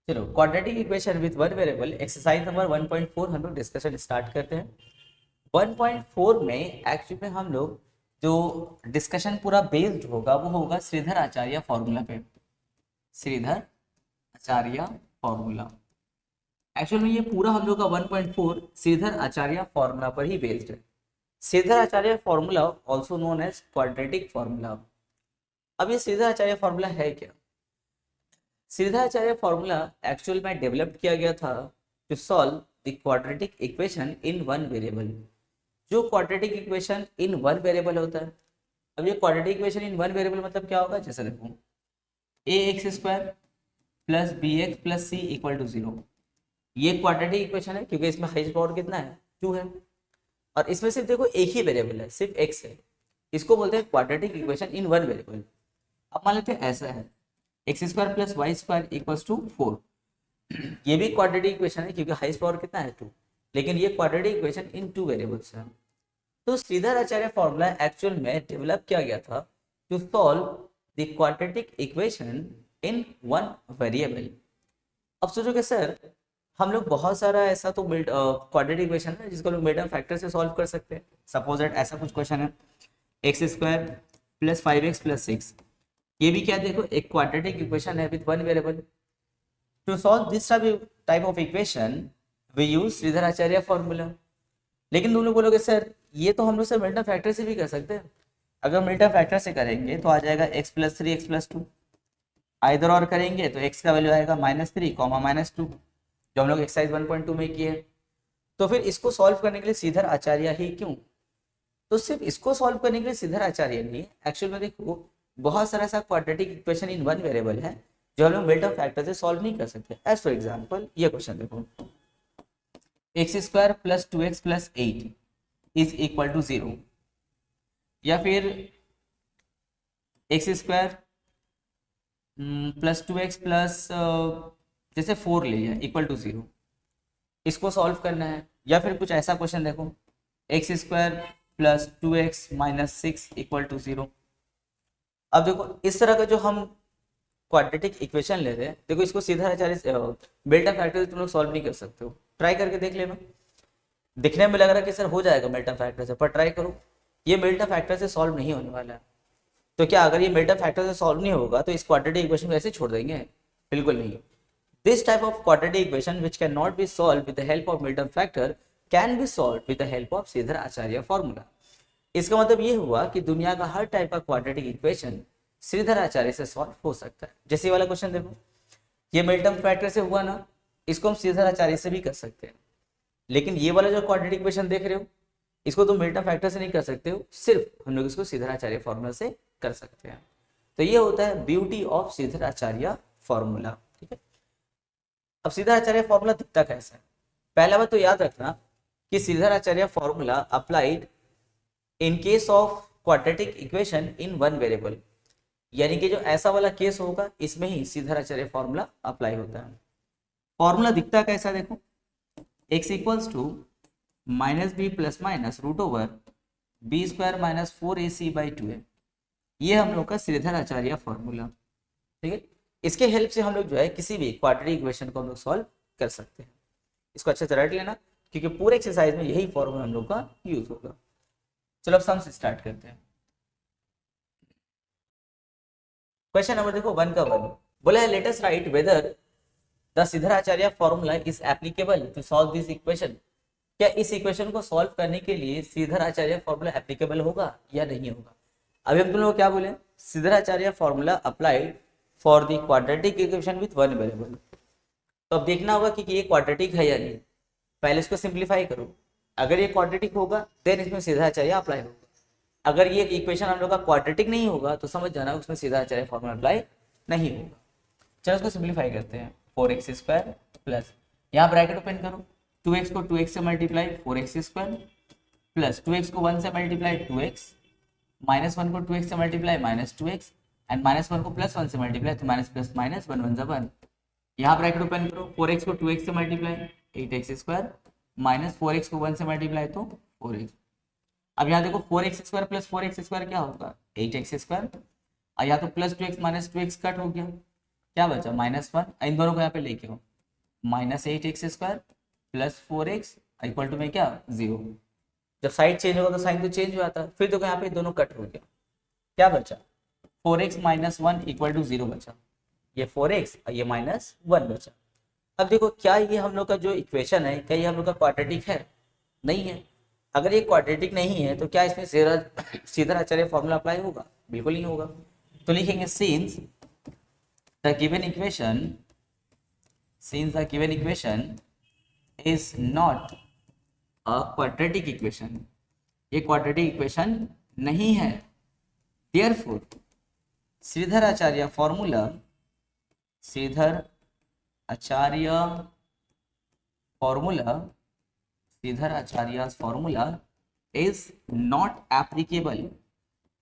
चलो quadratic equation with one variable exercise number 1.4 हम लोग डिस्कशन स्टार्ट करते हैं। 1.4 में एक्चुअली में हम लोग जो डिस्कशन पूरा बेस्ड होगा वो होगा श्रीधर आचार्य फॉर्मूला पे। श्रीधर आचार्य फॉर्मूला एक्चुअल में ये पूरा हम लोग का 1.4 श्रीधर आचार्य फॉर्मूला पर ही बेस्ड है। Shridhar Acharya formula also known as quadratic formula. अब ये श्रीधर आचार्य फॉर्मूला है क्या? श्रीधर आचार्य फॉर्मूला एक्चुअल में डेवलप किया गया था to solve the quadratic equation in one variable. जो quadratic equation in one variable होता है, अब ये quadratic equation in one variable मतलब क्या होगा? जैसे देखो a x square plus b x plus c equal to 0, ये क्वाड्रेटिक इक्वेशन है क्योंकि इसमें हाईएस्ट पावर कितना है? 2 है, और इसमें सिर्फ देखो एक ही वेरिएबल है, सिर्फ एक्स है। इसको बोलते हैं quadratic equation in one variable. अब मान लेते हैं ऐसा है x square plus y square equals to 4, ये भी क्वाड्रेटिक इक्वेशन है क्योंकि हाईएस्ट पावर कितना है? 2, लेकिन ये क्वाड्रेटिक इक्वेशन इन 2 वेरिएबल्स है। तो श्रीधर आचार्य फॉर्मूला एक्चुअल में डेवलप किया गया था to solve the quadratic equation in one variable. अब सोचोगे सर हम लोग बहुत सारा ऐसा तो क्वाड्रेटिक इक्वेशन है जिसको लोग मेडम फैक्टर से सॉल्व कर सकते हैं। सपोज दैट ऐसा कुछ क्वेश्चन है x square plus 5x plus 6, ये भी क्या देखो एक क्वाड्रेटिक इक्वेशन है with one variable. To solve this type of equation we use Sridhar Acharya formula. लेकिन तुम लोग बोलोगे सर ये तो हम लोग सर मिल्टन फैक्टर से भी कर सकते हैं। अगर मिल्टन फैक्टर से करेंगे तो आ जाएगा x plus 3 x plus 2, either और करेंगे तो x का वैल्यू आएगा -3 -2, जो हम लोग एक्सरसाइज 1.2 में किए। तो फिर इसको सॉल्व करने के लिए श्रीधर आचार्य ही क्यों? तो सिर्फ इसको सॉल्व करने के लिए श्रीधर आचार्य नहीं, एक्चुअल में देखो बहुत सारा ऐसा quadratic equation in one variable है जो हम लोग मिल्टन फैक्टर से सॉल्व नहीं कर सकते। एज फॉर एग्जांपल ये क्वेश्चन देखो x square plus 2x plus 8 is equal to 0, या फिर x square plus 2x plus जैसे 4 ले लिया इक्वल टू 0, इसको सॉल्व करना है। या फिर कुछ ऐसा क्वेश्चन देखो x square plus 2x minus 6 equal to 0। अब देखो इस तरह का जो हम क्वाड्रेटिक इक्वेशन ले रहे हैं, देखो इसको सीधा आचार्य मिल्टन फैक्टर से तुम लोग सॉल्व नहीं कर सकते हो। ट्राई करके देख लेना, दिखने में लग रहा है कि सर हो जाएगा मिल्टन फैक्टर से, पर ट्राई करो, ये मिल्टन फैक्टर से सॉल्व नहीं होने वाला है। तो क्या अगर ये मिल्टन फैक्टर से सॉल्व नहीं होगा तो इस क्वाड्रेटिक इक्वेशन को ऐसे छोड़ देंगे? बिल्कुल नहीं। This type of quadratic equation which can not be solve with the help of middle term factor can be solve with the help of Sridhar Acharya formula. इसका मतलब ये हुआ कि दुनिया का हर टाइप का क्वाड्रेटिक इक्वेशन श्रीधर आचार्य से सॉल्व हो सकता है। जैसे वाला क्वेश्चन देखो, ये मिल्टन फैक्टर से हुआ ना, इसको हम श्रीधर आचार्य से भी कर सकते हैं। लेकिन ये वाला जो क्वाड्रेटिक इक्वेशन देख रहे हो, इसको तुम मिल्टन फैक्टर से नहीं कर सकते हो, सिर्फ हम लोग इसको श्रीधर आचार्य फॉर्मूला से कर सकते हैं। तो ये होता है beauty of Sridhar Acharya formula. ठीक है, अब श्रीधर आचार्य फॉर्मूला दिखता कैसा है? पहला बात तो याद रखना कि Shridhar Acharya formula applied in case of quadratic equation in one variable, यानी कि जो ऐसा वाला केस होगा इसमें ही श्रीधर आचार्य फॉर्मूला अप्लाई होता है। फॉर्मूला दिखता कैसा देखो, x equals to minus b plus minus root over b square minus 4ac by 2a, ये हम लोग का श्रीधर आचार्य फॉर्मूला। ठीक है, इसके हेल्प से हम लोग जो है किसी भी क्वाड्रेटिक इक्वेशन को हम लोग सॉल्व कर सकते हैं। इसको अच्छे से रट लेना क्योंकि पूरे एक्सरसाइज में यही फॉर्मूला हम लोग का यूज होगा। चलो अब सम्स स्टार्ट करते हैं। क्वेश्चन नंबर देखो 1 का 1 बोला है let us write whether the Sridhar Acharya formula is applicable to solve this equation. क्या इस इक्वेशन को सॉल्व करने के लिए श्रीधर आचार्य फॉर्मूला एप्लीकेबल होगा या नहीं होगा? अभी हम तुम लोग क्या बोले, Shridhar Acharya formula applied for the quadratic equation with one variable. तो अब देखना होगा कि ये क्वाड्रेटिक है या नहीं। पहले इसको सिंप्लीफाई करो, अगर ये क्वाड्रेटिक होगा देन इसमें श्रीधर आचार्य अप्लाई होगा। अगर ये इक्वेशन हम लोग का क्वाड्रेटिक नहीं होगा तो समझ जाना उसमें श्रीधर आचार्य फॉर्मूला अप्लाई नहीं होगा। चलो इसको सिंप्लीफाई करते हैं। 4x स्क्वायर प्लस, यहाँ ब्रैकेट ओपन करो, 2x को 2x से multiply 4x square plus 2x को 1 से मल्टीप्लाई 2x, -1 को 2x से मल्टीप्लाई -2x एंड -1 को +1 से मल्टीप्लाई तो माइनस प्लस माइनस 1 1 1। यहाँ ब्रैकेट ओपन करो, 4x को 2x से multiply 8x square minus 4x को 1 से मल्टीप्लाई तो 4x। अब यहाँ देखो 4x square plus 4x square क्या होगा? 8x स्क्वायर, और यहाँ तो +2x माइनस 2x कट हो गया क्या बचा -1, इन दोनों को यहाँ पे लेके आओ, -8x² plus 4x equal to में क्या 0। जब साइड चेंज होगा तो साइन तो चेंज हो जाता है। फिर देखो यहाँ पे दोनों कट हो गया, क्या बचा 4x - 1 इक्वल टू 0 बचा, ये 4x और ये -1 बचा। अब देखो क्या ये हम लोग का जो इक्वेशन है, क्या ये हम लोग का क्वाड्रेटिक है? नहीं है। अगर ये क्वाड्रेटिक नहीं है तो क्या इसमें सीधा-आचार्य फॉर्मूला अप्लाई होगा? बिल्कुल नहीं होगा। तो लिखेंगे since the given equation is not a quadratic equation, ये क्वाड्रेटिक इक्वेशन नहीं है। Therefore Shridhar Acharya formula is not applicable,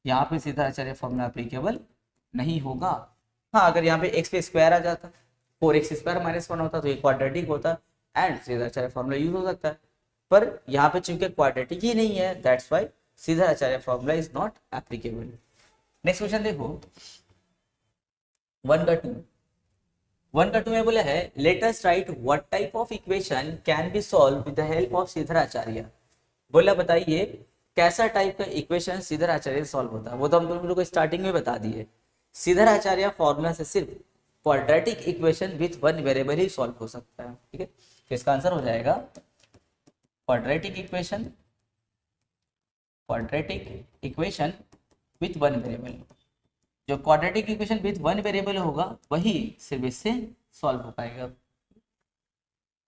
यहाँ पे श्रीधर-आचार्य फॉर्मूला एप्लीकेबल नहीं होगा। हाँ, अगर यहाँ पे x पे स्क्वायर आ जाता, 4x² - 1 होता तो ये क्वाड्रेटिक होता एंड श्रीधर-आचार्य फॉर्मूला यूज हो सकता है, पर यहाँ पे चूंकि क्वाड्रेटिक ही नहीं है, that's why Shridhar Acharya formula is not applicable. Next question देखो 1 का 2 में बोला है let us write what type of equation can be solve with the help of Shridhar Acharya. बोला बताइए कैसा टाइप का इक्वेशन श्रीधर-आचार्य से सॉल्व होता है। वो तो हम तुम लोग को स्टार्टिंग में बता दिए, श्रीधर-आचार्य फॉर्मूला से सिर्फ quadratic equation with one variable he solve हो सकता है। ठीक है, तो इसका आंसर हो जाएगा quadratic equation with one variable. जो quadratic equation with one variable होगा वही सिर्फ इससे सॉल्व हो पाएगा।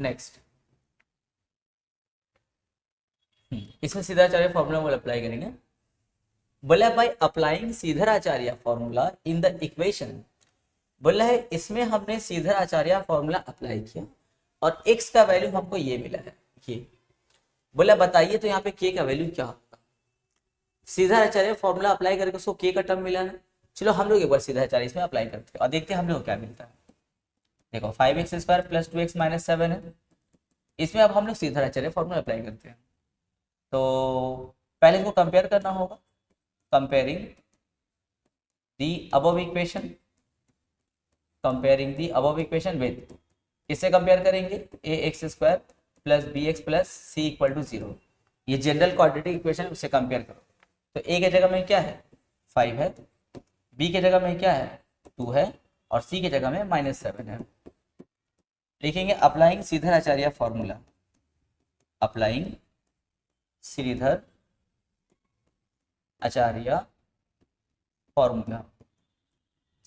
नेक्स्ट, इसमें श्रीधर-आचार्य फॉर्मूला को अप्लाई करेंगे। बोला by applying Shridhar Acharya formula in the equation, बोला है इसमें हमने श्रीधर-आचार्य फॉर्मूला अप्लाई किया और x का वैल्यू हमको ये मिला है, ये बोला बताइए तो यहाँ पे k का वैल्यू क्या होगा। श्रीधर-आचार्य फॉर्मूला अप्लाई करके उसको k का टर्म मिला है। चलो हम लोग एक बार श्रीधर-आचार्य इसमें अप्लाई करते हैं और देखते हैं हम लोग क्या मिलता है। देखो 5x² प्लस 2x - 7 है, इसमें अब हम लोग श्रीधर-आचार्य फॉर्मूला अप्लाई करते हैं। तो पहले इसको कंपेयर करना होगा, comparing the above equation with, किससे कंपेयर करेंगे ax² plus bx plus c equal to 0। ये जनरल क्वाड्रेटिक इक्वेशन उससे कंपेयर करो तो a के जगह में क्या है 5 है, b के जगह में क्या है 2 है और c के जगह में -7 है। लिखेंगे applying Shridhar Acharya formula, applying Shridhar Acharya formula.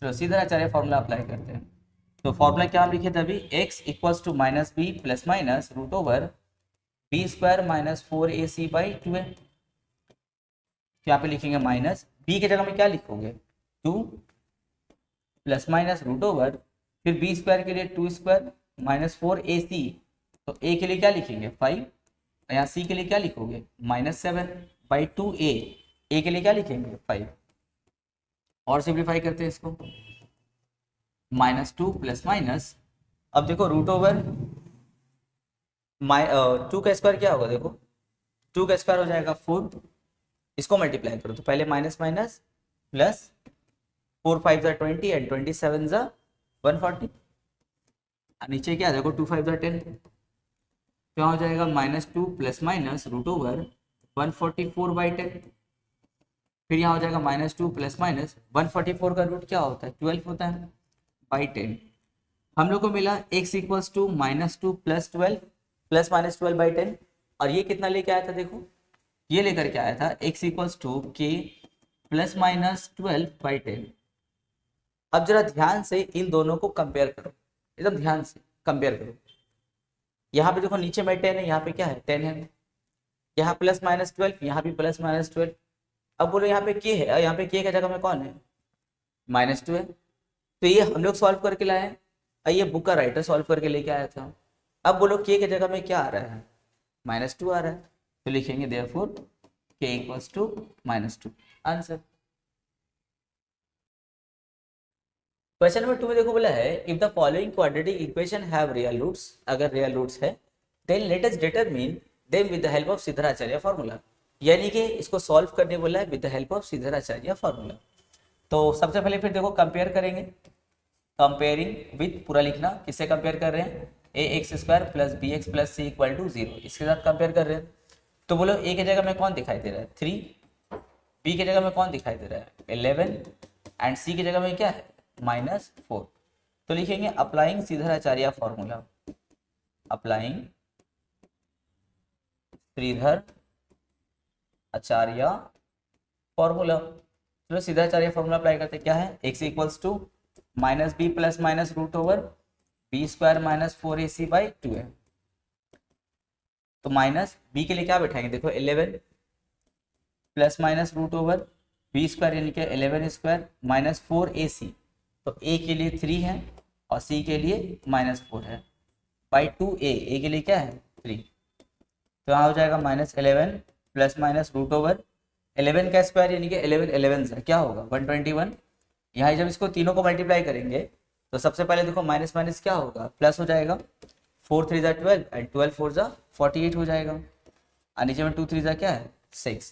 चलो श्रीधर-आचार्य फॉर्मूला अप्लाई करते हैं। तो फॉर्मूला क्या हम लिखे थे अभी, x equals to -b plus minus root over b² - 4ac/2 है। यहाँ पे लिखेंगे माइनस, b के जगह में क्या लिखोगे 2 प्लस माइनस रूट ओवर, फिर b² के लिए 2² - 4ac, तो a के लिए क्या लिखेंगे 5, यहाँ c के लिए क्या लिखोगे -7/2a, a के लिए क्या लिखेंगे 5। और सिंप्लीफाई करते हैं इसको, -2 प्लस माइनस, अब देखो रूट ओवर 2 का स्क्वायर क्या होगा, देखो 2 का स्क्वायर हो जाएगा 4, इसको मल्टीप्लाई करो तो पहले माइनस माइनस प्लस 4 5 ज़ा 20 एंड 27 ज़ा 140, नीचे क्या देखो 2 5 ज़ा 10, क्या हो जाएगा -2 प्लस माइनस रूट ओवर 144/10, फिर यहाँ हो जाएगा -2 प्लस माइनस 144 का रूट क्या होता है 12 होता है बाई 10। हम लोग को मिला x equals to -2 plus 12 plus -12/10, और ये कितना लेके आया था, देखो ये लेकर के आया था x equals to k plus -12/10। अब जरा ध्यान से इन दोनों को कंपेयर करो, एकदम ध्यान से कंपेयर करो। यहाँ पे देखो नीचे में 10 है, यहाँ पे क्या है 10 है, यहाँ प्लस -12, यहाँ भी प्लस -12। अब बोलो यहाँ पे k है, यहाँ पे k की जगह में कौन है -2 है, तो ये हम लोग सॉल्व करके लाए हैं, ये बुक का राइटर सॉल्व करके लेके आया था। अब बोलो k की जगह में क्या आ रहा है -2 आ रहा है, तो लिखेंगे therefore k equals to -2, answer. Question number 2 में देखो बोला है if the following quadratic equation have real roots, अगर रियल रूट्स है then let us determine them with the help of Shridhar Acharya formula, यानी कि इसको सॉल्व करने बोला है with the help of Shridhar Acharya formula. तो सबसे पहले फिर देखो कंपेयर करेंगे, कंपेयरिंग विथ पूरा लिखना, किससे कंपेयर कर रहे हैं, a x square plus b x plus c equal to 0, इसके साथ कंपेयर कर रहे हैं। तो बोलो ए की जगह में कौन दिखाई दे रहा है 3, बी की जगह में कौन दिखाई दे रहा है 11 एंड सी की जगह में क्या है -4। तो लिखेंगे applying Shridharacharya formula, applying Shridhar Acharya formula. चलो श्रीधराचार्य फॉर्मूला अप्लाई करते क्या है, x equals to minus b plus minus root over b square minus 4ac by 2 है। तो माइनस बी के लिए क्या बैठाएंगे, देखो 11 plus minus root over b square यानी कि 11 स्क्वायर माइनस 4ac, तो a के लिए 3 है और c के लिए -4 है बाई 2a, a के लिए क्या है 3। तो यहाँ हो जाएगा -11 प्लस माइनस रूट ओवर 11 का स्क्वायर यानी कि 11 11 क्या होगा 121। यहाँ जब इसको तीनों को मल्टीप्लाई करेंगे तो सबसे पहले देखो माइनस माइनस क्या होगा प्लस हो जाएगा, 4 3 ज़ा 12 एंड 12 4 ज़ा 48 हो जाएगा, और नीचे में 2 3 ज़ा क्या है 6।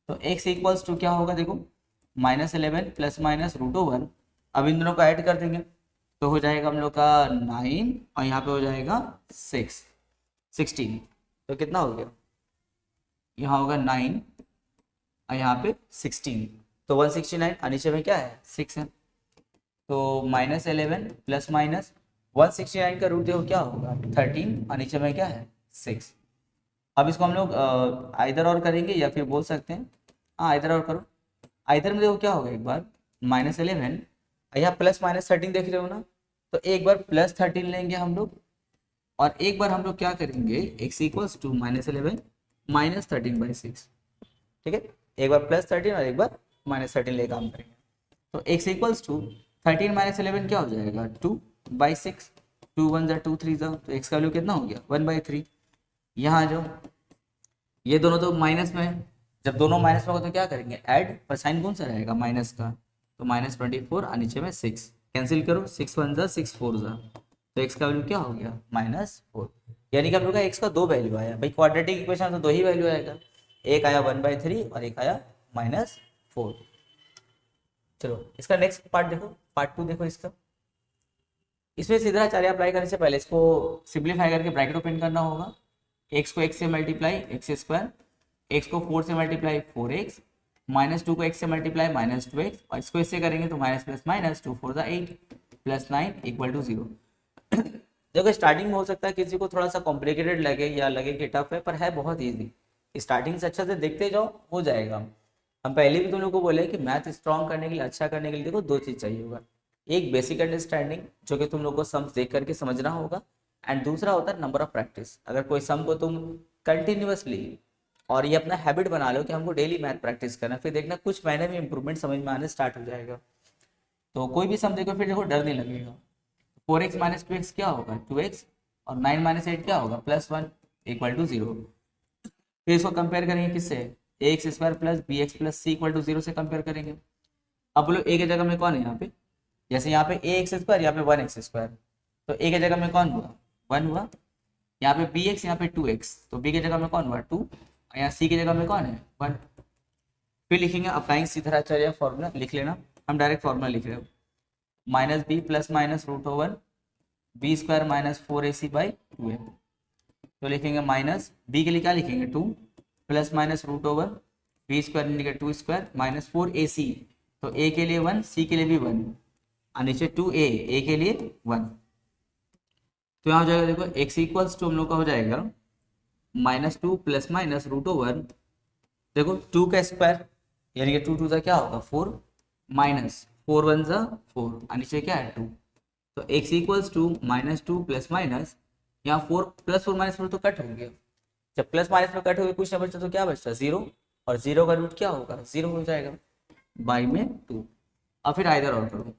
तो x इक्वल्स टू क्या होगा देखो -11 प्लस माइनस रूट ओवर, अब इन दोनों को ऐड कर देंगे तो हो जाएगा हम लोग का 9 और यहाँ पे हो जाएगा 16। तो कितना हो गया, यहाँ होगा 9 और यहाँ पे 16, तो 169 और नीचे में क्या है 6 है। तो -11 प्लस माइनस 169 का रूट देखो क्या होगा 13 और नीचे में क्या है 6। अब इसको हम लोग आइदर और करेंगे या फिर बोल सकते हैं हाँ आइदर और करो। आइदर में देखो क्या होगा, एक बार -11 यहाँ प्लस -13 देख रहे हो ना, तो एक बार +13 लेंगे हम लोग और एक बार हम लोग क्या करेंगे x इक्वल्स टू -11 -13/6, ठीक है, एक बार +13 और एक बार -13 ले काम करेंगे। तो x इक्वल्स टू 13 -11 क्या हो जाएगा 2/6, 2 1 ज़ा 2 3 ज़ा, तो x का वैल्यू कितना हो गया 1/3। यहाँ जो ये दोनों तो माइनस में है, जब दोनों माइनस में होगा तो क्या करेंगे ऐड, पर साइन कौन सा रहेगा माइनस का, तो -24 और नीचे में 6 कैंसिल करो, 6 1 ज़ा 6 4 ज़ा, तो x का वैल्यू क्या हो गया -4। यानी कि हम लोग का x का 2 वैल्यू आया भाई, क्वाड्रेटिक इक्वेशन तो 2 ही वैल्यू आएगा, एक आया 1/3 और एक आया -4। चलो इसका नेक्स्ट पार्ट देखो, पार्ट 2 देखो इसका। इसमें श्रीधराचार्य अप्लाई करने से पहले इसको सिंप्लीफाई करके ब्रैकेट ओपन करना होगा, x को x से मल्टीप्लाई x स्क्वायर, x को 4 से मल्टीप्लाई 4x, -2 को x से मल्टीप्लाई -2x, और इसको इससे करेंगे तो minus plus minus 2 4 8 plus 9 equal to 0। देखो स्टार्टिंग में हो सकता है किसी को थोड़ा सा कॉम्प्लिकेटेड लगे या लगे कि टफ है, पर है बहुत ईजी, स्टार्टिंग से अच्छा से देखते जाओ हो जाएगा। हम पहले भी तुम लोग को बोले कि मैथ स्ट्रॉन्ग करने के लिए, अच्छा करने के लिए देखो 2 चीज़ चाहिए होगा, एक बेसिक अंडरस्टैंडिंग जो कि तुम लोग को सम्स देख करके समझना होगा, एंड दूसरा होता है नंबर ऑफ प्रैक्टिस। अगर कोई सम को तुम कंटिन्यूअसली और ये अपना हैबिट बना लो कि हमको डेली मैथ प्रैक्टिस करना, फिर देखना कुछ महीने में इंप्रूवमेंट समझ में आने स्टार्ट हो जाएगा। तो कोई भी सम देखो फिर देखो डर नहीं लगेगा। 4x - 2x क्या होगा 2x, और 9 - 8 क्या होगा +1 इक्वल टू 0। फिर इसको कंपेयर करेंगे किससे, ax square plus bx plus c equal to 0 से कंपेयर करेंगे। अब बोलो a की जगह में कौन है यहाँ पे, जैसे यहाँ पे ax स्क्वायर, यहाँ पे 1x स्क्वायर, तो a की जगह में कौन हुआ 1 हुआ, यहाँ पे bx, यहाँ पे 2x, तो b की जगह में कौन हुआ 2, और यहाँ c की जगह में कौन है 1। फिर लिखेंगे अप्लाइंग श्रीधराचार्य फॉर्मूला, लिख लेना, हम डायरेक्ट फॉर्मूला लिख रहे हो, -b plus minus root over b square -4ac/2 है। तो लिखेंगे माइनस b के लिए क्या लिखेंगे 2 plus minus root over b square यानी कि 2 स्क्वायर -4ac, तो a के लिए 1 c के लिए भी 1 और नीचे 2a, a के लिए 1। तो यहाँ हो जाएगा देखो x इक्वल्स टू हम लोग का हो जाएगा -2 प्लस माइनस रूट ओवर, देखो 2 का स्क्वायर यानी कि 2 2 ज़ा क्या होगा 4 माइनस 4 1 ज़ा 4 और नीचे क्या है 2, तो x equals to -2 plus minus, यहाँ 4 + 4 - 4 तो कट हो गया, जब प्लस माइनस में कट हो गया कुछ ना बचता तो क्या बचता 0, और 0 का रूट क्या होगा 0 हो जाएगा बाई में 2। और फिर आइदर और करो,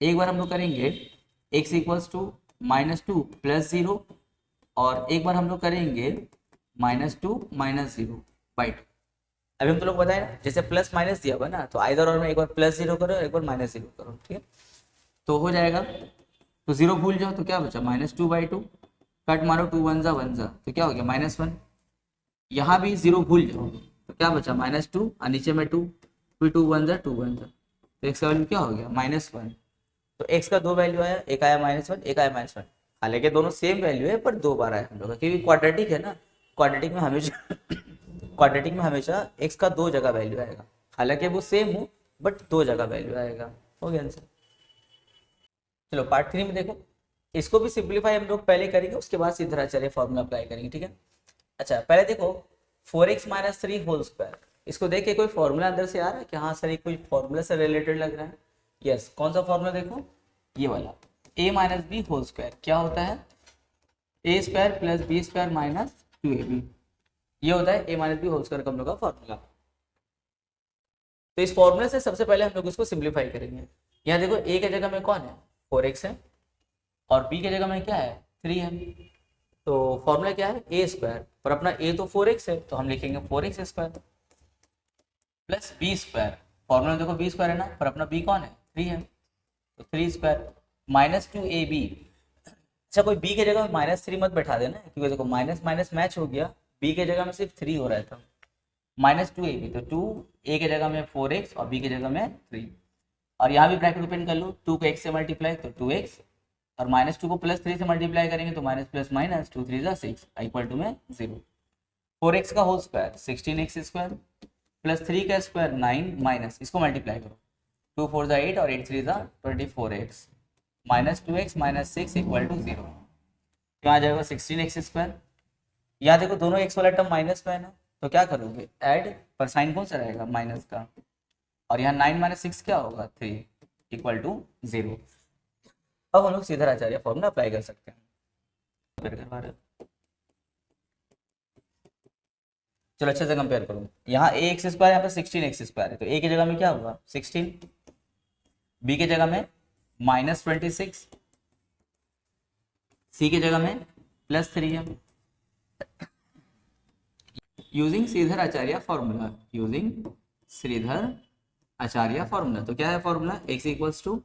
एक बार हम लोग करेंगे x इक्वल्स टू -2 प्लस 0, और एक बार हम लोग करेंगे -2 - 0 बाई 2। अभी हम तो लोग बताए ना जैसे प्लस माइनस दिया हुआ ना, तो आइदर और में एक बार +0 करो एक बार -0 करो, ठीक है, तो हो जाएगा। तो 0 भूल जाओ तो क्या बचा -2/2, कट मारो 2 1 ज़ा 1 ज़ा, तो क्या हो गया -1। यहाँ भी 0 भूल जाओ तो क्या बचा -2 और नीचे में 2, फिर 2 1 ज़ा 2 1 ज़ा, तो x का वैल्यू क्या हो गया -1। तो x का दो वैल्यू आया, एक आया -1, एक आया -1। हालांकि दोनों सेम वैल्यू है पर दो बार आया हम लोग का, क्योंकि क्वाड्रेटिक है ना, क्वाड्रेटिक में हमेशा क्वाड्रेटिक में हमेशा x का दो जगह वैल्यू आएगा, हालांकि वो सेम हो बट दो जगह वैल्यू आएगा। हो गया आंसर। चलो पार्ट 3 में देखो, इसको भी सिंप्लीफाई हम लोग पहले करेंगे, उसके बाद सीधराचार्य फॉर्मूला अप्लाई करेंगे, ठीक है। अच्छा पहले देखो 4x - 3 होल स्क्वायर, इसको देख के कोई फॉर्मूला अंदर से आ रहा है कि हाँ सर ये कोई फॉर्मूला से रिलेटेड लग रहा है। यस, कौन सा फॉर्मूला देखो, ये वाला a - b होल स्क्वायर क्या होता है, a square plus b square minus 2ab, ये होता है a - b होल स्क्वायर का हम लोग का फॉर्मूला। तो इस फॉर्मूले से सबसे पहले हम लोग इसको सिंप्लीफाई करेंगे। यहाँ देखो a के जगह में कौन है, 4x है, और b के जगह में क्या है, 3 है। तो फॉर्मूला क्या है, a स्क्वायर, पर अपना a तो 4x है तो हम लिखेंगे 4x square plus b square, formula देखो b स्क्वायर है ना, पर अपना b कौन है, 3 है, तो 3 स्क्वायर माइनस 2ab। अच्छा कोई b के जगह में -3 मत बैठा देना, क्योंकि देखो माइनस माइनस मैच हो गया, b के जगह में सिर्फ 3 हो रहा था, -2ab, तो 2 a के जगह में 4x और b के जगह में 3, और यहाँ भी ब्रैकेट ओपन कर लो, 2 को x से मल्टीप्लाई तो 2x, और -2 को +3 से मल्टीप्लाई करेंगे तो minus plus minus 2 3 = 6 equal to में 0। 4x का whole square 16x square plus 3 का स्क्वायर 9 माइनस इसको मल्टीप्लाई करो, 2 4 = 8 और 8 3 = 24x minus 2x minus 6 equal to 0। यहाँ आ जाएगा 16x स्क्वायर, यहाँ देखो दोनों x वाला टर्म माइनस में है ना, तो क्या करोगे ऐड, पर साइन कौन सा रहेगा, माइनस का, और यहाँ 9 - 6 क्या होगा, 3 इक्वल टू 0। अब हम लोग सीधराचार्य फॉर्मूला अप्लाई कर सकते हैं। चलो अच्छे से कंपेयर करो, यहाँ ax स्क्वायर, यहाँ पे 16x स्क्वायर है, तो a की जगह में क्या होगा 16, b की जगह में -26, c की जगह में +3 है। Using Shridhar Acharya formula, using Shridhar Acharya formula, तो क्या है formula, x =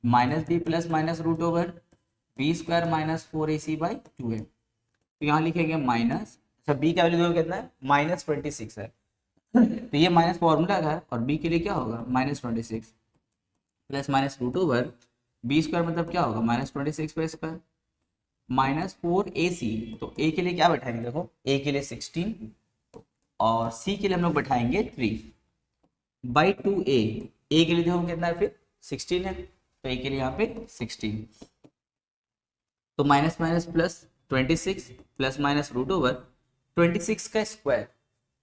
-b plus minus √b square minus 4ac/2a। तो यहाँ लिखेंगे माइनस, अच्छा b का वैल्यू कितना है, -26 है, तो ये माइनस फॉर्मूला का है, और b के लिए क्या होगा -26 प्लस माइनस √b स्क्वायर मतलब क्या होगा -26 का स्क्वायर माइनस 4ac। तो a के लिए क्या बैठाएंगे, देखो a के लिए 16 और c के लिए हम लोग बैठाएंगे 3/2a। a के लिए देखो कितना है फिर 16 है, तो a के लिए यहाँ पे 16, तो minus minus plus 26 plus minus √26 का स्क्वायर,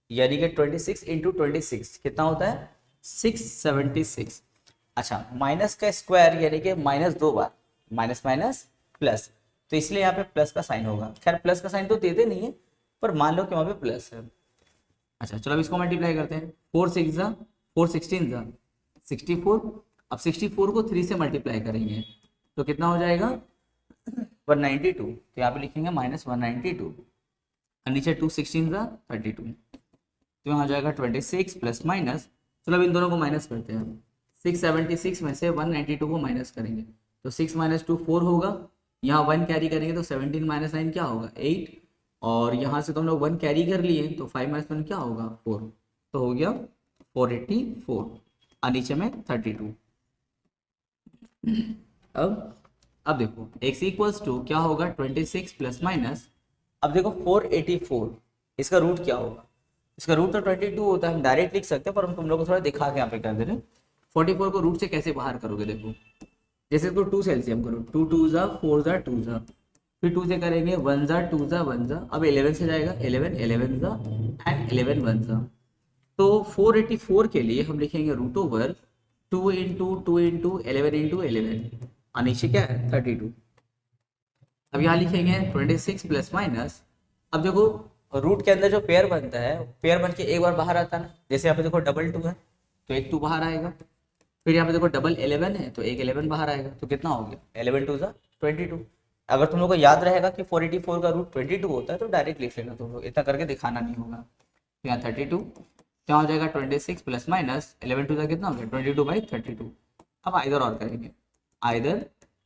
यानी कि 26 × 26 कितना होता है 676। अच्छा माइनस का स्क्वायर यानी कि माइनस 2 बार, माइनस माइनस प्लस, तो इसलिए यहाँ पे प्लस का साइन होगा। खैर प्लस का साइन तो देते नहीं है, पर मान लो कि वहाँ पे प्लस है। अच्छा चलो अब इसको मल्टीप्लाई करते हैं, 4 6 = 4 16 = 64, अब 64 को 3 से मल्टीप्लाई करेंगे तो कितना हो जाएगा 192, तो यहाँ पे लिखेंगे -192, और नीचे 2 16 = 32, तो यहाँ आ जाएगा 26 प्लस माइनस, चलो अब इन दोनों को माइनस करते हैं, 676 में से 192 को माइनस करेंगे तो 6 - 2 4 होगा, यहाँ 1 कैरी करेंगे तो 17 - 9 क्या होगा 8, और यहाँ से तो हम लोग 1 कैरी कर लिए तो 5 - 1 क्या होगा 4, तो हो गया 484, और नीचे में 32। अब देखो x = क्या होगा 26 प्लस माइनस, अब देखो 484 इसका रूट क्या होगा, इसका रूट तो 22 होता है, हम डायरेक्ट लिख सकते हैं, पर हम तुम लोग को थोड़ा दिखा के यहाँ पे कर दे रहे हैं। 44 को रूट से कैसे बाहर करोगे, देखो जैसे इसको 2 से एलसीएम करो, 2 2 = 4 = 2 ज़ा, फिर 2 से करेंगे 1 ज़ा 2 ज़ा 1 ज़ा, अब 11 से जाएगा 11 11 ज़ा एंड 11 1 ज़ा, तो 484 के लिए हम लिखेंगे √2 2 × 2 × 11 × 11, और नीचे क्या है 32। अब यहाँ लिखेंगे 26 प्लस माइनस, अब देखो रूट के अंदर जो पेयर बनता है, पेयर बन के एक बार बाहर आता है ना, जैसे यहाँ पे देखो डबल 2 है तो एक 2 बाहर आएगा, फिर यहाँ पे देखो डबल 11 है तो एक 11 बाहर आएगा, तो कितना हो गया 11 2 ज़ा 22। अगर तुम लोग को याद रहेगा कि 484 का रूट 22 होता है तो डायरेक्ट लिख लेना, तुम लोग इतना करके दिखाना नहीं होगा। तो यहाँ 32 क्या हो जाएगा 26 प्लस माइनस 11 2 ज़ा कितना हो गया 22/32। अब आइदर और करेंगे, आइदर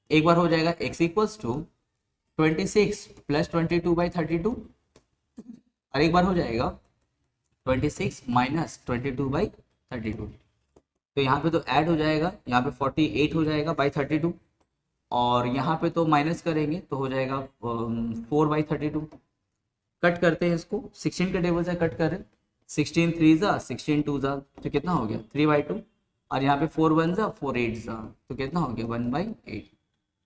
एक बार हो जाएगा x = 26 प्लस 22/32, और एक बार हो जाएगा 26 माइनस 22/32, तो यहाँ पे तो ऐड हो जाएगा, यहाँ पे 48 हो जाएगा बाई 32, और यहाँ पे तो माइनस करेंगे तो हो जाएगा 4/32। कट करते हैं इसको, 16 के टेबल से कट करें, 16 3 जा 16 2 जा, तो कितना हो गया 3/2। और यहाँ पे 4 1 जा 4 8 जा, तो कितना हो गया 1/8। तो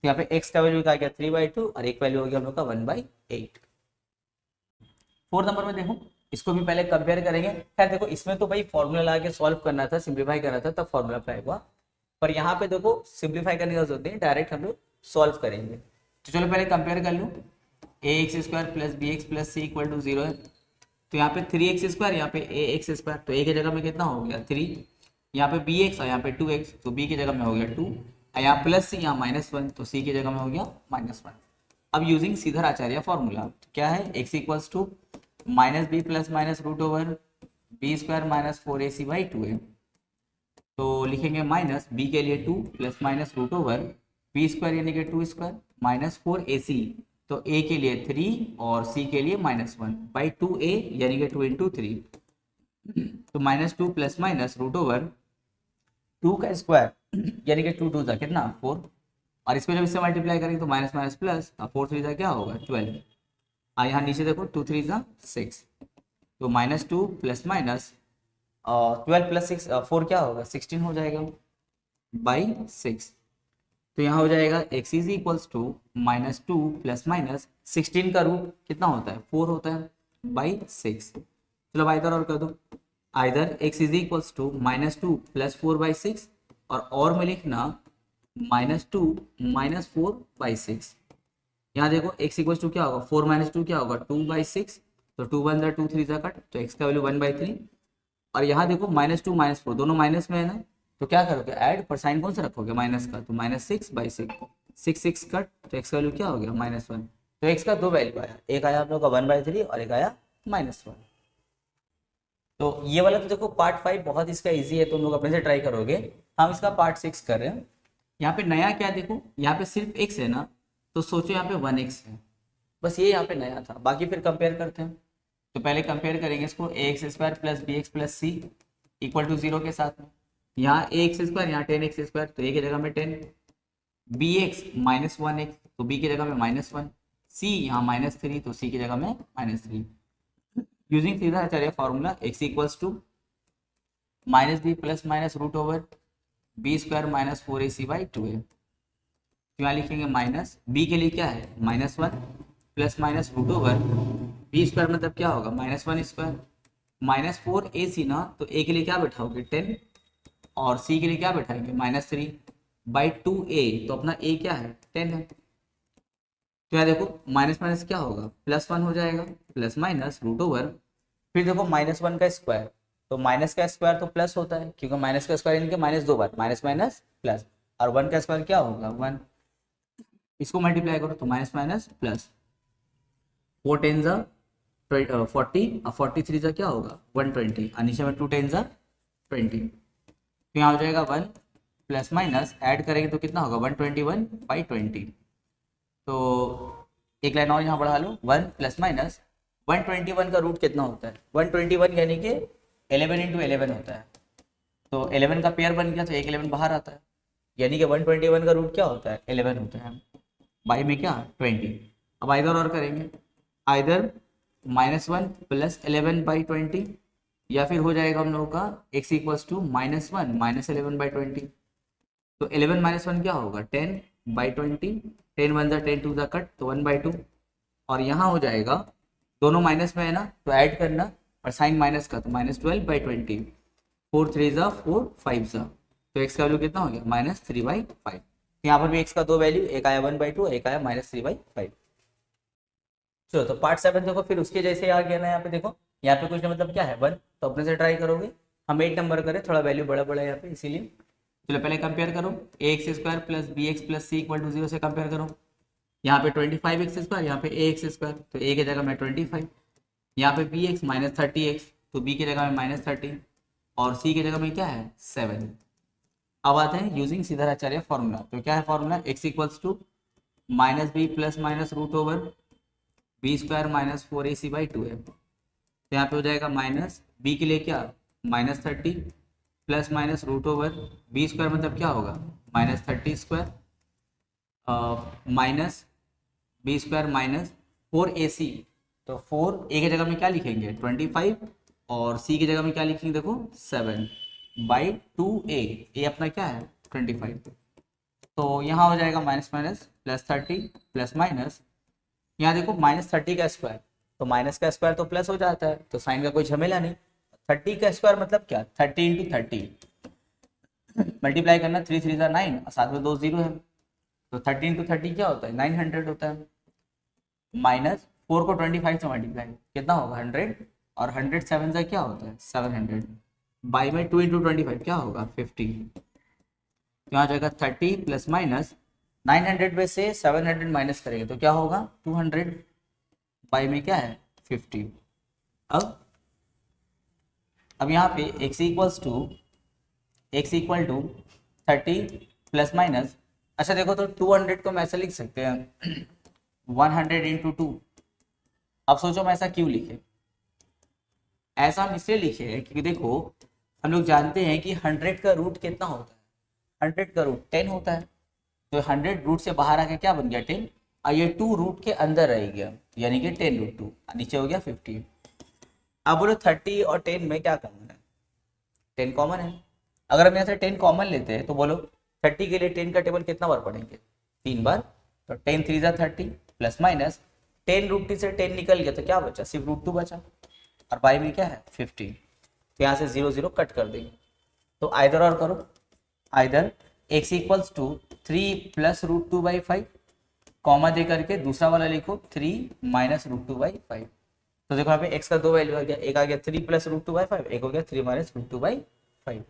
यहाँ पे x का वैल्यू क्या गया 3/2 और एक वैल्यू हो गया हम लोग का 1/8। 4 नंबर में देखो, इसको भी पहले कंपेयर करेंगे। खैर देखो इसमें तो भाई फॉर्मूला लगा के सॉल्व करना था, सिंप्लीफाई करना था, तब फॉर्मूला अप्लाई हुआ। पर यहाँ पे देखो सिंप्लीफाई करने की जरूरत नहीं, डायरेक्ट हम लोग सॉल्व करेंगे। तो चलो पहले कंपेयर कर लूँ। ax² plus bx plus c equal to 0 है, तो यहाँ पे 3x², यहाँ पे ax², तो a की जगह में कितना हो गया 3, यहाँ पे bx और यहाँ पे 2x, तो b की जगह में हो गया 2, और यहाँ प्लस c, यहाँ -1, तो c की जगह में हो गया -1। अब यूजिंग सीधर आचार्य फॉर्मूला, तो क्या है x equals to -b plus minus root over b² minus 4ac/2 तो लिखेंगे माइनस b के लिए 2 plus minus root over b² यानी कि 2² माइनस 4ac, तो a के लिए 3 और c के लिए -1/2a यानी कि 2 इंटू 3, तो -2 प्लस माइनस रूट ओवर 2 का स्क्वायर यानी कि 2 2 जा कितना 4, और इसमें जब इससे मल्टीप्लाई करेंगे तो माइनस माइनस प्लस, 4 3 जा क्या होगा 12। और यहाँ नीचे देखो 2 3 जा 6, तो -2 प्लस माइनस 12 प्लस 6 4 क्या होगा 16 हो जाएगा बाई 6। तो यहाँ हो जाएगा x is equals to -2 plus minus 16 का रूट कितना होता है 4 होता है बाई 6। चलो इधर और कर दो, either x is equals to -2 plus 4/6 और में लिखना -2 माइनस 4/6। यहाँ देखो x इक्वल्स टू क्या होगा 4 - 2 क्या होगा 2/6, तो 2 1 2 3 जा कट, तो x का वैल्यू 1/3। और यहाँ देखो -2 -4 दोनों माइनस में है ना, तो क्या करोगे ऐड, पर साइन कौन सा रखोगे माइनस का, तो -6/6, 6 6 कट, तो x का वैल्यू क्या हो गया -1। तो x का दो वैल्यू आया, एक आया आप लोग का 1/3 और एक आया -1। तो ये वाला तो देखो पार्ट 5 बहुत इसका इजी है, तुम लोग अपने से ट्राई करोगे। हम इसका पार्ट 6 कर रहे हैं। यहाँ पे नया क्या देखो, यहाँ पे सिर्फ x है ना, तो सोचो यहाँ पे 1x है, बस ये यहाँ पे नया था, बाकी फिर कंपेयर करते हैं। तो पहले कंपेयर करेंगे इसको ax² plus bx plus c equal to 0 के साथ में। यहाँ ax², यहाँ 10x², तो a की जगह में 10, bx -1x, तो b की जगह में -1, c यहाँ -3, तो c की जगह में -3। Using Shridhar Acharya formula x equals to -b plus minus root over b² minus 4ac/2a। तो यहाँ लिखेंगे माइनस, b के लिए क्या है -1 plus minus root over b² मतलब क्या होगा -1² माइनस 4ac ना, तो a के लिए क्या बैठाओगे 10 और c के लिए क्या बैठाएंगे -3/2a, तो अपना a क्या है 10 है। तो यहाँ देखो माइनस माइनस क्या होगा +1 हो जाएगा, प्लस माइनस रूट ओवर, फिर देखो -1 का स्क्वायर, तो माइनस का स्क्वायर तो प्लस होता है, क्योंकि माइनस का स्क्वायर इनके माइनस 2 बार, माइनस माइनस प्लस, और 1 का स्क्वायर क्या होगा 1, इसको मल्टीप्लाई करो तो माइनस माइनस प्लस, 4 10 जा 40 और 43 जा क्या होगा 120, और नीचे में 2 10 जा 20, तो यहाँ हो जाएगा 1 प्लस माइनस ऐड करेंगे तो कितना होगा 121/20। तो एक लाइन और यहाँ बढ़ा लो, 1 प्लस माइनस 121 का रूट कितना होता है 121 यानी कि 11 × 11 होता है, तो 11 का पेयर बन गया तो एक 11 बाहर आता है, यानी कि 121 का रूट क्या होता है 11 होता है, बाई में क्या 20। अब आइदर और करेंगे, आइदर -1 प्लस 11/20, या फिर हो जाएगा हम लोगों का x इक्वल्स टू -1 माइनस 11/20, तो 11 - 1 क्या होगा 10/20, 10 1 जा 10 2 जा कट, तो 1/2, और यहाँ हो जाएगा दोनों माइनस में है ना, तो ऐड करना और साइन माइनस का, तो -12/20, 4 3 जा 4 5 जा, तो x का वैल्यू कितना हो गया -3/5। यहाँ पर भी x का दो वैल्यू, एक आया 1/2 एक आया -3/5। चलो तो पार्ट 7 देखो, फिर उसके जैसे आ गया ना, यहाँ पे देखो यहाँ पे कुछ ना मतलब क्या है 1, तो अपने से ट्राई करोगे। हम 8 नंबर करें, थोड़ा वैल्यू बड़ा बड़ा है यहाँ पे इसीलिए। चलो पहले कंपेयर करो, ax² plus bx plus c equal to 0 से कंपेयर करो। यहाँ पे 25x², यहाँ पे ax², तो a की जगह में 25, यहाँ पे bx -30x, तो b की जगह में -30, और c की जगह में क्या है 7। अब आते हैं यूजिंग सीधाराचार्य फॉर्मूला, तो क्या है formula x equals to -b plus minus root over b² minus 4ac/2 है, तो यहाँ पे हो जाएगा माइनस, b के लिए क्या -30 plus minus root over b² मतलब क्या होगा -30², minus B square minus 4ac, तो 4 a की जगह में क्या लिखेंगे 25, और c की जगह में क्या लिखेंगे देखो 7/2a, a अपना क्या है 25। तो यहाँ हो जाएगा minus minus plus 30 plus minus, यहाँ देखो -30 का स्क्वायर, तो माइनस का स्क्वायर तो प्लस हो जाता है, तो साइन का कोई झमेला नहीं। 30 का स्क्वायर मतलब क्या 30 इंटू 30, मल्टीप्लाई करना 3 3 9 और साथ में 2 जीरो है, तो 30 इंटू 30 क्या होता है 900 होता है। माइनस 4 को 25 से मल्टीप्लाई कितना होगा 100, और 100 7 से क्या होता है 700, बाई में 2 इंटू 25 क्या होगा 50, तो यहाँ जाएगा 30 प्लस माइनस 900 में से 700 माइनस करेंगे तो क्या होगा 200, बाई में क्या है 50। अब यहाँ पे x equal to 30 plus minus, अच्छा देखो तो 200 को हम ऐसा लिख सकते हैं 100 इंटू 2। अब सोचो हम ऐसा क्यों लिखे, ऐसा हम इसलिए लिखे हैं क्योंकि देखो हम लोग जानते हैं कि 100 का रूट कितना होता है, 100 का रूट 10 होता है, तो 100 रूट से बाहर आके क्या बन गया 10, और ये 2 रूट के अंदर रह गया यानी कि 10√2, नीचे हो गया 50। अब बोलो 30 और 10 में क्या कॉमन है 10 कॉमन है, अगर हम यहाँ से 10 कॉमन लेते हैं तो बोलो 30 के लिए 10 का टेबल कितना बार पढ़ेंगे 3 बार, तो 10 3 जा 30 प्लस माइनस 10√2 से 10 निकल गया तो क्या बचा सिर्फ √2 बचा, और बाई में क्या है 50, तो यहाँ से 0 0 कट कर देंगे। तो आइदर और करो, either x equals to 3 plus √2/5, comma दे करके दूसरा वाला लिखो 3 माइनस √2/5। तो देखो यहाँ पे x का दो वैल्यू आ गया, एक आ गया 3 प्लस √2/5, एक हो गया 3 माइनस √2/5।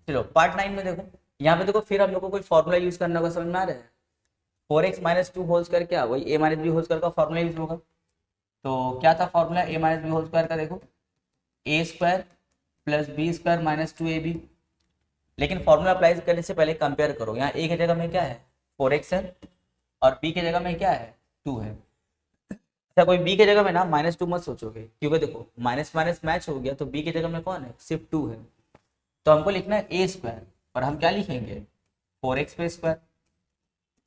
चलो पार्ट 9 में देखो, यहाँ पे देखो फिर हम लोग को कोई फॉर्मूला यूज करना होगा, समझ में आ रहा है 4x माइनस 2 होल स्क्वायर क्या वही a minus b whole square का फॉर्मूला यूज होगा। तो क्या था formula a minus b whole square का, देखो a square plus b square minus 2ab, लेकिन फॉर्मूला अप्लाई करने से पहले कंपेयर करो, यहाँ a की जगह में क्या है 4x है और b की जगह में क्या है 2 है। अच्छा कोई b की जगह में ना -2 मत सोचोगे, क्योंकि देखो माइनस माइनस मैच हो गया, तो b की जगह में कौन है सिर्फ 2 है, तो हमको लिखना है a स्क्वायर पर हम क्या लिखेंगे 4x पे स्क्वायर,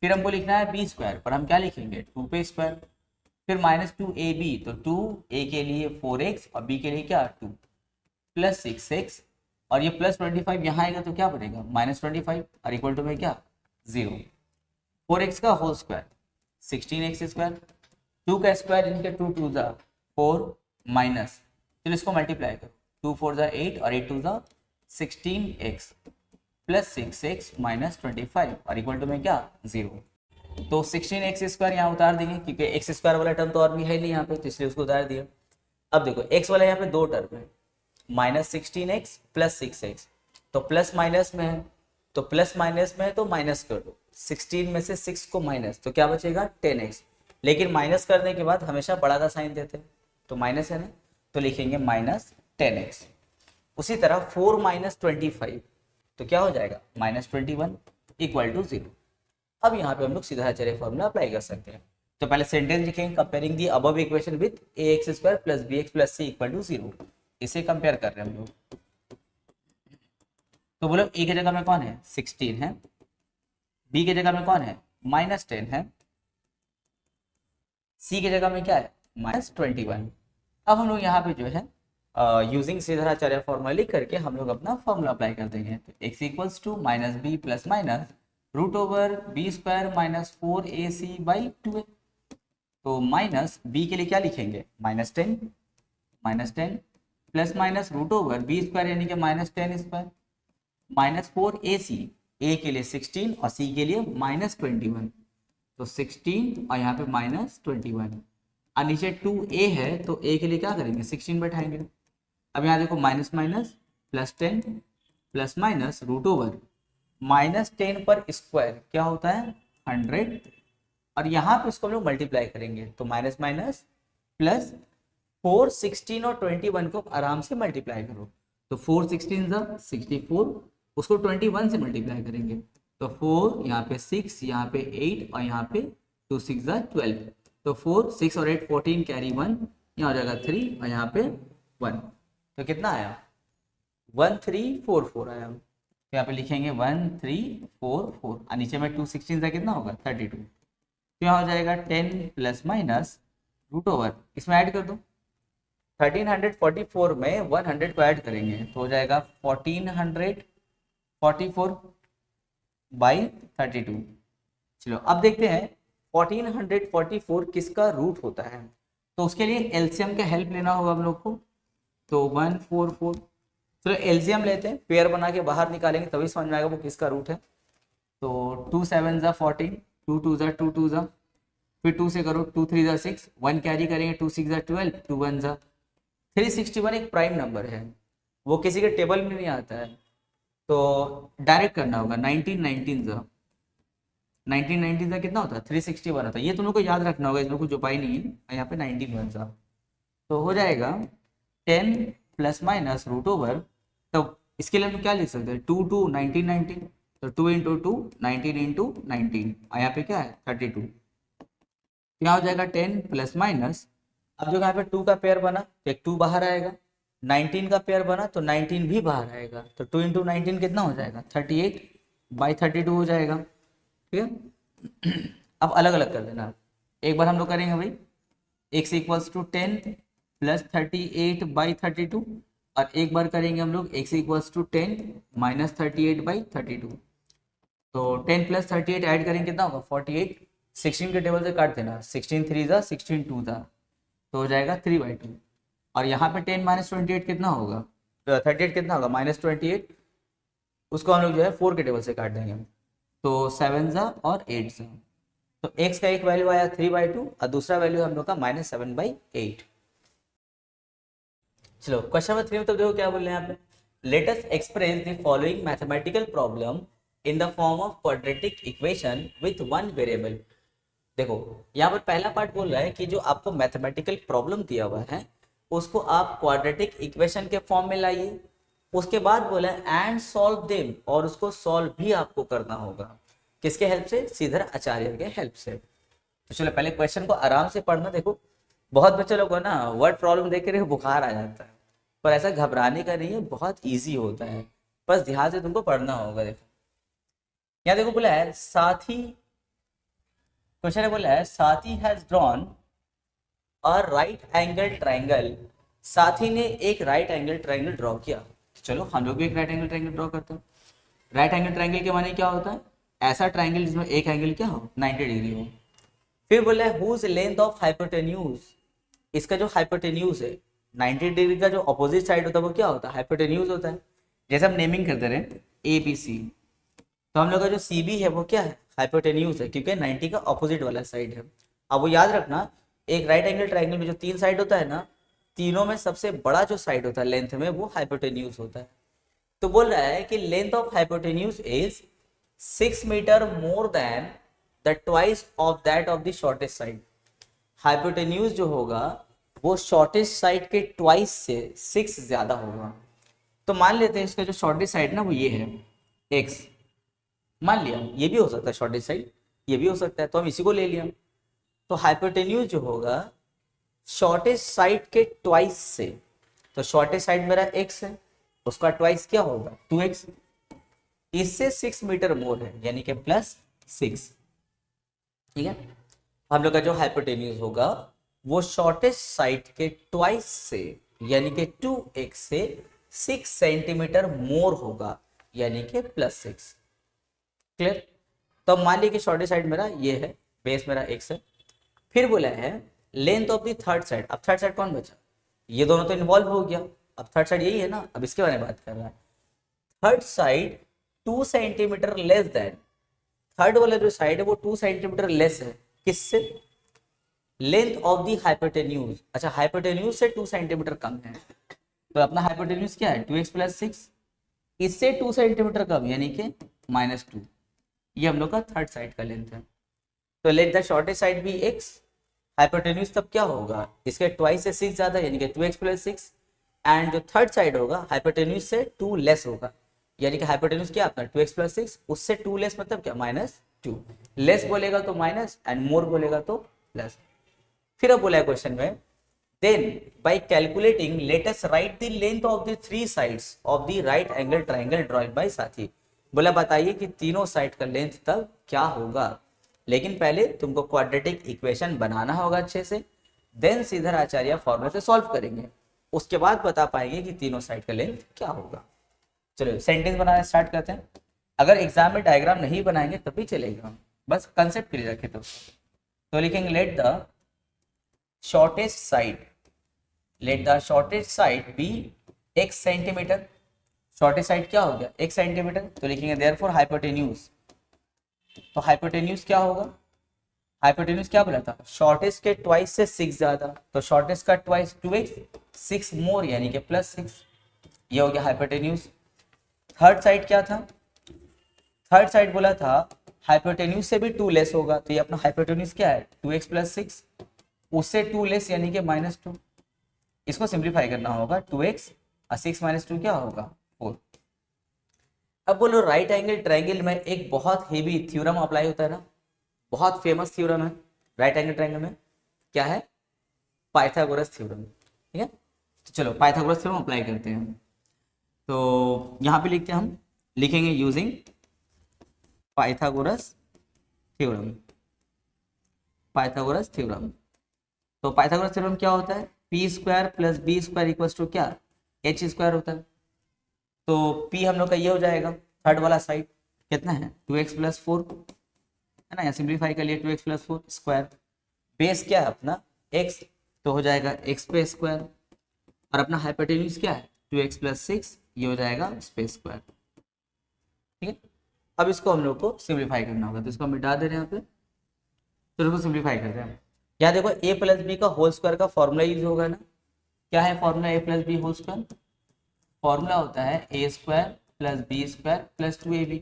फिर हमको लिखना है b स्क्वायर पर हम क्या लिखेंगे 2 पे स्क्वायर, फिर -2ab, तो 2a के लिए 4x और b के लिए क्या 2 प्लस 6x, और ये प्लस 25 यहाँ आएगा तो क्या बनेगा -25 और इक्वल टू में क्या 0, 4x का होल स्क्वायर 16x स्क्वायर, 2 का स्क्वायर इनके 2 2 जा 4 माइनस, चलो इसको मल्टीप्लाई करो 2 4 जा 8 और 8 2 जा 16x प्लस 6x माइनस 25 और इक्वल टू में क्या 0। तो 16x स्क्वायर यहाँ उतार देंगे क्योंकि एक्स स्क्वायर वाला टर्म तो और भी है नहीं यहाँ पे, तो इसलिए उसको उतार दिया। अब देखो x वाला यहाँ पे दो टर्म है -16x प्लस 6x, तो प्लस माइनस में है तो प्लस माइनस में है तो माइनस कर दो, 16 में से 6 को माइनस तो क्या बचेगा 10x, लेकिन माइनस करने के बाद हमेशा बड़ा का साइन देते हैं तो माइनस है ना, तो लिखेंगे -10x। उसी तरह 4 माइनस 25 तो क्या हो जाएगा -21 इक्वल टू 0। अब यहाँ पे हम लोग सीधा चले फॉर्मूला अप्लाई कर सकते हैं, तो पहले सेंटेंस लिखेंगे comparing the above equation with ax square plus bx plus c equal to 0, इसे कंपेयर कर रहे हैं हम लोग। तो बोलो a की जगह में कौन है 16 है, b की जगह में कौन है -10 है, c की जगह में क्या है -21। अब हम लोग यहाँ पे जो है यूजिंग सीधाचार्य फॉर्मूला लिख करके हम लोग अपना फॉर्मूला अप्लाई कर देंगे, तो x equals to -b plus minus √b square minus 4ac/2a, तो माइनस b के लिए क्या लिखेंगे -10 प्लस माइनस √b स्क्वायर यानी कि -10 स्क्वायर माइनस 4ac, a के लिए 16 और c के लिए -21, तो 16 और यहाँ पे -21, और नीचे 2a है तो a के लिए क्या करेंगे 16 बैठाएंगे। अब यहाँ देखो minus minus plus 10 plus minus -10 पर स्क्वायर क्या होता है 100, और यहाँ पे इसको हम लोग मल्टीप्लाई करेंगे तो माइनस माइनस प्लस 4 16 और 21 को आराम से मल्टीप्लाई करो, तो 4 16 64, उसको 21 से मल्टीप्लाई करेंगे तो 4 यहाँ पे 6 यहाँ पे 8 और यहाँ पे 2 6 12, तो 4 6 और 8 14 कैरी 1, यहाँ हो जाएगा 3 और यहाँ पे 1, तो कितना आया 1344 आया। तो यहाँ पे लिखेंगे 1344 और नीचे में 216 का कितना होगा 32। तो यहाँ हो जाएगा 10 प्लस माइनस रूट ओवर, इसमें ऐड कर दो 1344 में 100 को ऐड करेंगे तो हो जाएगा 1444 बाई 32। चलो अब देखते हैं 1444 किसका रूट होता है। तो उसके लिए एलसीएम का हेल्प लेना होगा हम लोग को। तो 144, चलो एलसीएम लेते हैं, पेयर बना के बाहर निकालेंगे तभी समझ में आएगा वो किसका रूट है। तो 2 7 ज़ा 14, 2 2 ज़ा 2 2 ज़ा, फिर 2 से करो 2 3 ज़ा 6, 1 कैरी करेंगे 2 6 ज़ा 12, 2 1 ज़ा 361 एक प्राइम नंबर है, वो किसी के टेबल में नहीं आता है तो डायरेक्ट करना होगा। 19 19 ज़ा 19 19 ज़ा कितना होता है 361 होता है। ये तुम लोग को याद रखना होगा, इसमें कुछ उपाय नहीं है। यहाँ पे 19 1 ज़ा तो हो जाएगा 10 प्लस माइनस रूट ओवर। तो इसके लिए हम क्या लिख सकते हैं 2 2 19 19, तो 2 इंटू 2 19 इंटू 19 और यहाँ पे क्या है 32। यहाँ हो जाएगा 10 प्लस माइनस, अब जो यहाँ पे 2 का पेयर बना तो एक 2 बाहर आएगा, 19 का पेयर बना तो 19 भी बाहर आएगा, तो 2 इंटू 19 कितना हो जाएगा 38 बाई 32 हो जाएगा। ठीक है, अब अलग अलग कर देना। एक बार हम लोग करेंगे भाई x equals to 10 plus 38 by 32 और एक बार करेंगे हम लोग x equals to 10 minus 38 by 32। तो 10 प्लस 38 ऐड करेंगे कितना होगा 48, 16 के टेबल से काट देना 16 3 ज़ा 16 2 ज़ा तो हो जाएगा 3/2। और यहाँ पे 10 माइनस 28 कितना होगा 38 कितना होगा माइनस 28, उसको हम लोग जो है 4 के टेबल से काट देंगे तो 7 ज़ा और 8 ज़ा। तो x का एक वैल्यू आया 3/2 और दूसरा वैल्यू हम लोग का -7/8। चलो क्वेश्चन नंबर 3 में तो देखो क्या बोल रहे हैं यहाँ पे, let us express the following mathematical problem in the form of quadratic equation with one variable. देखो यहाँ पर पहला पार्ट बोल रहा है कि जो आपको मैथमेटिकल प्रॉब्लम दिया हुआ है उसको आप क्वाड्रेटिक इक्वेशन के फॉर्म में लाइए। उसके बाद बोला है एंड सॉल्व देम, और उसको सॉल्व भी आपको करना होगा किसके हेल्प से, श्रीधर आचार्य के हेल्प से। तो चलो पहले क्वेश्चन को आराम से पढ़ना। देखो बहुत बच्चे लोग को ना वर्ड प्रॉब्लम देख के बुखार आ जाता है, पर ऐसा घबराने का नहीं है, बहुत ईजी होता है, बस ध्यान से तुमको पढ़ना होगा। देखो यहाँ देखो बोला है साथी, क्वेश्चन है बोला है साथी has drawn a right angle triangle. साथी ने एक राइट एंगल ट्राइंगल ड्रॉ किया। तो चलो हम लोग भी एक राइट एंगल ट्राइंगल ड्रॉ करते हैं। राइट एंगल ट्राइंगल के माने क्या होता है, ऐसा ट्राइंगल जिसमें एक एंगल क्या हो 90 डिग्री हो। फिर बोला है हुज लेंथ ऑफ हाइपोटेन्यूज, इसका जो हाइपोटेन्यूज है 90 डिग्री का जो अपोजिट साइड होता है वो क्या होता है हाइपोटेन्यूज होता है। जैसे हम नेमिंग करते रहे ए बी सी, तो हम लोग का जो सी बी है वो क्या है हाइपोटेन्यूज है, क्योंकि 90 का ऑपोजिट वाला साइड है। अब वो याद रखना एक राइट एंगल ट्राइंगल में जो 3 साइड होता है ना, तीनों में सबसे बड़ा जो साइड होता है लेंथ में वो हाइपोटेन्यूज होता है। तो बोल रहा है कि length of hypotenuse is 6 metre more than the twice of that of the shortest side. Hypotenuse जो होगा वो शॉर्टेस्ट साइड के ट्वाइस से 6 ज्यादा होगा। तो मान लेते हैं इसका जो शॉर्टेस्ट साइड ना वो ये है x, मान लिया ये भी हो सकता है शॉर्टेस्ट साइड, ये भी हो सकता है, तो हम इसी को ले लिया। तो हाइपोटेन्यूज जो होगा शॉर्टेस्ट साइड के ट्वाइस से, तो शॉर्टेस्ट साइड मेरा x है, उसका ट्वाइस क्या होगा 2x, इससे 6 मीटर मोर है यानी कि +6। ठीक है, हम लोग का जो हाइपोटेन्यूज होगा वो शॉर्टेस्ट साइड के ट्वाइस से यानी कि 2x से 6 सेंटीमीटर मोर होगा यानी कि +6। क्लियर। तो अब मान लीजिए कि शॉर्टेस्ट साइड मेरा ये है, बेस मेरा x है। फिर बोला है length of the third side. अब थर्ड साइड कौन बचा, ये दोनों तो इन्वॉल्व हो गया, अब थर्ड साइड यही है ना, अब इसके बारे में बात कर रहा है। Third side 2 centimetre less than, third वाला जो साइड है वो 2 सेंटीमीटर लेस है किससे, लेंथ ऑफ द हाइपोटेन्यूज। अच्छा हाइपोटेन्यूज से 2 सेंटीमीटर कम है, तो अपना हाइपोटेन्यूज क्या है 2x + 6, इससे 2 सेंटीमीटर कम यानी कि -2। ये हम लोग का थर्ड साइड का लेंथ है। तो लेट द शॉर्टेस्ट साइड भी x, हाइपोटेन्यूज तब क्या होगा इसके ट्वाइस से 6 ज्यादा यानी कि 2x + 6, एंड जो थर्ड साइड होगा हाइपोटेन्यूज से 2 लेस होगा यानी कि हाइपोटेन्यूज क्या अपना 2x + 6, उससे 2 लेस मतलब क्या -2। लेस बोलेगा तो माइनस एंड मोर बोलेगा तो प्लस। फिर अब बोला है क्वेश्चन में then by calculating let us write the length of the 3 sides of the right angle triangle drawing by साथी। बोला बताइए कि तीनों साइड का लेंथ तब क्या होगा। लेकिन पहले तुमको क्वाड्रेटिक इक्वेशन बनाना होगा अच्छे से, देन श्रीधर आचार्य फॉर्मूले से सॉल्व करेंगे, उसके बाद बता पाएंगे कि तीनों साइड का लेंथ क्या होगा। चलो सेंटेंस बनाना स्टार्ट करते हैं। अगर एग्जाम में डायग्राम नहीं बनाएंगे तब भी चलेगा, बस कंसेप्ट क्लियर रखे तो लिखेंगे let the shortest side, let the shortest side be x centimetre. Shortest side क्या हो गया x सेंटीमीटर, तो लिखेंगे देयरफॉर हाइपोटेन्यूज। तो हाइपोटेन्यूज क्या होगा, हाइपोटेन्यूज क्या बोला था, शॉर्टेस्ट के ट्वाइस से 6 ज्यादा, तो शॉर्टेस्ट का ट्वाइस 2x 6 मोर यानी कि +6, ये हो गया हाइपोटेन्यूज। थर्ड साइड क्या था, थर्ड साइड बोला था हाइपोटेन्यूज से भी 2 लेस होगा, तो ये अपना हाइपोटेन्यूज क्या है 2x + 6, उससे 2 लेस यानी कि -2। इसको सिंप्लीफाई करना होगा, 2x और 6 - 2 क्या होगा 4। अब बोलो राइट एंगल ट्रायंगल में एक बहुत हेवी थ्योरम अप्लाई होता है ना, बहुत फेमस थ्योरम है राइट एंगल ट्रायंगल में, क्या है पाइथागोरस थ्योरम। ठीक है, तो चलो पाइथागोरस थ्योरम अप्लाई करते हैं। तो यहाँ पे लिखते हैं हम, लिखेंगे using Pythagoras theorem, Pythagoras theorem. तो पाइथागोरस थ्योरम क्या होता है, p² + b² = क्या h² होता है। तो p हम लोग का ये हो जाएगा थर्ड वाला साइड, कितना है 2x + 4 है ना, या सिंप्लीफाई कर लिए 2x + 4 स्क्वायर, बेस क्या है अपना x, तो हो जाएगा x पे स्क्वायर, और अपना हाइपोटेन्यूज क्या है 2x + 6, ये हो जाएगा उसपे स्क्वायर। ठीक है, अब इसको हम लोग को सिंप्लीफाई करना होगा, तो इसको हम मिटा दे रहे हैं यहाँ पे, तो इसको सिंप्लीफाई करते हैं। यहाँ देखो a + b का होल स्क्वायर का फॉर्मूला यूज होगा ना, क्या है formula a + b whole square, formula होता है a² + b² + 2ab।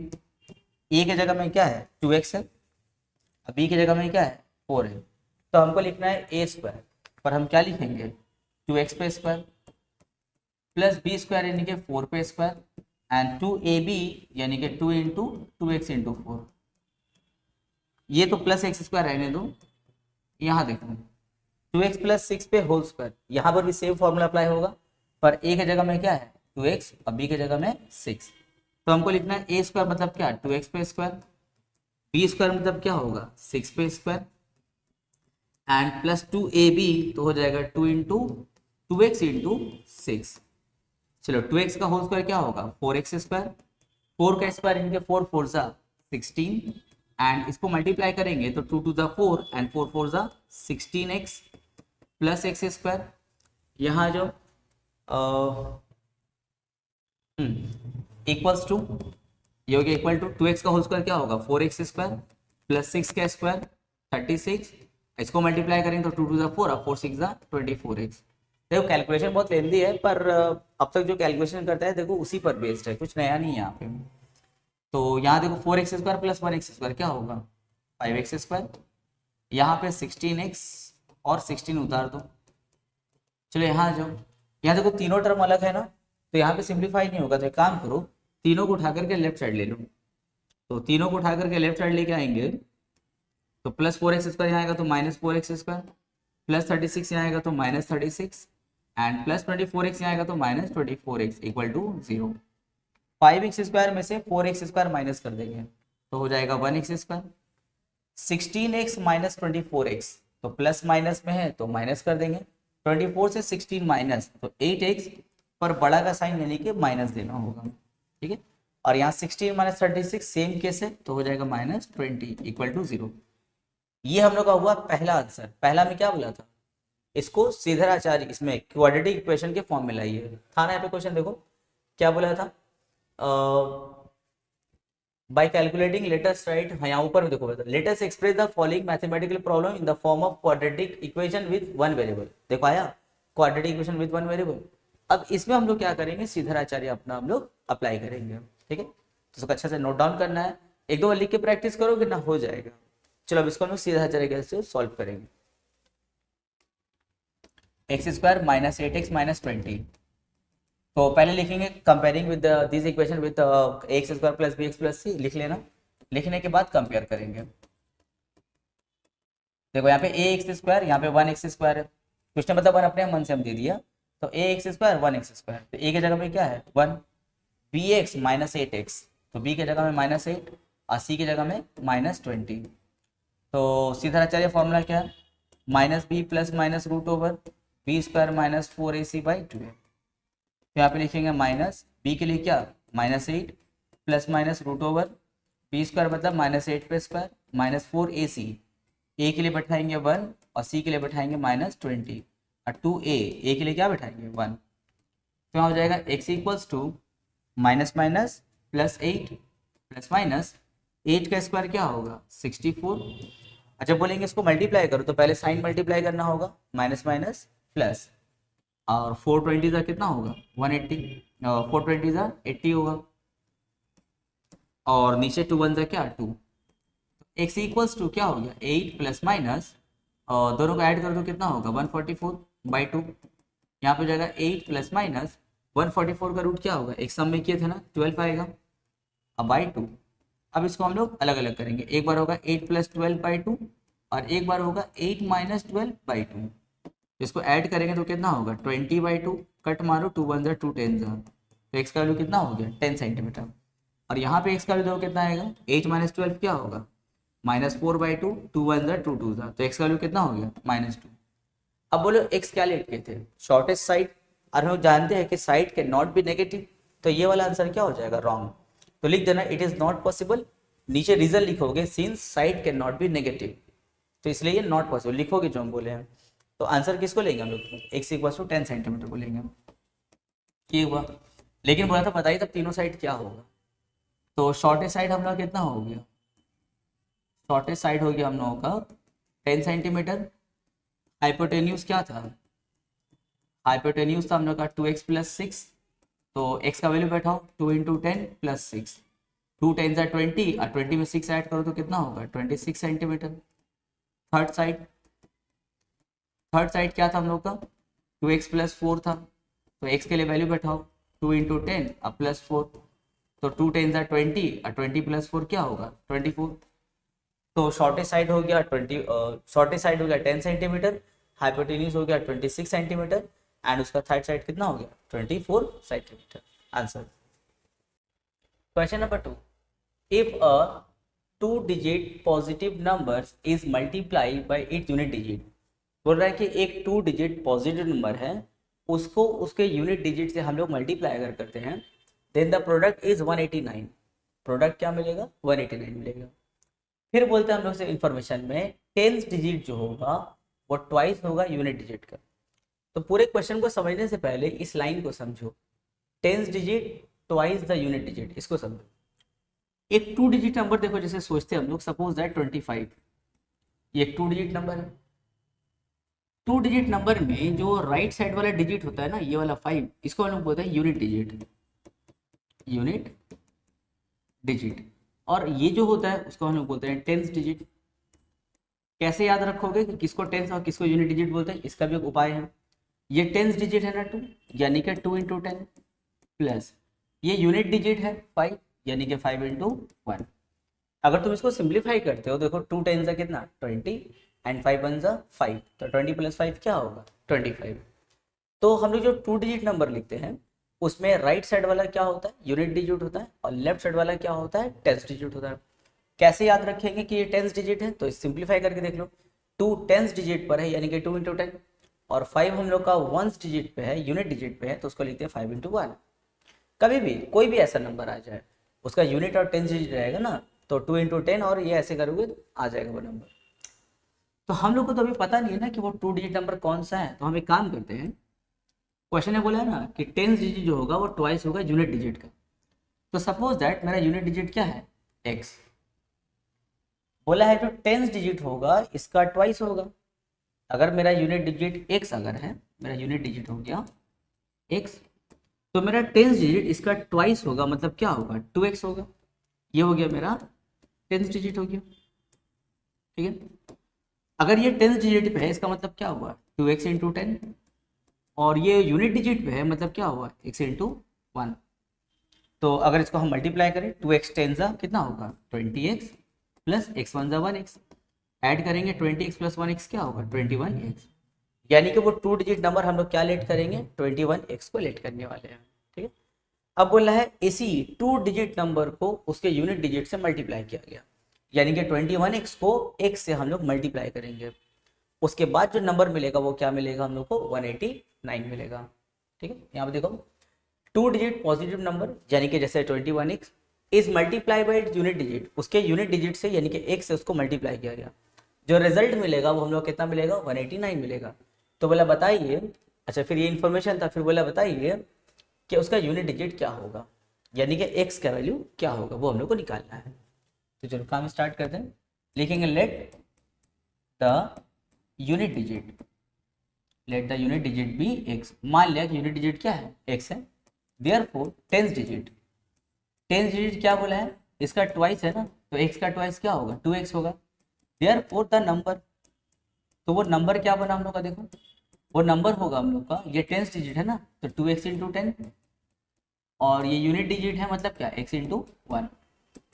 a की जगह में क्या है 2x है, अब b की जगह में क्या है 4 है, तो हमको लिखना है a², पर हम क्या लिखेंगे 2x पे स्क्वायर + b² यानी कि 4 पे स्क्वायर, एंड 2ab यानी कि 2 × 2x × 4। ये तो +x² रहने दो, यहाँ देखो 2x + 6 पे होल स्क्वायर, यहाँ पर भी सेम फॉर्मूला अप्लाई होगा, पर a की जगह में क्या है 2x और b की जगह में 6, तो हमको लिखना है a² मतलब क्या 2x पे स्क्वायर, b² मतलब क्या होगा 6 पे स्क्वायर, एंड +2ab तो हो जाएगा 2 × 2x × 6। चलो 2x का होल स्क्वायर क्या होगा 4x², 4 का स्क्वायर यानी कि 4 × 4 = 16, एंड इसको मल्टीप्लाई करेंगे तो 2 × 4 एंड 4 × 4 = 16x + x²। यहाँ जो इक्वल्स टू, ये हो गया इक्वल टू 2x का होल स्क्वायर क्या होगा 4x² + 6 का स्क्वायर 36, इसको मल्टीप्लाई करेंगे तो 2 × 4 और 4 × 6 = 24x। देखो कैलकुलेशन बहुत लेंदी है, पर अब तक जो कैलकुलेशन करता है देखो उसी पर बेस्ड है, कुछ नया नहीं है यहाँ पे। तो यहाँ देखो 4x² + 1x² क्या होगा 5x², यहाँ पे 16x और 16 उतार दो। चलो यहाँ जाओ, यहाँ देखो तीनों टर्म अलग है ना, तो यहाँ पे सिंप्लीफाई नहीं होगा, तो एक काम करो तीनों को उठा करके लेफ्ट साइड ले लो, तो तीनों को उठा करके लेफ्ट साइड लेके आएंगे तो +4x² यहाँ आएगा तो -4x², +36 यहाँ आएगा तो -36, एंड +24x यहाँ आएगा तो -24x = 0। 5x² में से 4x² माइनस कर देंगे तो हो जाएगा 1x², 16x - 24x तो प्लस माइनस में है तो माइनस कर देंगे, 24 से 16 माइनस तो 8x, पर बड़ा का साइन यानी कि माइनस देना होगा। ठीक है, और यहाँ 16 - 36 सेम केस है तो हो जाएगा -20 = 0। ये हम लोग का हुआ पहला आंसर। पहला में क्या बोला था, इसको श्रीधर आचार्य इसमें क्वाड्रेटिक इक्वेशन के फॉर्म में लाइए, था ना यहाँ पे क्वेश्चन, देखो क्या बोला था बाय कैलकुलेटिंग लेटेस्ट राइट, हाँ यहाँ ऊपर में देखो latest express the following mathematical problem in the form of quadratic equation with one variable. देखो आया quadratic equation with one variable. अब इसमें हम लोग क्या करेंगे श्रीधर आचार्य अपना हम लोग अप्लाई करेंगे। ठीक है, तो इसको अच्छा से नोट डाउन करना है, एक दो बार लिख के प्रैक्टिस करोगे ना हो जाएगा। चलो अब इसको हम लोग श्रीधर आचार्य से सॉल्व करेंगे। x² - 8x - 20, तो पहले लिखेंगे comparing with this equation with ax² + bx + c, लिख लेना, लिखने के बाद कंपेयर करेंगे। देखो यहाँ पे ax², यहाँ पे 1x² है, कुछ मतलब 1 अपने मन से हम दे दिया, तो ax² 1x², तो a की जगह पे क्या है 1, bx - 8x तो b की जगह में -8 और c की जगह में -20। तो सीधा चलिए फॉर्मूला क्या है, -b plus minus root over b square -4ac/2। तो यहाँ पे लिखेंगे माइनस बी के लिए क्या -8 plus minus root over b square मतलब -8 पे स्क्वायर -4ac। ए के लिए बैठाएंगे 1 और सी के लिए बैठाएंगे -20 और 2a ए के लिए क्या बैठाएंगे 1। तो यहाँ हो जाएगा x equals to minus minus plus 8 plus minus 8 का स्क्वायर क्या होगा 64। अच्छा बोलेंगे इसको मल्टीप्लाई करो तो पहले साइन मल्टीप्लाई करना होगा माइनस माइनस प्लस और 420 का कितना होगा 180 420 का 80 होगा और नीचे 2 1 का क्या 2। x इक्वल्स टू क्या हो गया 8 प्लस माइनस और दोनों को ऐड कर दो कितना होगा 144/2। यहाँ पे जाएगा 8 प्लस माइनस 144 का रूट क्या होगा एक सम में किए थे ना 12 आएगा अब /2। अब इसको हम लोग अलग अलग करेंगे, एक बार होगा 8 प्लस 12/2 और एक बार होगा 8 माइनस 12/2। इसको ऐड करेंगे तो कितना होगा 20/2 कट मारो 2 1 2 10 तो x का वैल्यू कितना हो गया 10 सेंटीमीटर। और यहाँ पे x का वैल्यू कितना आएगा 8 माइनस 12 क्या होगा -4/2 2 1 2 2 तो x का वैल्यू कितना हो गया -2। अब बोलो x क्या लेट के थे शॉर्टेस्ट साइड और हम लोग जानते हैं कि साइड के नॉट बी नेगेटिव, तो ये वाला आंसर क्या हो जाएगा रॉन्ग। तो लिख देना इट इज नॉट पॉसिबल, नीचे रीजन लिखोगे since side can not be negative, तो इसलिए ये नॉट पॉसिबल लिखोगे जो हम बोले हैं। तो आंसर किसको लेंगे हम लोग x इक्वल टू 10 सेंटीमीटर को लेंगे। ये हुआ, लेकिन बोला था बताइए तब तीनों साइड क्या होगा। तो शॉर्टेस्ट साइड हम लोग कितना हो गया, शॉर्टेस्ट साइड हो गया हम लोगों का 10 सेंटीमीटर। हाइपोटेन्यूज क्या था, हाइपोटेन्यूज था हम लोग का 2x प्लस 6, तो x का वैल्यू बैठाओ 2 × 10 प्लस 6 2 10 20 और 20 में 6 ऐड करो तो कितना होगा 26 सेंटीमीटर। थर्ड साइड क्या था हम लोग का 2x प्लस 4 था, तो x के लिए वैल्यू बैठाओ 2 × 10 और प्लस 4 तो 2 10 20 और 20 प्लस 4 क्या होगा 24। तो शॉर्टेस्ट साइड हो गया 10 सेंटीमीटर, हाइपोटेन्यूज हो गया 26 सेंटीमीटर एंड उसका थर्ड साइड कितना हो गया 24 centimetre. Answer. Question number 2, if a 2 digit positive number is multiply by it unit digit. बोल रहा है कि एक 2 डिजिट पॉजिटिव नंबर है उसको उसके यूनिट डिजिट से हम लोग मल्टीप्लाई अगर करते हैं then the product is 189। Product क्या मिलेगा 189 मिलेगा। फिर बोलते हैं हम लोग से इन्फॉर्मेशन में 10th डिजिट जो होगा वो ट्वाइस होगा यूनिट डिजिट का। तो पूरे क्वेश्चन को समझने से पहले इस लाइन को समझो, 10th digit twice the unit digit, इसको समझो। एक 2 डिजिट नंबर देखो जैसे सोचते हैं हम लोग, सपोज दैट 25, ये एक 2 डिजिट नंबर है। 2 डिजिट नंबर में जो राइट साइड वाला डिजिट होता है ना ये वाला 5, इसको हम लोग बोलते हैं यूनिट डिजिट और ये जो होता है उसको हम लोग बोलते हैं 10th डिजिट। कैसे याद रखोगे कि किसको 10th और किसको यूनिट डिजिट बोलते हैं, इसका भी एक उपाय है। ये 10th डिजिट है ना 2 यानी कि 2 × 10 प्लस ये यूनिट डिजिट है 5 यानी कि 5 × 1। अगर तुम इसको सिंप्लीफाई करते हो देखो 2 10 कितना 20 एंड 5 1 5, तो 20 प्लस 5 क्या होगा 25। तो हम लोग जो 2 डिजिट नंबर लिखते हैं उसमें राइट साइड वाला क्या होता है यूनिट डिजिट होता है और लेफ्ट साइड वाला क्या होता है 10th डिजिट होता है। कैसे याद रखेंगे कि ये 10th डिजिट है, तो सिंप्लीफाई करके देख लो 2 10th डिजिट पर है यानी कि 2 × 10 और 5 हम लोग का 1st डिजिट पे है यूनिट डिजिट पे है तो उसको लिखते हैं 5 × 1। कभी भी कोई भी ऐसा नंबर आ जाए उसका यूनिट और 10th डिजिट रहेगा ना तो 2 × 10 और ये ऐसे करोगे तो आ जाएगा वो नंबर। तो हम लोग को तो अभी पता नहीं है ना कि वो 2 डिजिट नंबर कौन सा है, तो हम एक काम करते हैं, क्वेश्चन ने बोला है ना कि 10th डिजिट जो होगा वो ट्वाइस होगा यूनिट डिजिट का। तो सपोज दैट मेरा यूनिट डिजिट क्या है x, बोला है जो 10th डिजिट होगा इसका ट्वाइस होगा। अगर मेरा यूनिट डिजिट x अगर है, मेरा यूनिट डिजिट हो गया x, तो मेरा 10th डिजिट इसका ट्वाइस होगा मतलब क्या होगा 2x होगा। ये हो गया मेरा 10th डिजिट हो गया, ठीक है। अगर ये 10th डिजिट पे है इसका मतलब क्या हुआ 2x × 10 और ये यूनिट डिजिट पे है मतलब क्या हुआ x × 1। तो अगर इसको हम मल्टीप्लाई करें 2x 10 कितना होगा 20x plus x 1 1x, add करेंगे 20x प्लस 1x क्या होगा 21x, यानी कि वो 2 डिजिट नंबर हम लोग क्या लेट करेंगे 21x को लेट करने वाले हैं, ठीक है। अब बोला है इसी 2 डिजिट नंबर को उसके यूनिट डिजिट से मल्टीप्लाई किया गया, यानी कि 21x को x से हम लोग मल्टीप्लाई करेंगे, उसके बाद जो नंबर मिलेगा वो क्या मिलेगा हम लोग को 189 मिलेगा। ठीक है, यहाँ पे देखो 2 डिजिट पॉजिटिव नंबर यानी कि जैसे 21x is multiply by unit digit, उसके यूनिट डिजिट से यानी कि x से उसको मल्टीप्लाई किया गया, जो रिजल्ट मिलेगा वो हम लोग कितना मिलेगा 189 मिलेगा। तो बोला बताइए, अच्छा फिर ये इन्फॉर्मेशन था, फिर बोला बताइए कि उसका यूनिट डिजिट क्या होगा, यानी कि x का वैल्यू क्या होगा वो हम लोग को निकालना है। तो चलो काम स्टार्ट करते हैं, लिखेंगे let the unit digit, let the unit digit be x। मान लिया कि यूनिट डिजिट क्या है x है, therefore tens digit, tens digit क्या बोला है इसका ट्वाइस है ना, तो x का ट्वाइस क्या होगा 2x होगा। देयरफॉर द नंबर, तो वो नंबर क्या बना हम लोग का, देखो वो नंबर होगा हम लोग का, ये टेंस डिजिट है ना, तो 2x इंटू 10, और ये यूनिट डिजिट है मतलब क्या x इंटू 1,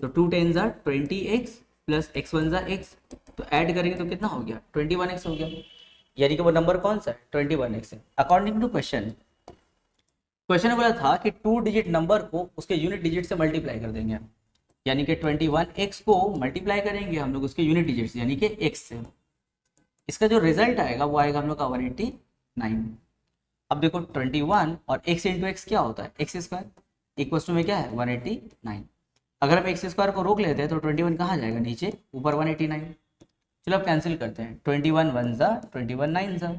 तो 2 10 ज़ा 20x प्लस x1 ज़ा x, तो ऐड करेंगे तो कितना हो गया 21x हो गया, यानी कि वो नंबर कौन सा है 21x है अकॉर्डिंग टू क्वेश्चन। क्वेश्चन बोला था कि 2 डिजिट नंबर को उसके यूनिट डिजिट से मल्टीप्लाई कर देंगे, यानी कि 21x को मल्टीप्लाई करेंगे हम लोग उसके यूनिट डिजिट से यानी कि x से, इसका जो रिजल्ट आएगा वो आएगा हम लोग का 189। अब देखो 21 और x इंटू एक्स क्या होता है एक्स स्क्वायर, इक्वल टू में क्या है 189। अगर हम एक्स स्क्वायर को रोक लेते हैं तो 21 कहाँ जाएगा नीचे, ऊपर 189। चलो अब कैंसिल करते हैं, 21 1 ज़ा 21 9 ज़ा,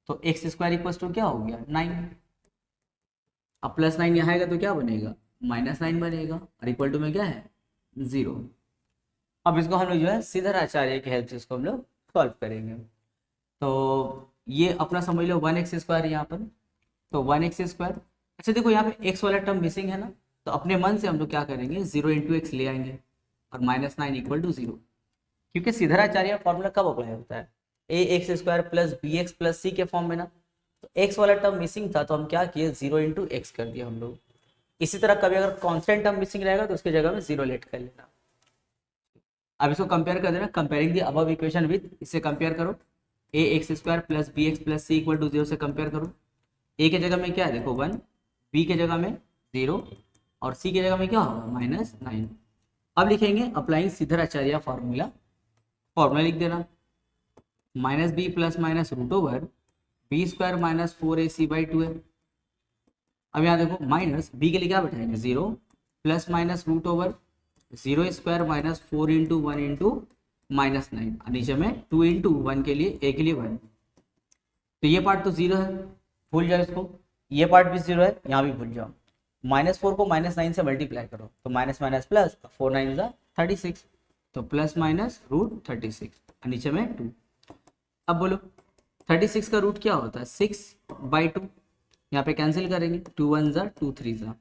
तो एक्स स्क्वायर इक्वल टू क्या हो गया 9। अब प्लस 9 यहाँ आएगा तो क्या बनेगा -9 बनेगा, और इक्वल टू में क्या है 0। अब इसको हम लोग जो है सिद्धराचार्य की हेल्प से इसको हम लोग सॉल्व करेंगे। तो ये अपना समझ लो 1x स्क्वायर यहाँ पर, तो 1x स्क्वायर, अच्छा देखो यहाँ पे x वाला टर्म मिसिंग है ना, तो अपने मन से हम लोग क्या करेंगे 0 इंटू एक्स ले आएंगे और -9 इक्वल टू 0, क्योंकि सिद्धराचार्य फॉर्मूला कब अप्लाई होता है ax square plus b x plus c के फॉर्म में ना, तो x वाला टर्म मिसिंग था तो हम क्या किए 0 इंटू एक्स कर दिया हम लोग। इसी तरह कभी अगर कांस्टेंट टर्म मिसिंग रहेगा तो उसकी जगह में 0 लेट कर लेना। अब इसको कंपेयर कर देना, comparing the above equation with, इससे कंपेयर करो ax square plus b x plus c equal to 0 से कंपेयर करो, a के जगह में क्या है देखो 1, b के जगह में 0 और c के जगह में क्या होगा -9। अब लिखेंगे अप्लाइंग सिद्धराचार्य फार्मूला, फार्मूला लिख देना -b plus minus root over b square minus 4ac by 2 है। अब यहाँ देखो माइनस b के लिए क्या बैठाएंगे 0 plus minus root over 0 square minus 4 into 1 into -9, नीचे में 2 इंटू 1 के लिए a के लिए 1, तो ये पार्ट तो 0 है भूल जाओ इसको, ये पार्ट भी 0 है यहाँ भी भूल जाओ। -4 को -9 से मल्टीप्लाई करो तो माइनस माइनस प्लस 4 9 ज़ा 36, तो प्लस माइनस रूट 36, नीचे में 2। अब बोलो 36 का रूट क्या होता है 6/2, यहाँ पे कैंसिल करेंगे 2 1 ज़ा 2 3 ज़ा,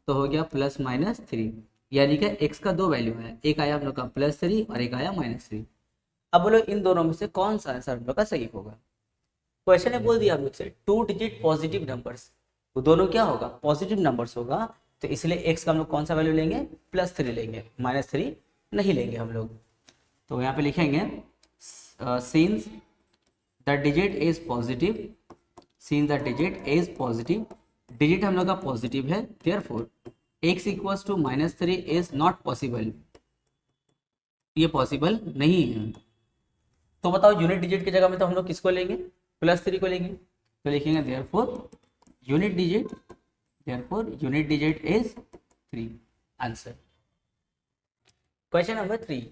तो हो गया +-3, यानी कि x का 2 वैल्यू है, एक आया हम लोग का +3 और एक आया -3। अब बोलो इन दोनों में से कौन सा आंसर हम लोग का सही होगा। क्वेश्चन ने बोल दिया हम लोग से 2 डिजिट पॉजिटिव नंबर्स, वो दोनों क्या होगा पॉजिटिव नंबर्स होगा, तो इसलिए x का हम लोग कौन सा वैल्यू लेंगे +3 लेंगे, -3 नहीं लेंगे हम लोग। तो यहाँ पे लिखेंगे since the digit is positive, since the digit is positive, digit हम लोग का पॉजिटिव है, therefore x equals to -3 is not possible, ये पॉसिबल नहीं है। तो बताओ यूनिट डिजिट की जगह में तो हम लोग किसको लेंगे +3 को लेंगे, तो लिखेंगे therefore unit digit, therefore unit digit is 3 answer. Question number 3,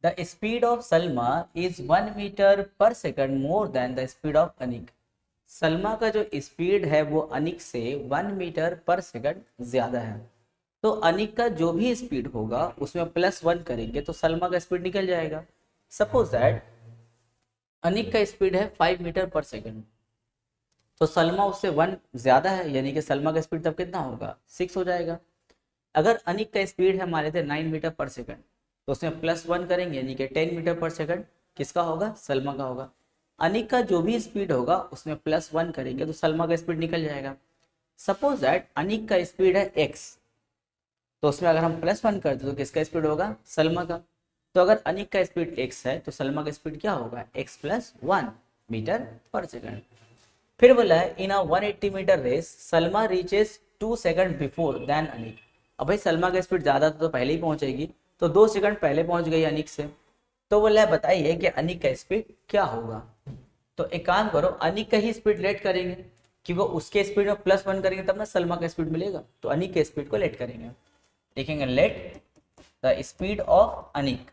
the speed of Salma is 1 meter पर second more than the speed of Anik. Salma का जो स्पीड है वो अनिक से 1 मीटर पर सेकंड ज्यादा है, तो अनिक का जो भी स्पीड होगा उसमें +1 करेंगे तो सलमा का स्पीड निकल जाएगा। सपोज दैट अनिक का स्पीड है 5 मीटर पर सेकंड, तो सलमा उससे 1 ज्यादा है, यानी कि सलमा का स्पीड तब कितना होगा 6 हो जाएगा। अगर अनिक का स्पीड है मान लेते 9 मीटर पर सेकंड, तो उसमें +1 करेंगे यानी कि 10 मीटर पर सेकंड, किसका होगा सलमा का होगा। अनिक का जो भी स्पीड होगा उसमें +1 करेंगे तो सलमा का स्पीड निकल जाएगा। सपोज दैट अनिक का स्पीड है x, तो उसमें अगर हम +1 कर दे तो किसका स्पीड होगा सलमा का। तो अगर अनिक का स्पीड x है तो सलमा का स्पीड क्या होगा x + 1 मीटर पर सेकंड। फिर बोला है in a 180 metre race Salma reaches 2 second before than Anik. अब भाई सलमा का स्पीड ज़्यादा तो पहले ही पहुंचेगी, तो 2 सेकंड पहले पहुंच गई अनिक से। तो बोला है बताइए कि अनिक का स्पीड क्या होगा। तो एक काम करो, अनिक का ही स्पीड लेट करेंगे कि वो उसके स्पीड में +1 करेंगे तब ना सलमा का स्पीड मिलेगा। तो अनिक के स्पीड को लेट करेंगे, लिखेंगे let the speed of Anik,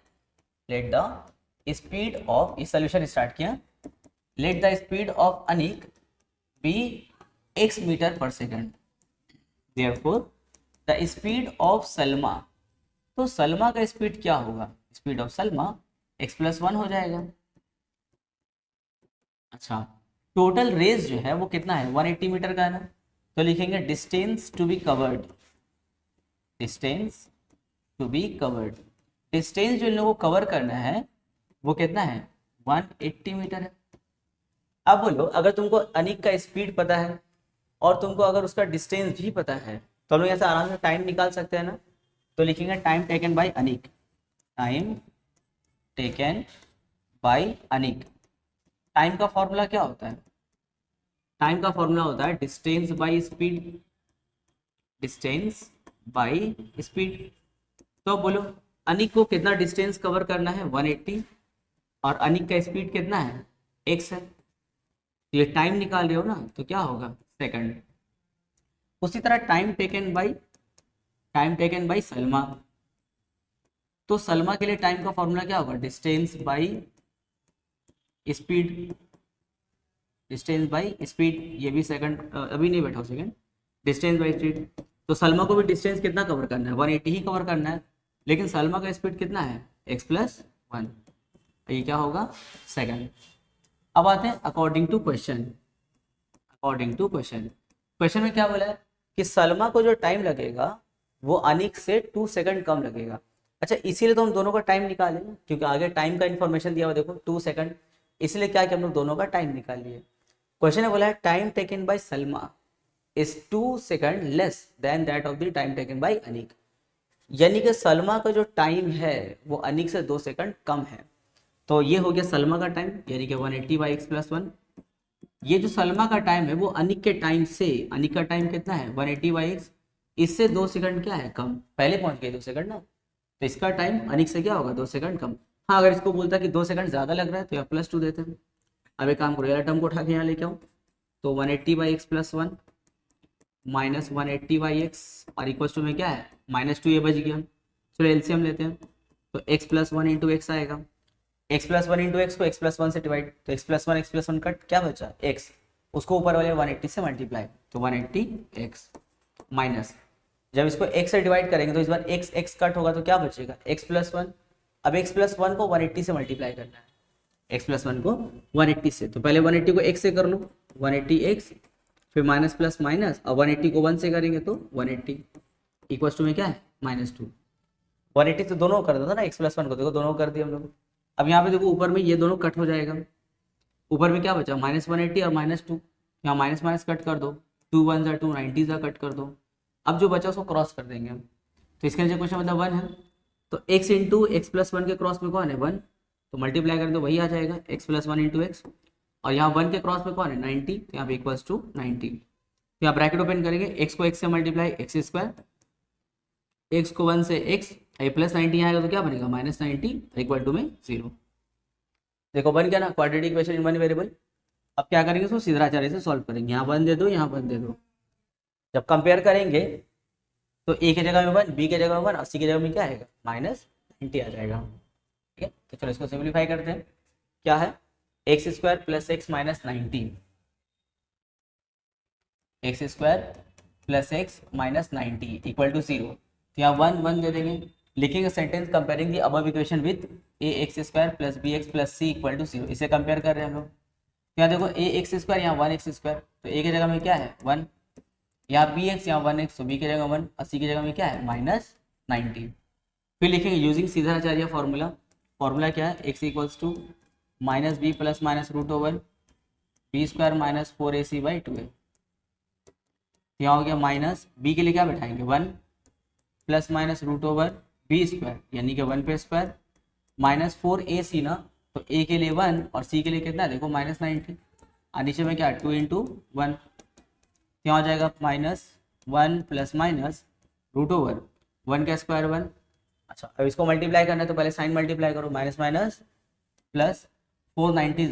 let the speed of, इस सोल्यूशन स्टार्ट किया, let the speed of Anik be x meter पर second, therefore the speed of Salma, तो सलमा का स्पीड क्या होगा, स्पीड ऑफ सलमा x+1 हो जाएगा। अच्छा, टोटल रेस जो है वो कितना है, 180 मीटर का है ना, तो लिखेंगे distance to be covered, distance to be covered, distance जो इन लोगों को कवर करना है वो कितना है, 180 मीटर है। अब बोलो अगर तुमको अनिक का स्पीड पता है और तुमको अगर उसका डिस्टेंस भी पता है तो हम लोग ऐसा आराम से टाइम निकाल सकते हैं ना। तो लिखेंगे time taken by Anik, time taken by Anik. Time का फॉर्मूला क्या होता है, टाइम का फॉर्मूला होता है distance by speed, distance by speed. तो बोलो अनिक को कितना डिस्टेंस कवर करना है, 180, और अनिक का स्पीड कितना है, x है। तो ये टाइम निकाल रहे हो ना, तो क्या होगा, सेकंड। उसी तरह टाइम टेकन बाय सलमा, तो सलमा के लिए टाइम का फॉर्मूला क्या होगा, distance by speed, distance by speed, ये भी सेकंड अभी नहीं बैठा सेकंड, डिस्टेंस बाय स्पीड। तो सलमा को भी डिस्टेंस कितना कवर करना है, 180 ही कवर करना है, लेकिन सलमा का स्पीड कितना है, x+1, ये क्या होगा, सेकंड। अब आते हैं according to question, according to question, question में क्या बोला है कि सलमा को जो टाइम लगेगा वो अनिक से 2 सेकंड कम लगेगा। अच्छा, इसीलिए तो हम दोनों का टाइम निकाले, क्योंकि आगे टाइम का इन्फॉर्मेशन दिया हुआ देखो 2 सेकंड, इसलिए क्या कि हम लोग दोनों का टाइम निकाल लिए। क्वेश्चन में बोला है time taken by Salma is 2 second less than that of the time taken by Anik, यानी कि सलमा का जो टाइम है वो अनिक से 2 सेकंड कम है। तो ये हो गया सलमा का टाइम, यानी कि 180 बाई x+1। ये जो सलमा का टाइम है वो अनिक के टाइम से, अनिक का टाइम कितना है, 180 बाई x, इससे 2 सेकंड क्या है, कम, पहले पहुंच गए 2 सेकंड ना, तो इसका टाइम अनिक से क्या होगा, 2 सेकंड कम। हाँ, अगर इसको बोलता कि 2 सेकंड ज़्यादा लग रहा है तो यहाँ +2 देते हैं। अब एक काम करो, ये टर्म को उठा के यहाँ लेके आओ, तो 180 by x+1 minus 180 by x और इक्वल टू में क्या है, -2, ये बच गया। चलो एलसीएम लेते हैं, तो x+1 इंटू एक्स आएगा, x+1 इंटू एक्स को x+1 से डिवाइड, तो x+1 कट, क्या बचा, x, उसको ऊपर वाले 180 से मल्टीप्लाई, तो 180x माइनस, जब इसको x से डिवाइड करेंगे तो इस बार x कट होगा तो क्या बचेगा, x+1। अब x+1 को 180 से मल्टीप्लाई करना है, x+1 को 180 से, तो पहले 180 को x से कर लो, 180x, फिर माइनस प्लस माइनस, और 180 को 1 से करेंगे तो 180 इक्वल टू में क्या है, -2। 180 तो दोनों कर दो था ना, x+1 को देखो दोनों कर दिए हम लोग। अब यहाँ पे देखो ऊपर में ये दोनों कट हो जाएगा, ऊपर में क्या बचा, -180 और -2, यहाँ माइनस माइनस कट कर दो, 2 1 जा 2, 90 जा कट कर दो। अब जो बचा उसको क्रॉस कर देंगे हम, तो इसके नीचे क्वेश्चन मतलब 1 है, तो x इंटू x+1 के क्रॉस में कौन है, 1, तो मल्टीप्लाई कर दो वही आ जाएगा, x+1 इंटू एक्स, और यहाँ 1 के क्रॉस में कौन है, 90, तो यहाँ पे इक्वल्स टू 90। तो यहाँ ब्रैकेट ओपन करेंगे, x को x से मल्टीप्लाई x², x को 1 से x, ये +90 आएगा तो क्या बनेगा, -90 इक्वल टू में 0। देखो बन गया ना quadratic equation in one variable. अब क्या करेंगे, इसको सीधाचार्य से सॉल्व करेंगे, यहाँ 1 दे दो, यहाँ 1 दे दो। जब कंपेयर करेंगे तो a की जगह में 1, b की जगह में 1 और c की जगह में क्या आएगा, -90 आ जाएगा। ठीक है, तो चलो इसको सिंप्लीफाई करते हैं, क्या है, x² + x - 90, x² + x - 90 equal to 0। तो यहाँ 1 1 दे देंगे, लिखेंगे sentence comparing the above equation with ax² + bx + c equal to 0। इसे कंपेयर कर रहे हैं हम लोग। यहाँ देखो ax², यहाँ 1x², तो a की जगह में क्या है 1, यहाँ bx, यहाँ 1x, तो b की जगह 1 और c की जगह में क्या है -90। फिर लिखेंगे यूजिंग सीधाचार्य फार्मूला, फार्मूला क्या है, x equals to -b + -√over b² - 4ac/2a। यहाँ हो गया माइनस, b के लिए क्या बैठाएंगे 1 ± √over b² यानी कि 1 पे स्क्वायर -4ac ना, तो a के लिए 1 और c के लिए कितना देखो -90, और नीचे में क्या 2 × 1, यहाँ हो जाएगा 1 प्लस माइनस रूट ओवर 1 का स्क्वायर 1। अच्छा, अब इसको मल्टीप्लाई करना है तो पहले साइन मल्टीप्लाई करो, माइनस माइनस प्लस 490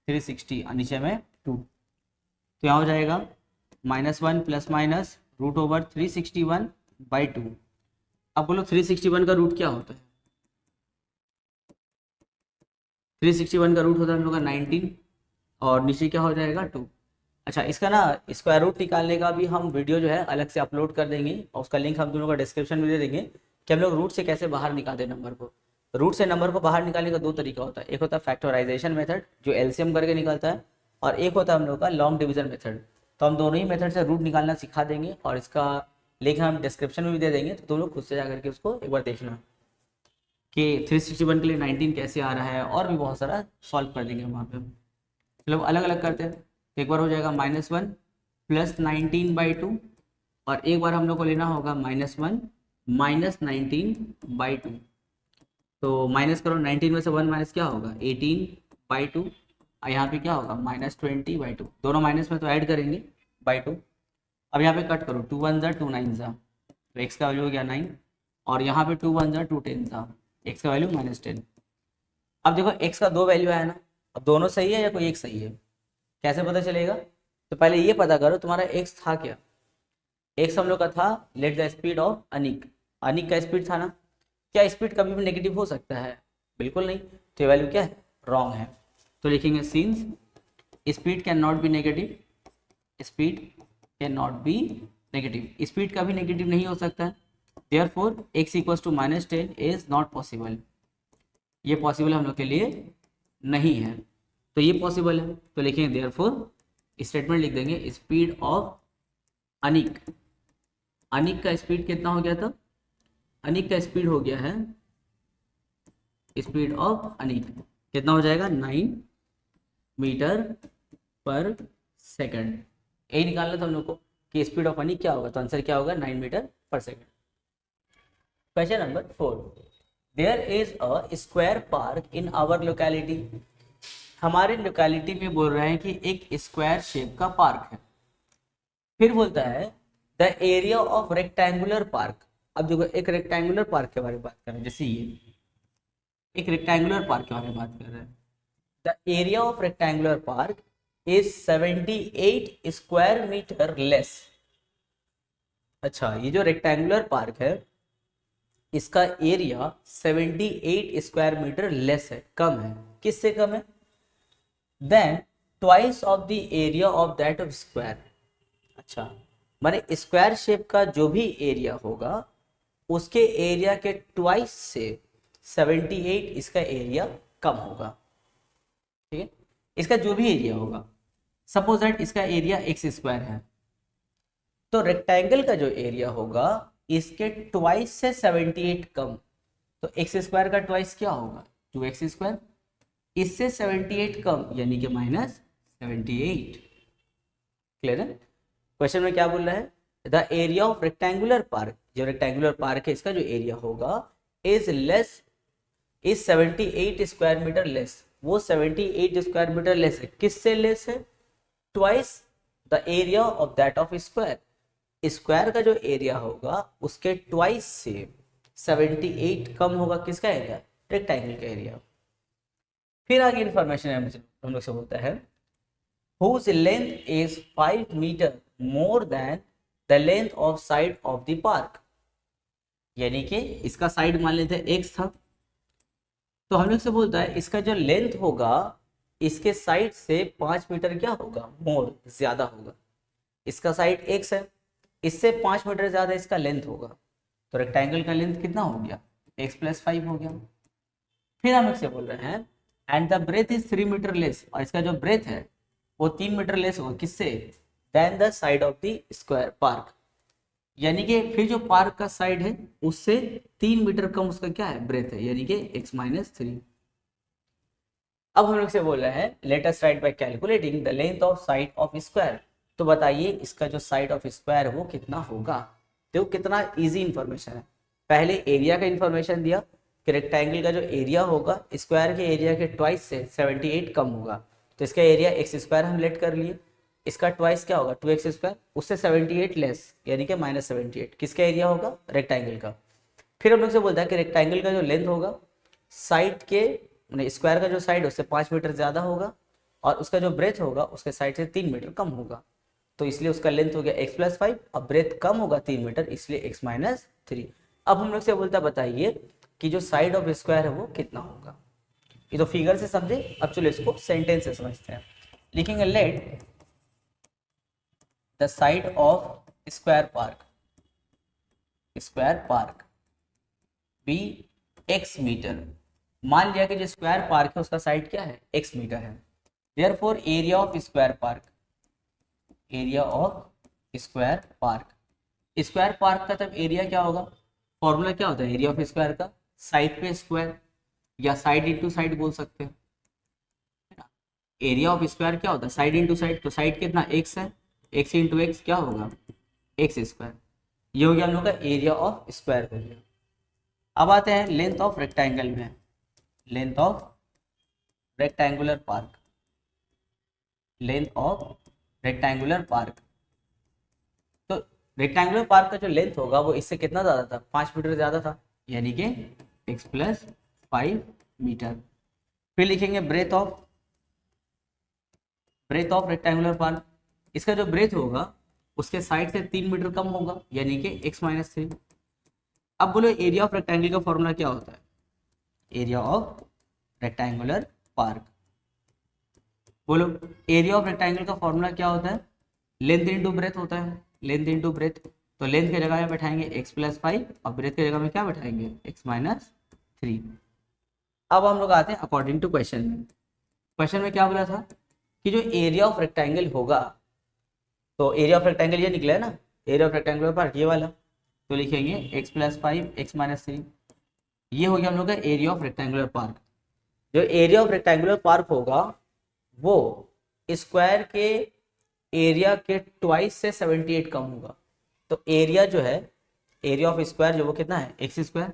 360 और नीचे में 2, तो यहाँ हो जाएगा -1 प्लस माइनस रूट ओवर 361/2। अब बोलो 361 का रूट क्या होता है? 361 का रूट होता है हम लोग का 19 और नीचे क्या हो जाएगा 2। अच्छा, इसका ना स्क्वायर रूट निकालने का भी हम वीडियो जो है अलग से अपलोड कर देंगे और उसका लिंक हम दोनों का डिस्क्रिप्शन में दे देंगे कि हम लोग रूट से कैसे बाहर निकालते हैं नंबर को। रूट से नंबर को बाहर निकालने का दो तरीका होता है, एक होता है फैक्टराइजेशन मेथड जो एलसीएम करके निकलता है, और एक होता है हम लोग का लॉन्ग डिवीजन मेथड। तो हम दोनों ही मेथड से रूट निकालना सिखा देंगे और इसका लिंक हम डिस्क्रिप्शन में भी दे देंगे, तो तुम लोग खुद से जाकर के उसको एक बार देखना कि 361 के लिए 19 कैसे आ रहा है, और भी बहुत सारा सॉल्व कर देंगे वहाँ पे। चलो अलग अलग करते हैं। एक बार हो जाएगा -1 प्लस 19/2 और एक बार हम लोग को लेना होगा -1 माइनस 19/2। तो माइनस करो, 19 में से 1 माइनस क्या होगा 18/2 और यहाँ पे क्या होगा -20/2। दोनों माइनस में तो ऐड करेंगे /2। अब यहाँ पे कट करो, 2 1 ज़ा 2 9 ज़ा, तो x का वैल्यू हो गया 9 और यहाँ पे 2 1 ज़ा 2 10 ज़ा, x का वैल्यू -10। अब देखो x का दो वैल्यू आया ना, अब दोनों सही है या कोई एक सही है, कैसे पता चलेगा? तो पहले ये पता करो तुम्हारा x था क्या। x हम लोग का था let the speed of Anik, Anik का स्पीड था ना। क्या स्पीड कभी भी नेगेटिव हो सकता है? बिल्कुल नहीं, तो ये वैल्यू क्या है? रॉन्ग है। तो लिखेंगे since speed can not be negative, speed can not be negative, speed कभी नेगेटिव नहीं हो सकता है। Therefore x equals to -10 is not possible, ये पॉसिबल हम लोग के लिए नहीं है। तो ये पॉसिबल है, तो लिखेंगे देयरफॉर स्टेटमेंट लिख देंगे स्पीड ऑफ अनिक, अनिक का स्पीड कितना हो गया था? अनिक का स्पीड हो गया है, स्पीड ऑफ अनिक कितना हो जाएगा 9 मीटर पर सेकंड। यही निकालना था हम लोग को कि स्पीड ऑफ अनिक क्या होगा, तो आंसर क्या होगा 9 मीटर पर second. Question number 4, there is a square park in our locality. हमारे लोकेलिटी में बोल रहे हैं कि एक स्क्वायर शेप का पार्क है। फिर बोलता है the area of rectangular park. अब देखो एक रेक्टेंगुलर पार्क के बारे में बात कर रहे हैं, जैसे ये एक रेक्टेंगुलर पार्क के बारे में बात कर रहे हैं। The area of rectangular park is 78 square metre less. अच्छा, ये जो रेक्टेंगुलर पार्क है इसका एरिया 78 स्क्वायर मीटर लेस है, कम है। किससे कम है? Then twice of the area of that of square. अच्छा, माने स्क्वायर शेप का जो भी एरिया होगा उसके एरिया के ट्वाइस से 78 इसका एरिया कम होगा। ठीक है, इसका जो भी एरिया होगा, सपोज दैट इसका एरिया x स्क्वायर है, तो रेक्टेंगल का जो एरिया होगा इसके ट्वाइस से 78 कम, तो x स्क्वायर का ट्वाइस क्या होगा 2x स्क्वायर, इससे 78 कम यानी कि -78। क्लियर है? क्वेश्चन में क्या बोल रहा है? The area of rectangular park, जो रेक्टेंगुलर पार्क है इसका जो एरिया होगा is less, is 78 square metre less. वो 78 स्क्वायर मीटर लेस है, किससे लेस है? Twice the area of that of square. Square का जो एरिया होगा उसके ट्वाइस से 78 कम होगा, किसका एरिया? रेक्टेंगल का एरिया। फिर आगे इंफॉर्मेशन हम लोग से बोलता है whose length is 5 metre more than the length of side of the park। यानी कि इसका साइड मान लेते हैं x था, तो हम लोग से बोलता है इसका जो लेंथ होगा इसके साइड से 5 मीटर क्या होगा? मोर, ज्यादा होगा। इसका साइड x है, इससे 5 मीटर ज्यादा इसका लेंथ होगा, तो रेक्टेंगल का लेंथ कितना हो गया? x + 5 हो गया। फिर हम लोग से बोल रहे हैं and the breadth is 3 metre less, और इसका जो ब्रेथ है वो 3 मीटर लेस होगा, किससे? Than the side of the square park. यानी कि फिर जो पार्क का साइड है उससे 3 मीटर कम उसका क्या है? ब्रेथ है, यानी कि x - 3। अब हम लोग से बोल रहे हैं late us write by calculating the length of side of square. तो बताइए इसका जो साइड ऑफ स्क्वायर है वो कितना होगा? देखो कितना इजी इंफॉर्मेशन है। पहले एरिया का इंफॉर्मेशन दिया कि रेक्टेंगल का जो एरिया होगा स्क्वायर के एरिया के ट्वाइस से 78 कम होगा, तो इसका एरिया x स्क्वायर हम लेट कर लिए। इसका ट्वाइस क्या होगा 2x², उससे 78 लेस यानी कि -78, किसका एरिया होगा रेक्टेंगल का। फिर हम लोग से बोलता है कि रेक्टेंगल का जो लेंथ होगा साइड के मैंने स्क्वायर का जो साइड है उससे 5 मीटर ज़्यादा होगा और उसका जो ब्रेथ होगा उसके साइड से 3 मीटर कम होगा, तो इसलिए उसका लेंथ हो गया x+5 और ब्रेथ कम होगा 3 मीटर इसलिए x-3। अब हम लोग से बोलता है बताइए कि जो साइड ऑफ स्क्वायर है वो कितना होगा। ये तो फिगर से समझे, अब चलो इसको सेंटेंस से समझते हैं। लिखेंगे let the side of square park be x metre. मान लिया कि जो स्क्वायर पार्क है उसका साइड क्या है x मीटर है। Therefore area of square park का तब एरिया क्या होगा, फॉर्मूला क्या होता है एरिया ऑफ स्क्वायर का, साइड पे स्क्वायर या साइड इंटू साइड बोल सकते हैं, है ना। एरिया ऑफ स्क्वायर क्या होता है साइड इंटू साइड, तो साइड कितना x है, x इंटू एक्स क्या होगा x²। ये हो गया हम लोग का एरिया ऑफ स्क्वायर हो गया। अब आते हैं लेंथ ऑफ रेक्टेंगल में, लेंथ ऑफ रेक्टेंगुलर पार्क। तो रेक्टेंगुलर पार्क का जो लेंथ होगा वो इससे कितना ज़्यादा था 5 मीटर ज़्यादा था यानी कि x+5 मीटर। फिर लिखेंगे ब्रेथ ऑफ रेक्टेंगुलर पार्क, इसका जो ब्रेथ होगा उसके साइड से 3 मीटर कम होगा यानी कि x-3। अब बोलो एरिया ऑफ रेक्टेंगल का फॉर्मूला क्या होता है, एरिया ऑफ रेक्टेंगुलर पार्क, बोलो एरिया ऑफ रेक्टेंगल का फॉर्मूला क्या होता है, लेंथ इंटू ब्रेथ होता है, लेंथ इंटू ब्रेथ। तो लेंथ की जगह में बैठाएंगे x+5 और ब्रेथ की जगह में क्या बैठाएंगे x-3। अब हम लोग आते हैं अकॉर्डिंग टू क्वेश्चन में। क्वेश्चन में क्या बोला था कि जो एरिया ऑफ रेक्टेंगल होगा, तो एरिया ऑफ रेक्टेंगल ये निकला है ना, एरिया ऑफ रेक्टेंगुलर पार्क ये वाला, तो लिखेंगे x+5 x-3। ये हो गया हम लोग का एरिया ऑफ रेक्टेंगुलर पार्क। जो एरिया ऑफ रेक्टेंगुलर पार्क होगा वो स्क्वायर के एरिया के ट्वाइस से 78 कम होगा। तो एरिया जो है एरिया ऑफ स्क्वायर जो वो कितना है x²,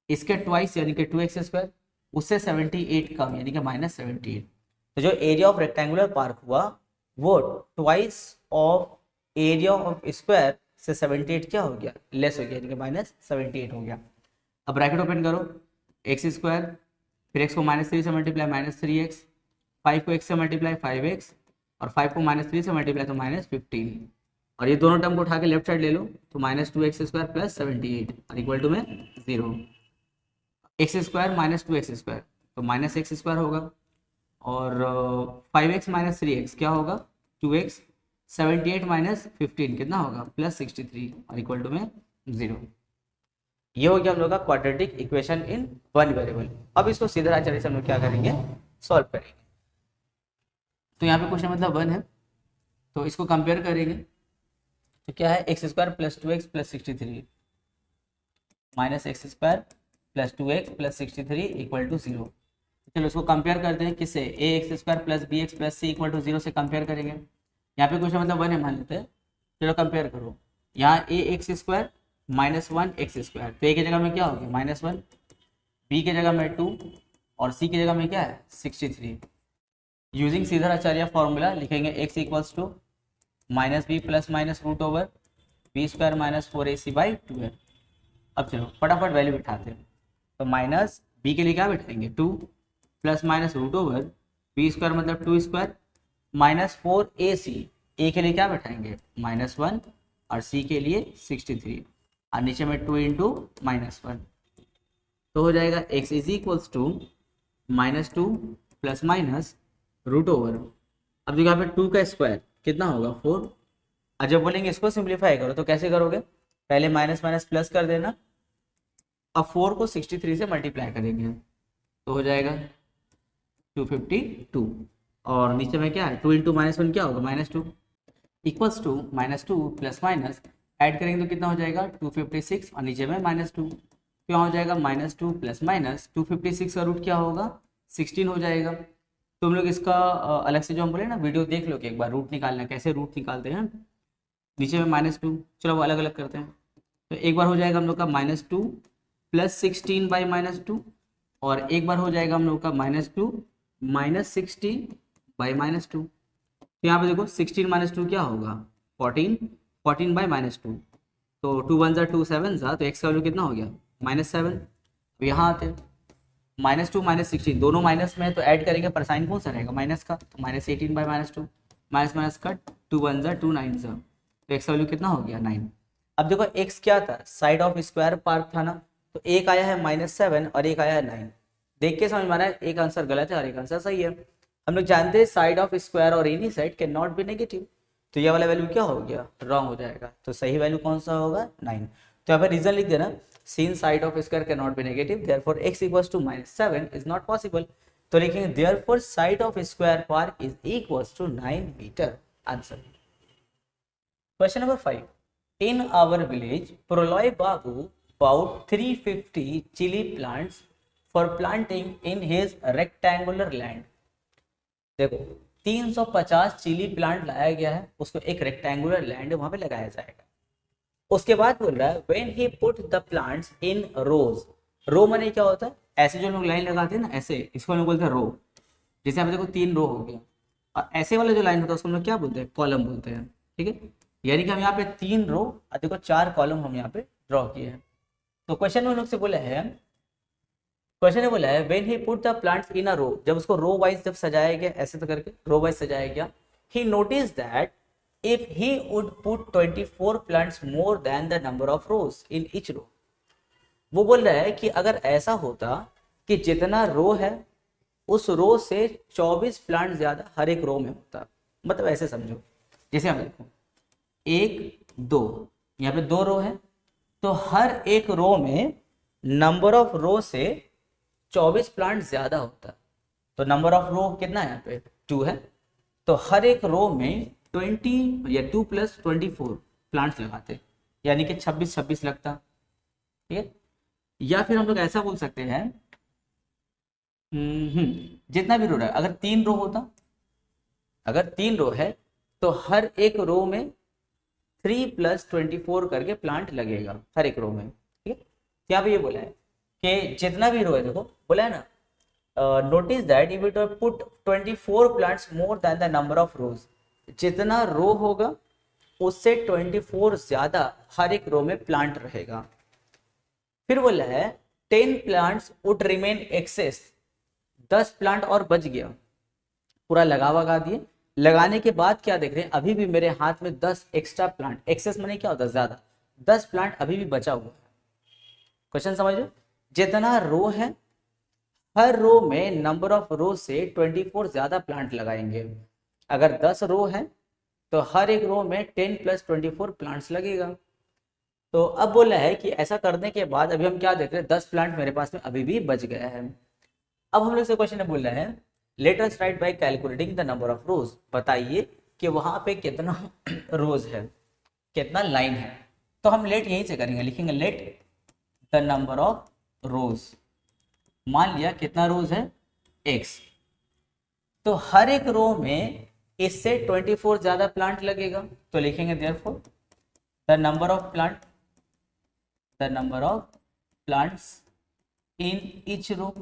इसके ट्वाइस यानी कि 2x², उससे 78 कम यानी कि -78। तो जो एरिया ऑफ रेक्टेंगुलर पार्क हुआ वो twice of area of square से 78 क्या हो गया लेस हो गया यानी कि -78 हो गया। अब ब्रैकेट ओपन करो, x², फिर x को -3 से मल्टीप्लाई -3x, 5 को x से मल्टीप्लाई 5x और 5 को -3 से मल्टीप्लाई तो -15, और ये दोनों टर्म को उठा के लेफ्ट साइड ले लो तो -2x² + 78 और इक्वल टू में 0। x² -2x² तो -x² होगा और 5x -3x क्या होगा 2x, 78 -15 कितना होगा +63 और इक्वल टू में 0। ये हो गया हम लोग का quadratic equation in one variable. अब इसको सीधा आचार्य से हम लोग क्या करेंगे सॉल्व करेंगे। तो यहाँ पे क्वेश्चन मतलब 1 है तो इसको कंपेयर करेंगे तो क्या है x² + 2x + 63 -x² + 2x + 63 equal to 0। चलो इसको कंपेयर करते हैं किससे ax² + bx + c equal to 0 से कंपेयर करेंगे। यहाँ पे क्वेश्चन मतलब 1 है मान लेते हैं, चलो कंपेयर करो। यहाँ ax² - 1x², तो a की जगह में क्या हो गया -1, b की जगह में 2 और c की जगह में क्या है 63। यूजिंग सीधराचार्य फॉर्मूला लिखेंगे x equals to -b + -√b² - 4ac/2। अब चलो फटाफट वैल्यू बिठाते हैं, तो -b के लिए क्या बिठाएंगे 2 + -√b² मतलब 2² -4ac, a के लिए क्या बैठाएंगे -1 और c के लिए 63 और नीचे में 2 × -1, तो हो जाएगा x = -2 ± √। अब देखो यहाँ पे 2 का स्क्वायर कितना होगा 4, और जब बोलेंगे इसको सिंप्लीफाई करो तो कैसे करोगे, पहले माइनस माइनस प्लस कर देना, अब 4 को 63 से मल्टीप्लाई करेंगे तो हो जाएगा 252 और नीचे में क्या है 2 × -1 क्या होगा -2 इक्वल्स टू -2 ± ऐड करेंगे तो कितना हो जाएगा 256 और नीचे में -2 क्या हो जाएगा -2 ± 256 का रूट क्या होगा 16 हो जाएगा। तुम लोग इसका अलग से जो हम बोले ना वीडियो देख लो कि एक बार रूट निकालना कैसे रूट निकालते हैं, नीचे में -2, चलो वो अलग अलग करते हैं। तो एक बार हो जाएगा हम लोग का -2 + 16 / -2 और एक बार हो जाएगा हम लोग का -2 - 16 / -2। तो यहाँ पे देखो 16 माइनस टू क्या होगा 14, 14 बाई माइनस टू, तो 2 वन ज़ा 2 7 ज़ा, तो एक्स का वैल्यू कितना हो गया -7। अब यहाँ आते हैं -2 -16 दोनों माइनस में है, तो ऐड करेंगे पर साइन कौन सा रहेगा माइनस का, तो -18 by -2, minus minus cut, 2 one ज़ा 2 9 ज़ा, तो एक्स का वैल्यू कितना हो गया 9। अब देखो एक्स क्या था साइड ऑफ स्क्वायर पार्ट था ना, तो एक आया है -7 और एक आया है 9। देख के समझ में आ रहा है एक आंसर गलत है और एक आंसर सही है। हम लोग जानते हैं साइड ऑफ स्क्वायर और any side can not be negative, तो ये वाला वैल्यू क्या हो गया रॉन्ग हो जाएगा, तो सही वैल्यू कौन सा होगा 9। तो यहाँ पर रीजन लिख देना since side of square can not be negative therefore x equals to -7 is not possible, तो लिखेंगे therefore side of square park is equals to 9 metre. Answer question number 5, in our village Proloy Babu bought 350 chili plants for planting in his rectangular land। देखो 350 chilli plant लाया गया है, उसको एक rectangular land वहां पे लगाया जाएगा। उसके बाद बोल रहा है when he put the plants in rows, रो माने क्या होता है ऐसे जो लोग लाइन लगाते हैं ना ऐसे, इसको हम लोग बोलते हैं रो। जैसे यहाँ पे देखो 3 रो हो गया, और ऐसे वाला जो लाइन होता है उसको हम लोग क्या बोलते हैं कॉलम बोलते हैं, ठीक है। यानी कि हम यहाँ पे 3 रो और देखो 4 कॉलम हम यहाँ पे ड्रॉ किए हैं। तो क्वेश्चन में हम लोग से बोला है, क्वेश्चन ने बोला है when he put the plants in a row, जब उसको रो वाइज जब सजाया गया ऐसे तो करके रो वाइज सजाया गया, he notice that if he would put 24 plants more than the number of rows in each row. वो बोल रहा है कि अगर ऐसा होता कि जितना रो है उस रो से 24 प्लांट ज्यादा हर एक रो में होता, मतलब ऐसे समझो जैसे हम देखो 1 2 यहाँ पे 2 रो है, तो हर एक रो में नंबर ऑफ रो से 24 प्लांट ज्यादा होता, तो नंबर ऑफ रो कितना है यहाँ पे 2 है, तो हर एक रो में 20 या 2 + 24 प्लांट्स लगाते, यानी कि 26 लगता, ठीक है। या फिर हम लोग ऐसा बोल सकते हैं जितना भी रो है अगर 3 रो होता, अगर 3 रो है तो हर एक रो में 3 + 24 करके प्लांट लगेगा हर एक रो में, ठीक है। यहाँ पे ये बोला है कि जितना भी रो है, देखो बोला है ना notice that if it put 24 plants more than the number of रोज, जितना रो होगा उससे 24 ज्यादा हर एक रो में प्लांट रहेगा। फिर बोला है 10 plants would remain excess, 10 plant और बच गया, पूरा लगा दिए, लगाने के बाद क्या देख रहे हैं अभी भी मेरे हाथ में 10 एक्स्ट्रा प्लांट, एक्सेस माने क्या होता है ज्यादा, 10 प्लांट अभी भी बचा हुआ है। क्वेश्चन समझो, जितना रो है हर रो में नंबर ऑफ रो से 24 ज्यादा प्लांट लगाएंगे, अगर 10 रो है तो हर एक रो में 10 + 24 प्लांट्स लगेगा। तो अब बोला है कि ऐसा करने के बाद अभी हम क्या देख रहे हैं 10 प्लांट मेरे पास में अभी भी बच गया है। अब हम लोग से क्वेश्चन बोल रहे हैं late us write by calculating the number of रोज, बताइए कि वहां पे कितना रोज है कितना लाइन है, तो हम लेट यहीं से करेंगे, लिखेंगे लेट द नंबर ऑफ रोज, मान लिया कितना रोज है x, तो हर एक रो में इससे 24 ज्यादा प्लांट लगेगा, तो लिखेंगे therefore the number of plants in each row,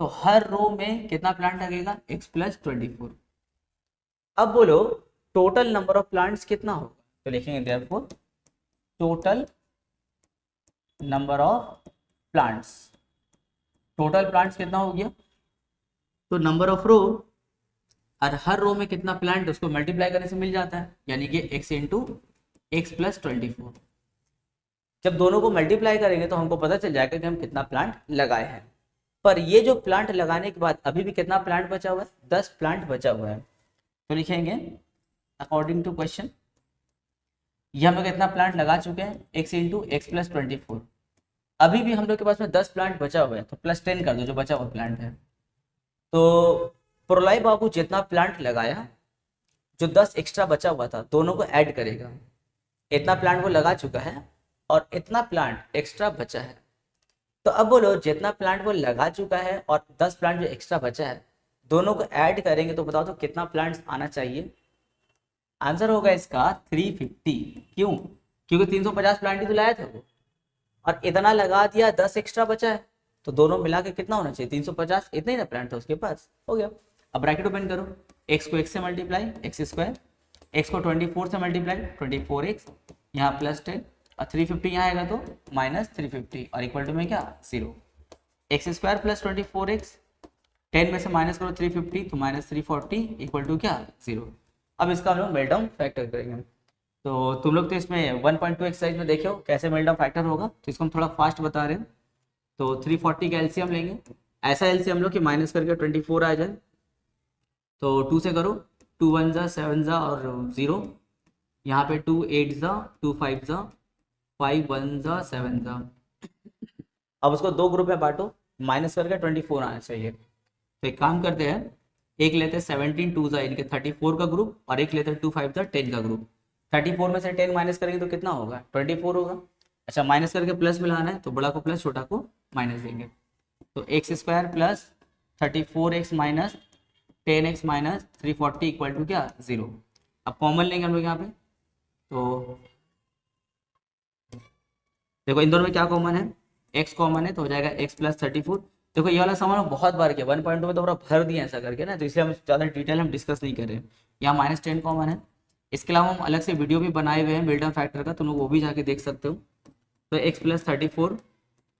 तो हर रो में कितना प्लांट लगेगा x + 24। अब बोलो टोटल नंबर ऑफ प्लांट्स कितना होगा, तो लिखेंगे therefore total number of plants, total plants कितना हो गया, तो नंबर ऑफ रो और हर रो में कितना प्लांट उसको मल्टीप्लाई करने से मिल जाता है, यानी कि x × x + 24। जब दोनों को मल्टीप्लाई करेंगे तो हमको पता चल जाएगा कि हम कितना प्लांट लगाए हैं। पर ये जो प्लांट लगाने के बाद अभी भी कितना प्लांट बचा हुआ है 10 प्लांट बचा हुआ है, तो लिखेंगे अकॉर्डिंग टू क्वेश्चन ये हम लोग कितना प्लांट लगा चुके हैं x × x + 24, अभी भी हम लोग के पास में 10 प्लांट बचा हुआ है, तो +10 कर दो जो बचा हुआ प्लांट है। तो प्रलय बाबू जितना प्लांट लगाया जो 10 एक्स्ट्रा बचा हुआ था दोनों को ऐड करेगा, इतना प्लांट वो लगा चुका है और इतना प्लांट एक्स्ट्रा बचा है, तो अब बोलो जितना प्लांट वो लगा चुका है और 10 प्लांट जो एक्स्ट्रा बचा है दोनों को ऐड करेंगे तो बताओ तो कितना प्लांट्स आना चाहिए। आंसर होगा इसका 350। क्यों? क्योंकि 350 प्लांट ही तो लाया था वो और इतना लगा दिया 10 एक्स्ट्रा बचा है, तो दोनों मिला के कितना होना चाहिए 350, इतना ही ना प्लांट था उसके पास, हो गया। अब ब्रैकेट ओपन करो, x को x से मल्टीप्लाई एक्स स्क्वायर, x को 24 से मल्टीप्लाई 24x, यहाँ प्लस 10 और 350 यहाँ आएगा तो माइनस 350 और इक्वल टू में क्या 0। एक्स स्क्वायर प्लस 24x, 10 में से माइनस करो 350 तो माइनस 340 इक्वल टू क्या 0। अब इसका हम लोग मेल्टडाउन फैक्टर करेंगे। तो तुम लोग तो इसमें 1.2 एक्सरसाइज में देखे हो कैसे मेल्टडाउन फैक्टर होगा, तो इसको हम थोड़ा फास्ट बता रहे हैं। तो 340 का एलसीएम लेंगे, ऐसा एलसीएम लो कि माइनस करके 24 आ जाए। तो 2 से करो, 2 1 जा 7 जा और 0, यहाँ पे 2 8 जा 2 5 जा 5 1 जा 7 जा। अब उसको दो ग्रुप में बांटो, माइनस करके 24 आना चाहिए। तो एक काम करते हैं, एक लेते हैं 17 2 जा इनके 34 का ग्रुप और एक लेते हैं 2 5 जा 10 का ग्रुप। 34 में से 10 माइनस करेंगे तो कितना होगा 24 होगा। अच्छा माइनस करके प्लस मिलाना है तो बड़ा को प्लस छोटा को माइनस देंगे। तो x square plus 34x minus 10x minus 340 equal to क्या 0। अब कॉमन लेंगे हम लोग यहाँ पे, तो देखो इन दोनों में क्या कॉमन है, x कॉमन है तो हो जाएगा x प्लस 34। देखो ये वाला सवाल बहुत बार किया 1.2 में तो पूरा भर दिया ऐसा करके ना, तो इसलिए हम ज़्यादा डिटेल हम डिस्कस नहीं कर रहे हैं। यहाँ माइनस 10 कॉमन है, इसके अलावा हम अलग से वीडियो भी बनाए हुए हैं मेल्टडाउन फैक्टर का, तुम लोग वो भी जाके देख सकते हो। तो x प्लस 34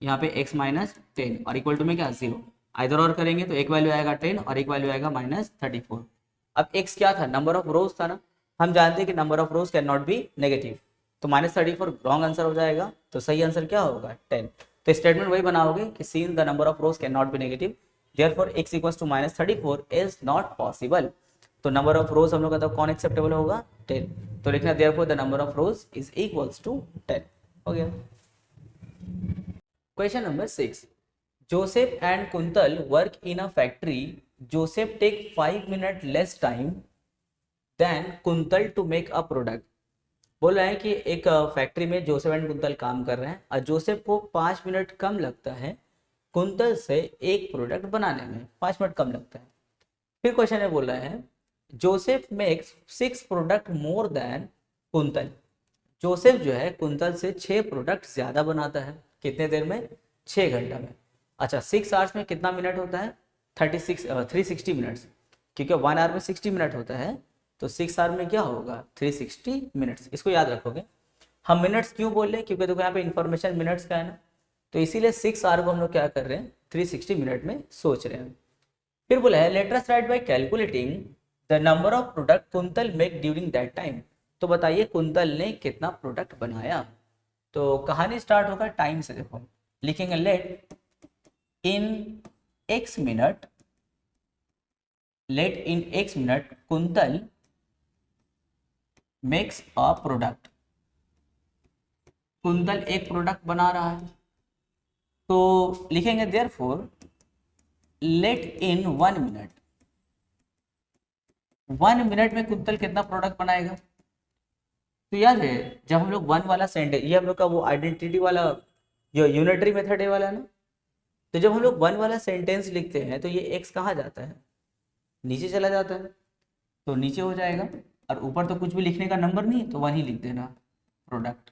यहाँ पे x माइनस 10 और इक्वल टू में क्या 0। इधर और करेंगे तो एक वैल्यू आएगा 10 और एक वैल्यू आएगा माइनस 34। अब x क्या था, नंबर ऑफ रोज था ना, हम जानते हैं कि number of rows can not be negative, तो माइनस 34 रॉन्ग आंसर हो जाएगा। तो सही आंसर क्या होगा 10। तो स्टेटमेंट वही बनाओगे कि since the number of rows can not be negative therefore x equals to minus 34 is not possible. तो नंबर ऑफ रोज हम लोग का तो कौन एक्सेप्टेबल होगा 10, तो लिखना therefore the number of rows is equals to 10। हो गया। Question number 6, Joseph and Kuntal work in a factory, Joseph take 5 minute less time than Kuntal to make a product. बोल रहे हैं कि एक फैक्ट्री में जोसेफ एंड कुंतल काम कर रहे हैं और जोसेफ को 5 मिनट कम लगता है कुंतल से एक प्रोडक्ट बनाने में, 5 मिनट कम लगता है। फिर क्वेश्चन में बोल रहा है Joseph makes 6 product more than quintal. Joseph जो है कुंतल से 6 प्रोडक्ट ज्यादा बनाता है, कितने देर में 6 घंटा में। अच्छा 6 आवर्स में कितना मिनट होता है 360 मिनट्स, क्योंकि 1 आवर में 60 मिनट होता है, तो 6 आवर में क्या होगा 360 मिनट्स। इसको याद रखोगे। हम मिनट्स क्यों बोल रहे हैं, क्योंकि देखो यहाँ पे इन्फॉर्मेशन मिनट्स का है ना, तो इसीलिए 6 आवर को हम लोग क्या कर रहे हैं 360 मिनट में सोच रहे हैं। फिर बोला है let us write by calculating the number of product quintal make during that time. तो बताइए कुंतल ने कितना प्रोडक्ट बनाया। तो कहानी स्टार्ट होगा टाइम से। देखो लिखेंगे let in x minute, let in x minute Kuntal makes a product. Kuntal एक प्रोडक्ट बना रहा है, तो लिखेंगे therefore let in 1 minute, 1 minute में कुंतल कितना प्रोडक्ट बनाएगा। तो याद है जब हम लोग 1 वाला सेंटेंस, ये हम लोग का वो आइडेंटिटी वाला जो यूनिटरी मेथड है वाला ना, तो जब हम लोग 1 वाला सेंटेंस लिखते हैं तो ये x कहाँ जाता है नीचे चला जाता है, तो नीचे हो जाएगा। और ऊपर तो कुछ भी लिखने का नंबर नहीं, तो 1 ही लिख देना प्रोडक्ट।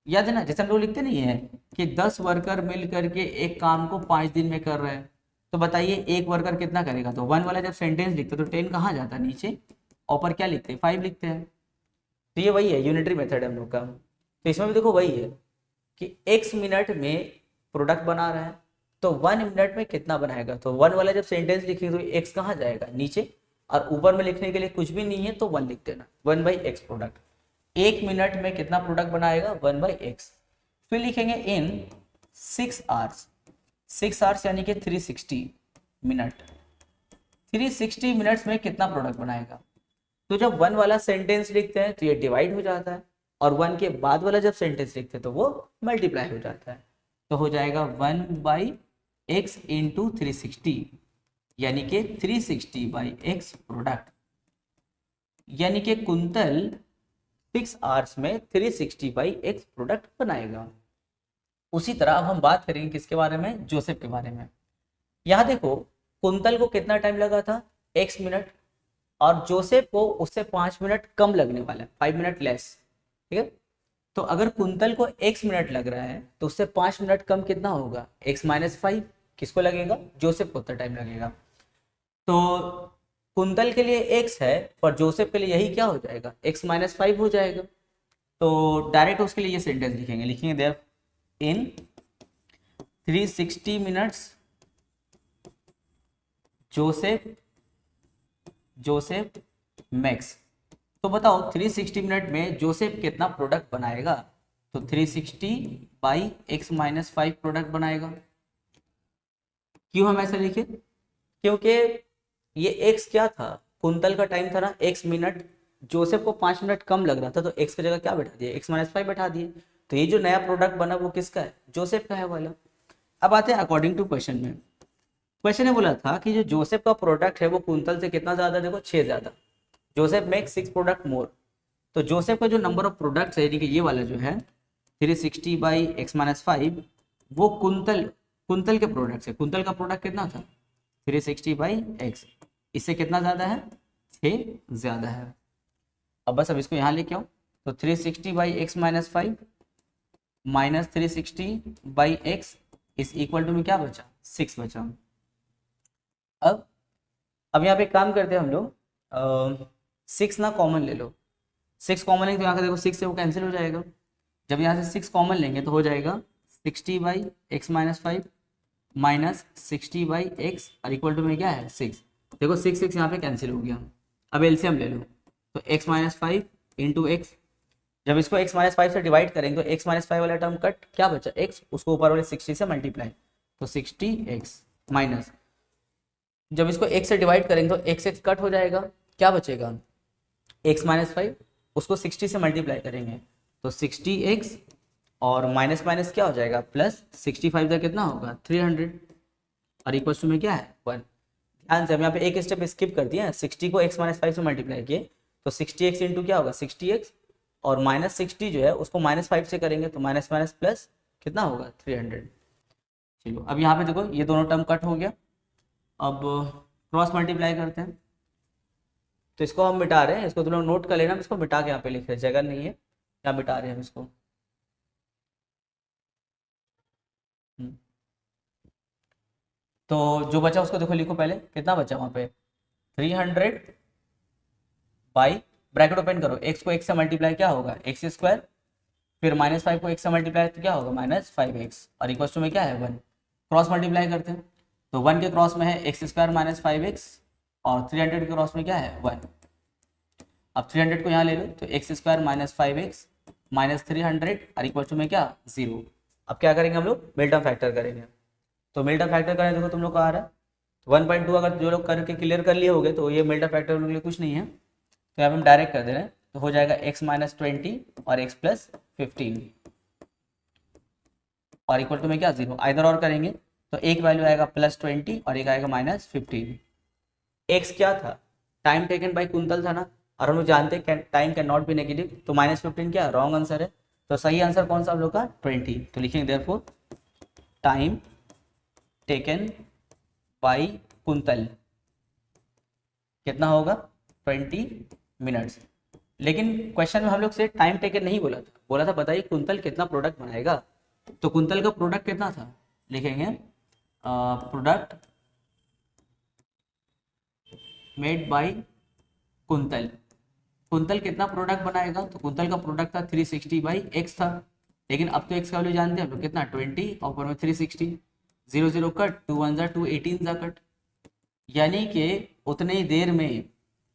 याद है ना जैसे हम लोग लिखते नहीं है कि 10 वर्कर मिल करके एक काम को 5 दिन में कर रहे हैं, तो बताइए एक वर्कर कितना करेगा। तो 1 वाला जब सेंटेंस लिखते तो 10 कहाँ जाता है नीचे, ऊपर क्या लिखते हैं 5 लिखते हैं। तो ये वही है यूनिटरी मेथड है हम लोग का। तो इसमें भी देखो वही है कि x मिनट में प्रोडक्ट बना रहा है, तो 1 मिनट में कितना बनाएगा। तो 1 वाला जब सेंटेंस लिखेंगे तो x कहाँ जाएगा नीचे, और ऊपर में लिखने के लिए कुछ भी नहीं है तो 1 लिख देना 1/x प्रोडक्ट। 1 मिनट में कितना प्रोडक्ट बनाएगा 1/x। फिर लिखेंगे इन 6 आवर्स, 6 आवर्स यानी कि 360 मिनट, 360 मिनट्स में कितना प्रोडक्ट बनाएगा। तो जब 1 वाला सेंटेंस लिखते हैं तो ये डिवाइड हो जाता है, और 1 के बाद वाला जब सेंटेंस लिखते हैं तो वो मल्टीप्लाई हो जाता है। तो हो जाएगा 1/x इंटू 360, यानी कि 360/x प्रोडक्ट, यानी कि कुंतल 6 आवर्स में 360/x प्रोडक्ट बनाएगा। उसी तरह अब हम बात करेंगे किसके बारे में, जोसेफ के बारे में। यहाँ देखो कुंतल को कितना टाइम लगा था x मिनट, और जोसेफ को उससे 5 मिनट कम लगने वाला है, 5 मिनट लेस। ठीक है, तो अगर कुंतल को x मिनट लग रहा है तो उससे 5 मिनट कम कितना होगा x -5, किसको लगेगा, जोसेफ को उतना टाइम लगेगा। तो कुंतल के लिए x है पर जोसेफ के लिए यही क्या हो जाएगा, x माइनस 5 हो जाएगा। तो डायरेक्ट उसके लिए ये सेंटेंस लिखेंगे, there in 360 minutes Joseph makes. तो बताओ 360 मिनट में जोसेफ कितना प्रोडक्ट बनाएगा, तो 360 बाई x माइनस 5 प्रोडक्ट बनाएगा। क्यों हम ऐसा लिखे, क्योंकि ये x क्या था, कुंतल का टाइम था ना x मिनट, जोसेफ को 5 मिनट कम लग रहा था तो x की जगह क्या बैठा दिया, x माइनस 5 बैठा दिए। तो ये जो नया प्रोडक्ट बना वो किसका है, जोसेफ का है वाला। अब आते हैं अकॉर्डिंग टू क्वेश्चन में। क्वेश्चन ने बोला था कि जो जोसेफ का प्रोडक्ट है वो कुंतल से कितना ज्यादा, देखो 6 ज्यादा। जोसेफ मेक 6 प्रोडक्ट मोर। तो जोसेफ का जो नंबर ऑफ प्रोडक्ट्स है यानी कि ये वाला जो है 360 बाई x माइनस 5 वो कुंतल के प्रोडक्ट्स है। कुंतल का प्रोडक्ट कितना था 360 बाई x, इससे कितना ज्यादा है 6 ज्यादा है। अब बस अब इसको यहाँ लेके आओ, तो 360 by x minus 5 minus 360 by x is equal to में क्या बचा 6 बचा। अब यहाँ पे काम करते हैं हम लोग, 6 ना कॉमन ले लो, 6 कॉमन लेंगे तो यहाँ का देखो 6 से वो कैंसिल हो जाएगा। जब यहाँ से 6 कॉमन लेंगे तो हो जाएगा 60 by x minus 5 minus 60 by x और इक्वल टू में क्या है 6। देखो 6 यहाँ पे कैंसिल हो गया। अब एलसीएम ले लो, तो x माइनस 5 इंटू एक्स, जब इसको x माइनस 5 से डिवाइड करेंगे तो x माइनस 5 वाला टर्म कट, क्या बचा x, उसको ऊपर वाले 60 से मल्टीप्लाई, तो 60x माइनस, जब इसको x से डिवाइड करेंगे तो x कट हो जाएगा, क्या बचेगा x माइनस 5, उसको 60 से मल्टीप्लाई करेंगे तो 60x और माइनस माइनस क्या हो जाएगा प्लस, 65 का कितना होगा 300 और इक्वल टू में क्या है 1। ध्यान से हम यहाँ पे एक स्टेप स्किप कर दिए, 60 को x माइनस 5 से मल्टीप्लाई किए तो 60x इंटू क्या होगा 60x और माइनस 60 जो है उसको माइनस 5 से करेंगे तो माइनस माइनस प्लस कितना होगा 300। चलो अब यहाँ पे देखो ये दोनों टर्म कट हो गया। अब क्रॉस मल्टीप्लाई करते हैं, तो इसको हम मिटा रहे हैं, इसको तुम लोग नोट कर लेना, इसको मिटा के यहाँ पे लिख रहे हैं, जगह नहीं है, क्या मिटा रहे हैं हम इसको। तो जो बचा उसको देखो लिखो, पहले कितना बचा वहाँ पे 300 बाई, ब्रैकेट ओपन करो, x को x से मल्टीप्लाई क्या होगा एक्स स्क्वायर, फिर माइनस 5 को x से मल्टीप्लाई तो क्या होगा माइनस 5x और इक्वल टू में क्या है 1। क्रॉस मल्टीप्लाई करते हैं, तो 1 के क्रॉस में है एक्स स्क्वायर माइनस 5x और 300 के क्रॉस में क्या है 1। अब 300 को यहाँ ले लो तो x square minus 5x minus 300 और इक्वल टू में क्या 0। अब क्या करेंगे हम लोग मिल्टन फैक्टर करेंगे, तो मिल्टन फैक्टर करें, देखो तुम लोग का आ रहा है 1.2, अगर जो लोग करके क्लियर कर लिए होगे तो ये मिल्टन फैक्टर के लिए कुछ नहीं है, तो यहाँ पे हम डायरेक्ट कर दे रहे हैं, तो हो जाएगा x माइनस 20 और x प्लस 15 और इक्वल टू में क्या 0। इधर और करेंगे तो एक वैल्यू आएगा प्लस 20 और एक आएगा माइनस 15। x क्या था टाइम टेकन बाय कुंतल था ना, और हम लोग जानते हैं time can not be negative, तो माइनस 15 क्या रॉन्ग आंसर है, तो सही आंसर कौन सा हम लोग का 20। तो लिखेंगे therefore time taken bye quintal कितना होगा 20 मिनट्स। लेकिन क्वेश्चन में हम लोग से टाइम टेकन नहीं बोला था, बोला था बताइए कुंतल कितना प्रोडक्ट बनाएगा, तो कुंतल का प्रोडक्ट कितना था, लिखेंगे product made by quintal. Quintal कितना प्रोडक्ट बनाएगा, तो कुंतल का प्रोडक्ट था 360 बाई x था, लेकिन अब तो x का वैल्यू जानते हैं हम लोग कितना 20 और ऊपर में 360, 0 0 कट 2 1 जा 2 18 जा कट, यानी कि उतने ही देर में,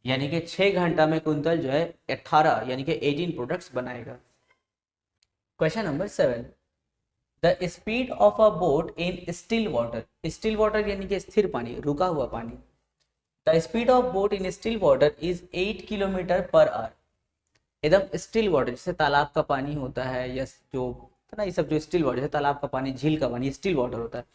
यानी कि 6 घंटा में कुंतल जो है 18 यानी कि 18 प्रोडक्ट्स बनाएगा। Question number 7, the speed of a boat in still water, still water यानी कि स्थिर पानी, रुका हुआ पानी, the speed of boat in still water is 8 kilometre per our. एकदम स्टिल वाटर जैसे तालाब का पानी होता है, या जो है ना ये सब जो स्टिल वाटर जैसे तालाब का पानी, झील का पानी, स्टिल वाटर होता है।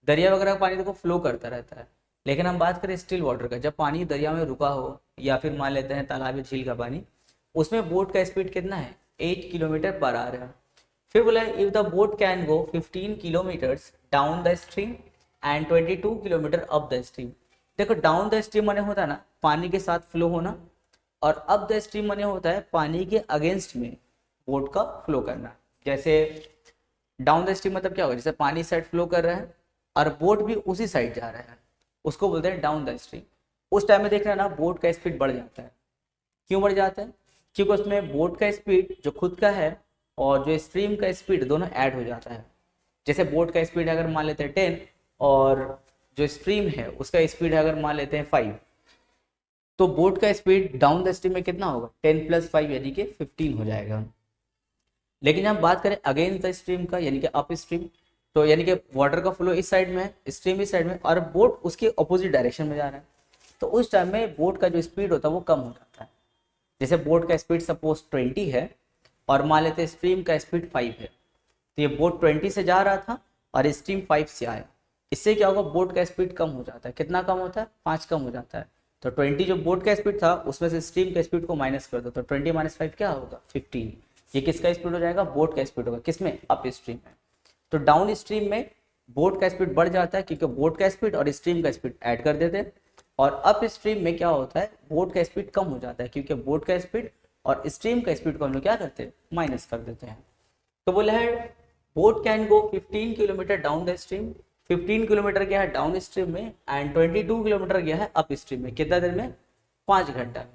दरिया वगैरह का पानी देखो फ्लो करता रहता है, लेकिन हम बात करें स्टिल वाटर का, जब पानी दरिया में रुका हो या फिर मान लेते हैं तालाब या झील का पानी, उसमें बोट का स्पीड कितना है 8 किलोमीटर पर आवर है। फिर बोला if the boat can go 15 kilometres down the stream and 22 kilometre up the stream. देखो डाउन द स्ट्रीम माने होता है ना पानी के साथ फ्लो होना, और अप द स्ट्रीम माने होता है पानी के अगेंस्ट में बोट का फ्लो करना। जैसे डाउन द स्ट्रीम मतलब क्या होगा, जैसे पानी साइड फ्लो कर रहा है, और बोट भी उसी साइड जा रहा है, उसको बोलते हैं डाउन द स्ट्रीम। उस टाइम में देख रहे हैं ना, बोट का स्पीड बढ़ जाता है। क्यों बढ़ जाता है? क्योंकि उसमें बोट का स्पीड जो खुद का है और जो स्ट्रीम का स्पीड दोनों ऐड हो जाता है। जैसे बोट का स्पीड अगर मान लेते हैं 10 और जो स्ट्रीम है उसका स्पीड अगर मान लेते हैं 5, तो बोट का स्पीड डाउन द स्ट्रीम में कितना होगा? 10 + 5 यानी कि 15 हो जाएगा। लेकिन हम बात करें अगेंस्ट द स्ट्रीम का यानी कि अप स्ट्रीम, तो यानी कि वाटर का फ्लो इस साइड में है, स्ट्रीम इस साइड में, और बोट उसके अपोजिट डायरेक्शन में जा रहा है, तो उस टाइम में बोट का जो स्पीड होता है वो कम हो जाता है। जैसे बोट का स्पीड सपोज 20 है और मान लेते हैं स्ट्रीम का स्पीड 5 है, तो ये बोट 20 से जा रहा था और स्ट्रीम 5 से आया। इससे क्या होगा? बोट का स्पीड कम हो जाता है। कितना कम होता है? 5 कम हो जाता है। तो 20 जो बोट का स्पीड था उसमें से स्ट्रीम का स्पीड को माइनस कर दो, तो 20 - 5 क्या होगा? 15। ये किसका स्पीड हो जाएगा? बोट का स्पीड होगा। किसमें? अप स्ट्रीम में। तो डाउन स्ट्रीम में बोट का स्पीड बढ़ जाता है क्योंकि बोट का स्पीड और स्ट्रीम का स्पीड ऐड कर देते हैं। और अप स्ट्रीम में क्या होता है? बोट का स्पीड कम हो जाता है क्योंकि बोट का स्पीड और स्ट्रीम का स्पीड को हम लोग क्या करते हैं? माइनस कर देते हैं। तो बोला है boat can go 15 kilometre down the stream. 15 kilometre गया है डाउन स्ट्रीम में एंड 22 किलोमीटर गया है अप स्ट्रीम में। कितना देर में? 5 घंटा में।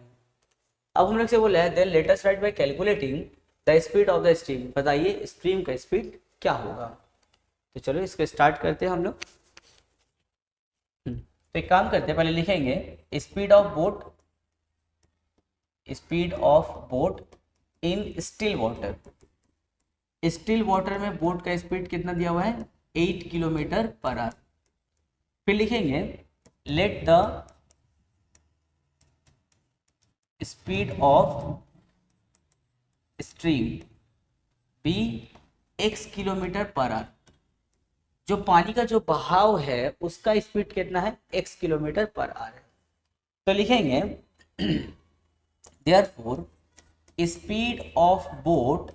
अब हम लोग से बोला है then let us write by calculating the speed of the stream. बताइए स्ट्रीम का स्पीड क्या होगा? तो चलो इसको स्टार्ट करते हैं हम लोग। तो एक काम करते हैं, पहले लिखेंगे speed of boat in still water. Still water में बोट का स्पीड कितना दिया हुआ है? 8 किलोमीटर पर आवर। फिर लिखेंगे let the speed of stream be x kilometre per hour. जो पानी का जो बहाव है उसका स्पीड कितना है? x किलोमीटर पर आवर है। तो लिखेंगे therefore speed of boat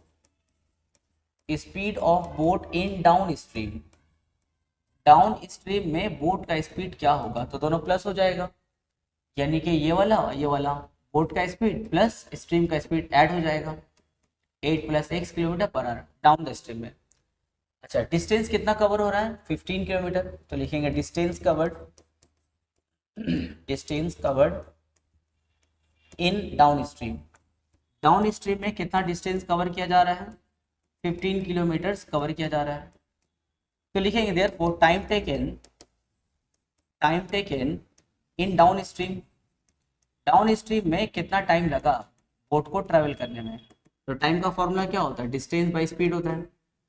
in down stream. Down stream में बोट का स्पीड क्या होगा? तो दोनों प्लस हो जाएगा, यानी कि ये वाला बोट का स्पीड प्लस स्ट्रीम का स्पीड ऐड हो जाएगा। 8 + x kilometre per our down the stream में। अच्छा, डिस्टेंस कितना कवर हो रहा है? 15 किलोमीटर। तो लिखेंगे distance covered in down stream. Down stream में कितना डिस्टेंस कवर किया जा रहा है? 15 किलोमीटर्स कवर किया जा रहा है। तो लिखेंगे therefore time taken in down stream. Down stream में कितना टाइम लगा बोट को ट्रेवल करने में? तो टाइम का फॉर्मूला क्या होता है? डिस्टेंस बाय स्पीड होता है।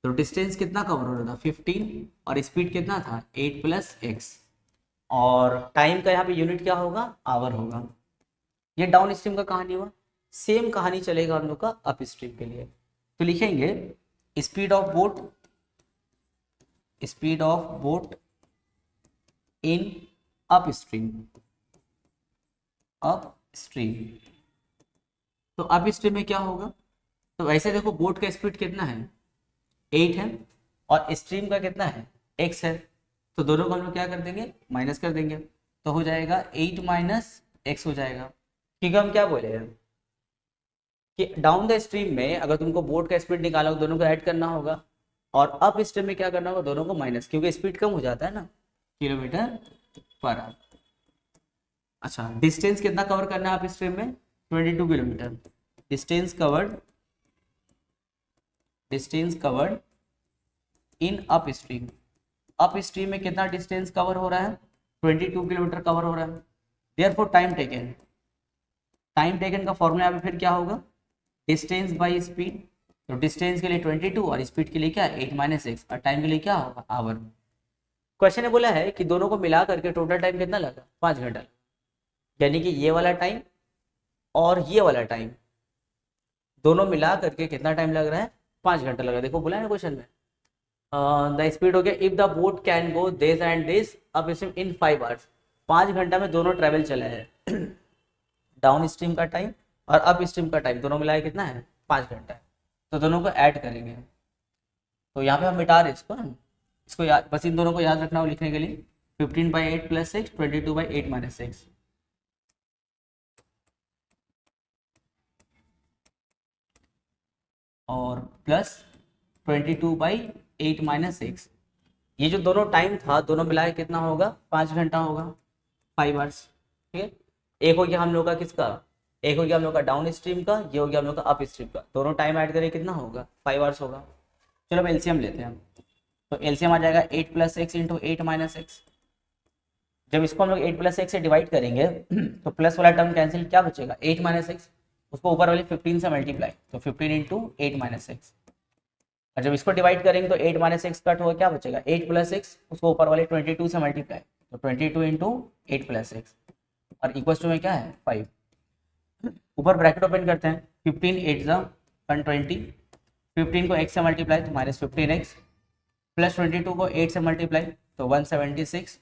तो डिस्टेंस कितना कवर हो रहा था? 15 और स्पीड कितना था? 8 + x। और टाइम का यहाँ पे यूनिट क्या होगा? आवर होगा। ये डाउन स्ट्रीम का कहानी हुआ। सेम कहानी चलेगा हम लोग का अप स्ट्रीम के लिए। तो लिखेंगे speed of boat in up stream. तो अप स्ट्रीम में क्या होगा? तो वैसे देखो बोट का स्पीड कितना है? 8 है और स्ट्रीम का कितना है? x है। तो दोनों को हम लोग क्या कर देंगे? माइनस कर देंगे। तो हो जाएगा 8 - x हो जाएगा। क्योंकि हम क्या बोले हैं कि डाउन द स्ट्रीम में अगर तुमको बोट का स्पीड निकाला हो दोनों को ऐड करना होगा, और अप स्ट्रीम में क्या करना होगा? दोनों को माइनस, क्योंकि स्पीड कम हो जाता है ना, किलोमीटर पर आवर। अच्छा, डिस्टेंस कितना कवर करना है अप स्ट्रीम में? 22 kilometre. Distance covered in up stream. Up stream में कितना डिस्टेंस कवर हो रहा है? 22 किलोमीटर कवर हो रहा है। देयरफॉर टाइम टेकन का फॉर्मूला यहाँ पे फिर क्या होगा? Distance by speed. तो डिस्टेंस के लिए 22 और स्पीड के लिए क्या? 8 - x, और टाइम के लिए क्या होगा? आवर। क्वेश्चन ने बोला है कि दोनों को मिला करके टोटल टाइम कितना लगा? 5 घंटा। यानी कि ये वाला टाइम और ये वाला टाइम दोनों मिला करके कितना टाइम लग रहा है? 5 घंटा लग रहा है। देखो बोला है ना क्वेश्चन में, द स्पीड हो गया if the boat can go this and this up stream in 5 hours. 5 घंटा में दोनों ट्रेवल चला है। डाउन स्ट्रीम का टाइम और अप स्ट्रीम का टाइम दोनों मिलाए कितना है? 5 घंटा है। तो दोनों को ऐड करेंगे। तो यहाँ पे हम मिटा रहे इसको याद, बस इन दोनों को याद रखना हो लिखने के लिए। 15/8 + 6, 22/8 - 6। और प्लस 22/8 - 6। ये जो दोनों टाइम था दोनों मिला के कितना होगा, 5 घंटा होगा, 5 आवर्स। ठीक है, एक हो गया हम लोग का किसका, एक हो गया हम लोग का डाउन स्ट्रीम का, ये हो गया हम लोग का अप स्ट्रीम का, दोनों टाइम ऐड करें कितना होगा, 5 आवर्स होगा। चलो अब एलसीएम लेते हैं। तो एलसीएम आ जाएगा 8 + x इंटू 8 - x। जब इसको हम लोग 8 + x से डिवाइड करेंगे तो प्लस वाला टर्म कैंसिल, क्या बचेगा 8 - x, उसको ऊपर वाले 15 से मल्टीप्लाई, तो 15 इंटू 8 - x। और जब इसको डिवाइड करेंगे तो 8 - x कट होगा, क्या बचेगा 8 + x, उसको ऊपर वाले 22 से मल्टीप्लाई, तो 22 इंटू 8 + x और इक्वल्स टू में क्या है 5। ऊपर ब्रैकेट ओपन करते हैं, 15 8 ज़ा 120, 15 को x से मल्टीप्लाई तो -15x, प्लस 22 को 8 से मल्टीप्लाई तो 176,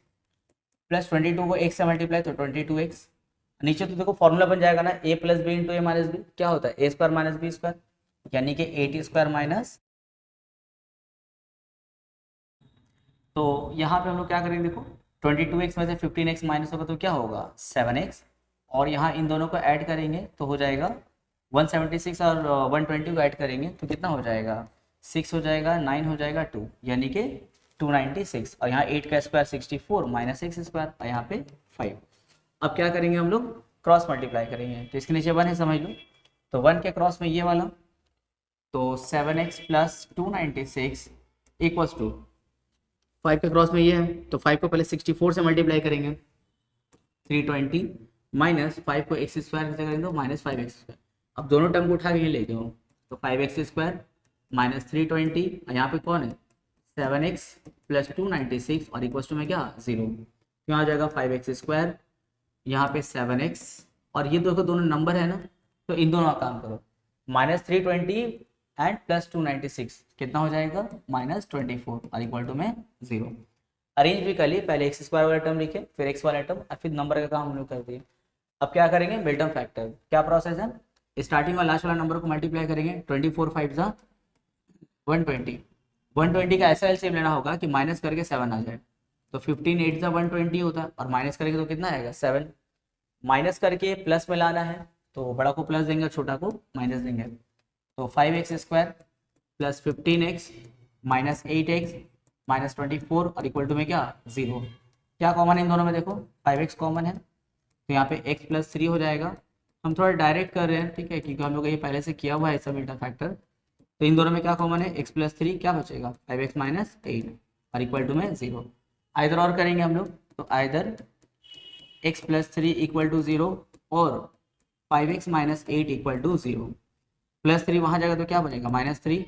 प्लस 22 को x से मल्टीप्लाई तो 22x। नीचे तो देखो फॉर्मूला बन जाएगा ना, a + b into a - b, क्या होता है a² - b², यानी कि 8² माइनस। तो यहाँ पे हम लोग क्या करेंगे, देखो 22x में से 15x माइनस होगा तो क्या होगा 7x, और यहाँ इन दोनों को ऐड करेंगे तो हो जाएगा 176, और 120 को ऐड करेंगे तो कितना हो जाएगा 6 हो जाएगा, 9 हो जाएगा 2, यानी कि 296, और यहाँ 8 का स्क्वायर 64 माइनस x स्क्वायर, और यहाँ पे 5। अब क्या करेंगे हम लोग, क्रॉस मल्टीप्लाई करेंगे, तो इसके नीचे 1 है समझ लो, तो 1 के क्रॉस में ये वाला, तो 7x + 296 इक्वल्स टू 5 के क्रॉस में ये है, तो 5 को पहले 64 से मल्टीप्लाई करेंगे 320, माइनस 5 को x स्क्वायर से करेंगे तो -5x²। अब दोनों टर्म को उठा के ले जाओ, तो 5x² माइनस 320, यहाँ पे कौन है 7x + 296 और इक्वल्स टू में क्या 0, क्यों आ जाएगा 5x², यहाँ पे 7x, और ये देखो दोनों नंबर है ना, तो इन दोनों का काम करो, -320 एंड +296 कितना हो जाएगा -24 और इक्वल टू में 0। अरेंज भी कर लिए, पहले x² वाला टर्म लिखे, फिर x वाला टर्म, और फिर नंबर का काम हम लोग कर दिए। अब क्या करेंगे मिडटर्म फैक्टर, क्या प्रोसेस है, स्टार्टिंग और लास्ट वाला नंबर को मल्टीप्लाई करेंगे, 24 5 ज़ा 120, 120 का ऐसा एलसीएम लेना होगा कि माइनस करके 7 आ जाए, तो 15 8 ज़ा 120 होता है, और माइनस करेंगे तो कितना आएगा 7, माइनस करके प्लस में लाना है, तो बड़ा को प्लस देंगे छोटा को माइनस देंगे, तो 5x² + 15x minus 8x minus 24 और इक्वल टू में क्या 0। क्या कॉमन है इन दोनों में, देखो 5x कॉमन है, तो यहाँ पे x + 3 हो जाएगा। हम थोड़ा डायरेक्ट कर रहे हैं, ठीक है, क्योंकि हम लोग ये पहले से किया हुआ है सब मिडटर्म फैक्टर। तो इन दोनों में क्या कॉमन है, x + 3 क्या बचेगा 5x - 8 और इक्वल टू में 0। आइदर और करेंगे हम लोग, तो आइदर x + 3 इक्वल टू 0 और 5x - 8 इक्वल टू 0। +3 वहाँ जाएगा तो क्या बनेगा -3,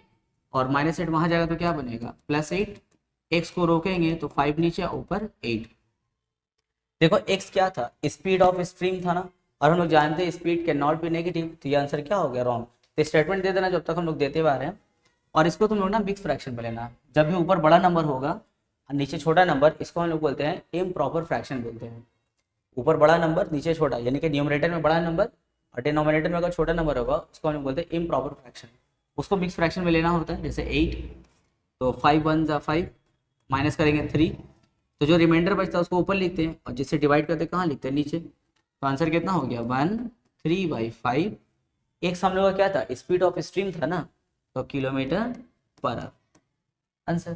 और -8 वहाँ जाएगा तो क्या बनेगा +8, x को रोकेंगे तो 5 नीचे ऊपर 8। देखो x क्या था, स्पीड ऑफ स्ट्रीम था ना, और हम लोग जानते हैं speed can not be negative, तो ये आंसर क्या हो गया रॉन्ग। तो स्टेटमेंट दे देना जब तक हम लोग देते हुए आ रहे हैं, और इसको तुम लोग ना मिक्स फ्रैक्शन में लेना, जब भी ऊपर बड़ा नंबर होगा और नीचे छोटा नंबर, इसको हम लोग बोलते हैं इम्प्रॉपर फ्रैक्शन बोलते हैं। ऊपर बड़ा नंबर नीचे छोटा, यानी कि न्यूमरेटर में बड़ा नंबर और डिनोमिनेटर में अगर छोटा नंबर होगा उसको हम लोग बोलते हैं इम्प्रॉपर फ्रैक्शन। उसको मिक्स फ्रैक्शन में लेना होता है, जैसे 8, तो 5 1 ज़ा 5, माइनस करेंगे 3, तो जो रिमाइंडर बचता है उसको ऊपर लिखते हैं, और जिससे डिवाइड करते हैं कहाँ लिखते हैं नीचे, तो आंसर कितना हो गया 1/3/5। एक हम लोग का क्या था, स्पीड ऑफ स्ट्रीम था ना, तो km/h answer.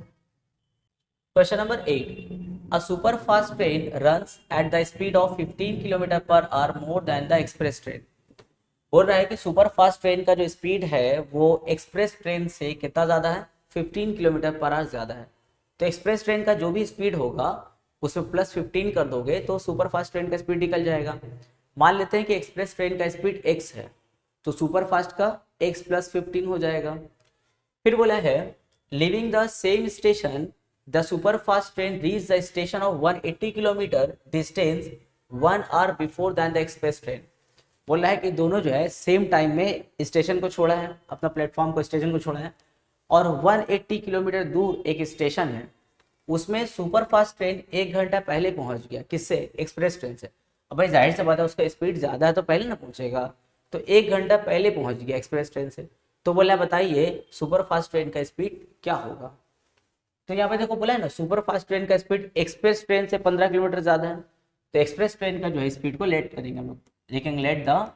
Question number 8, a super fast train runs at the speed of 15 km/h more than the express train. बोल रहा है कि सुपर फास्ट ट्रेन का जो स्पीड है वो एक्सप्रेस ट्रेन से कितना ज़्यादा है 15 km/h ज़्यादा है। तो एक्सप्रेस ट्रेन का जो भी स्पीड होगा उसमें +15 कर दोगे तो सुपर फास्ट ट्रेन का स्पीड निकल जाएगा। मान लेते हैं कि एक्सप्रेस ट्रेन का स्पीड x है, तो सुपर फास्ट का x + 15 हो जाएगा। फिर बोला है living the same station the super fast train reach the station of 180 kilometre distance 1 hour before than the express train. बोल रहा है कि दोनों जो है सेम टाइम में स्टेशन को छोड़ा है, अपना प्लेटफॉर्म को स्टेशन को छोड़ा है, और 180 किलोमीटर दूर एक स्टेशन है, उसमें सुपर फास्ट ट्रेन 1 घंटा पहले पहुंच गया, किससे एक्सप्रेस ट्रेन से। अब भाई जाहिर सी बात है उसका स्पीड ज़्यादा है तो पहले ना पहुंचेगा, तो 1 घंटा पहले पहुंच गया एक्सप्रेस ट्रेन से। तो बोला बताइए सुपर फास्ट ट्रेन का स्पीड क्या होगा। तो यहाँ पे देखो बोला है ना सुपर फास्ट ट्रेन का स्पीड एक्सप्रेस ट्रेन से 15 किलोमीटर ज़्यादा है, तो एक्सप्रेस ट्रेन का जो है स्पीड को लेट करेंगे हम लोग, लिखेंगे let the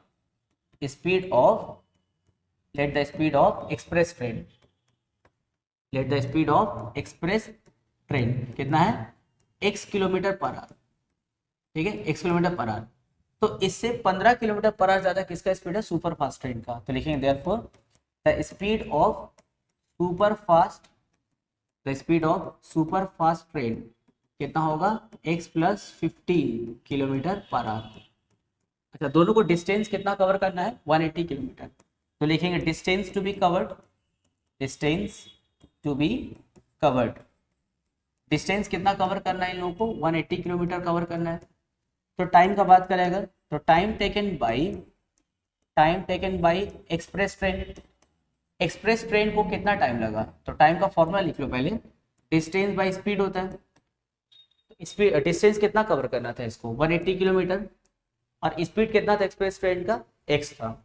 speed of express train, late the speed of express train कितना है, x किलोमीटर पर आवर, ठीक है, x किलोमीटर पर आवर। तो इससे 15 किलोमीटर पर आवर ज्यादा किसका स्पीड है, सुपर फास्ट ट्रेन का। तो लिखेंगे therefore the speed of super fast, the speed of super fast train कितना होगा, x plus 15 kilometre per our. अच्छा, दोनों को डिस्टेंस कितना कवर करना है, 180 किलोमीटर। तो लिखेंगे distance to be covered, distance to be covered, डिस्टेंस कितना कवर करना है इन लोगों को, 180 किलोमीटर कवर करना है। तो टाइम का बात करें अगर, तो time taken by express train, express train को कितना टाइम लगा, तो टाइम का फॉर्मूला लिख लो पहले, डिस्टेंस बाई स्पीड होता है। स्पीड डिस्टेंस कितना कवर करना था इसको, 180 किलोमीटर, और स्पीड कितना था एक्सप्रेस ट्रेन का, x था।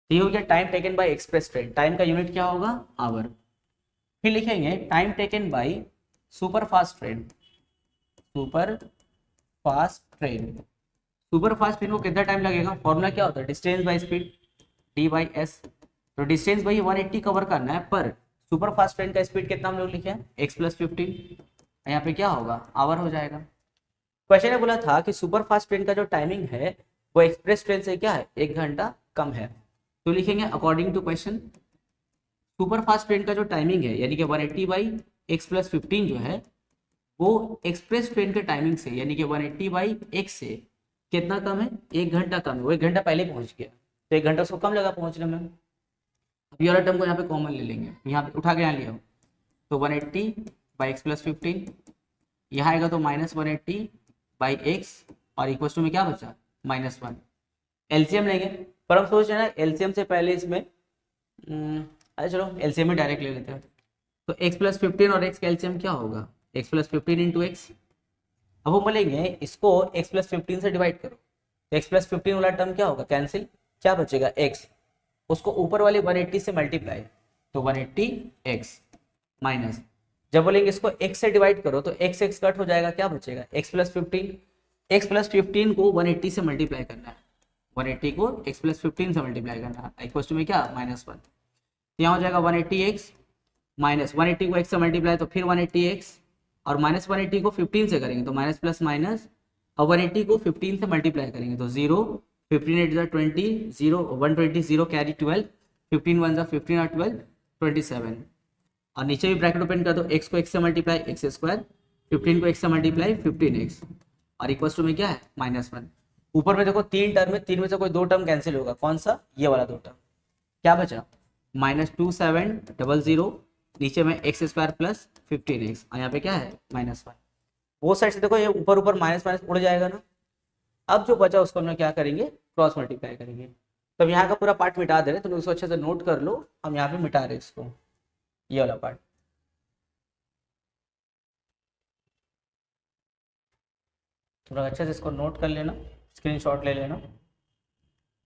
ये हो गया time taken bye express train, time का यूनिट क्या होगा, आवर। फिर लिखेंगे time taken by super fast train, super fast train, super fast train को कितना टाइम लगेगा, फॉर्मूला क्या होता है, distance by speed, d by S. तो डिस्टेंस भाई 180 कवर करना है, पर सुपर फास्ट ट्रेन का स्पीड कितना हम लोग लिखे हैं, x प्लस 15, यहाँ पे क्या होगा, आवर हो जाएगा। क्वेश्चन ने बोला था कि सुपर फास्ट ट्रेन का जो टाइमिंग है वो एक्सप्रेस ट्रेन से क्या है, 1 घंटा कम है। तो लिखेंगे according to question, super fast train का जो टाइमिंग है यानी कि 180 बाई एक्स प्लस 15 जो है वो एक्सप्रेस ट्रेन के टाइमिंग से यानी कि 180 बाई एक्स से कितना कम है, 1 घंटा कम है। वो 1 घंटा पहले पहुंच गया, तो 1 घंटा उसको कम लगा पहुंचने में। अब ये वाला टर्म को यहाँ पे कॉमन ले लेंगे, यहाँ पे उठा के यहाँ लिया, तो 180 बाई एक्स प्लस 15, यहाँ आएगा तो -180 बाई एक्स, और इक्वल टू में क्या बचा, -1। एलसीएम लेंगे, पर हम सोच रहे हैं ना एलसीएम से पहले इसमें अरे चलो एलसीएम में डायरेक्ट ले लेते हैं। तो x प्लस 15 और x का एलसीएम क्या होगा, x प्लस 15 इंटू एक्स। अब वो बोलेंगे इसको x प्लस 15 से डिवाइड करो, तो x प्लस 15 वाला टर्म क्या होगा, कैंसिल, क्या बचेगा x, उसको ऊपर वाले 180 से मल्टीप्लाई, तो 180x माइनस, जब बोलेंगे इसको x से डिवाइड करो तो x x कट हो जाएगा, क्या बचेगा, x प्लस 15, x प्लस 15 को 180 से मल्टीप्लाई करना है, 180 को x प्लस 15 से मल्टीप्लाई करना है, इक्वल टू में क्या -1, यहाँ हो जाएगा 180x माइनस 180 को x से मल्टीप्लाई तो फिर 180x, और -180 को 15 से करेंगे तो माइनस प्लस माइनस, और 180 को 15 से मल्टीप्लाई करेंगे तो 0, 15 8 20, 0 120, 0 कैरी 12, 15 1 15 और 12 27, और नीचे भी ब्रैकेट ओपन कर दो, x को x से मल्टीप्लाई एक्स स्क्वायर, 15 को x से मल्टीप्लाई 15x, और इक्वल टू में क्या है -1। ऊपर में देखो 3 टर्म है, 3 में से कोई 2 टर्म कैंसिल होगा, कौन सा, ये वाला 2 टर्म, क्या बचा -2700, नीचे में एक्स स्क्वायर प्लस 15x, और यहाँ पे क्या है -1। वो साइड से देखो ये ऊपर ऊपर माइनस माइनस उड़ जाएगा ना। अब जो बचा उसको हम लोग क्या करेंगे, क्रॉस मल्टीप्लाई करेंगे। तब यहाँ का पूरा पार्ट मिटा दे रहे, तुम इसको अच्छे से नोट कर लो, हम यहाँ पे मिटा रहे इसको, ये वाला पार्ट। थोड़ा अच्छे से इसको नोट कर लेना, स्क्रीनशॉट ले लेना।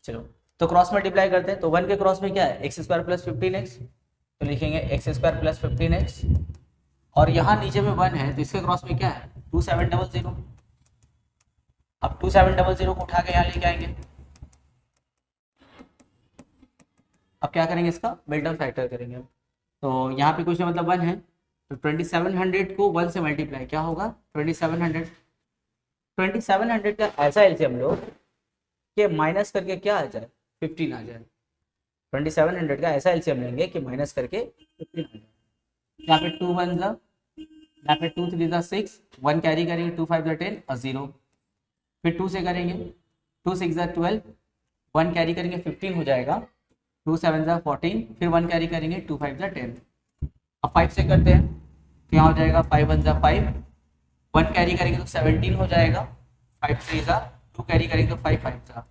चलो तो क्रॉस मल्टीप्लाई करते हैं, तो 1 के क्रॉस में क्या है, एक्स स्क्वायर प्लस 15x, तो लिखेंगे एक्स स्क्वायर प्लस 15x, और यहाँ नीचे में 1 है तो इसके क्रॉस में क्या है 2700। अब 2700 को उठा के यहाँ लेके आएंगे, अब क्या करेंगे, इसका मिडल फैक्टर करेंगे। तो यहाँ पे कुछ मतलब 1 है, तो 2700 को 1 से मल्टीप्लाई क्या होगा 2700, 2700 का ऐसा एलसीएम लो कि माइनस करके क्या आ जाए 15 आ जाए। 2700 का ऐसा एलसीएम लेंगे कि माइनस करके 15 आ जाए। यहाँ पे 2 1 जा, यहाँ पे 2 3 6, 1 कैरी करेंगे, 2 5 10 और 0, फिर 2 से करेंगे, 2 6 12, 1 कैरी करेंगे 15 हो जाएगा, 2 7 14, फिर 1 कैरी करेंगे 2 5 10। अब 5 से करते हैं तो यहाँ हो जाएगा 5 1 5, 1 कैरी करेंगे तो 17 हो जाएगा, 5 3 2 कैरी करेंगे तो 5 5,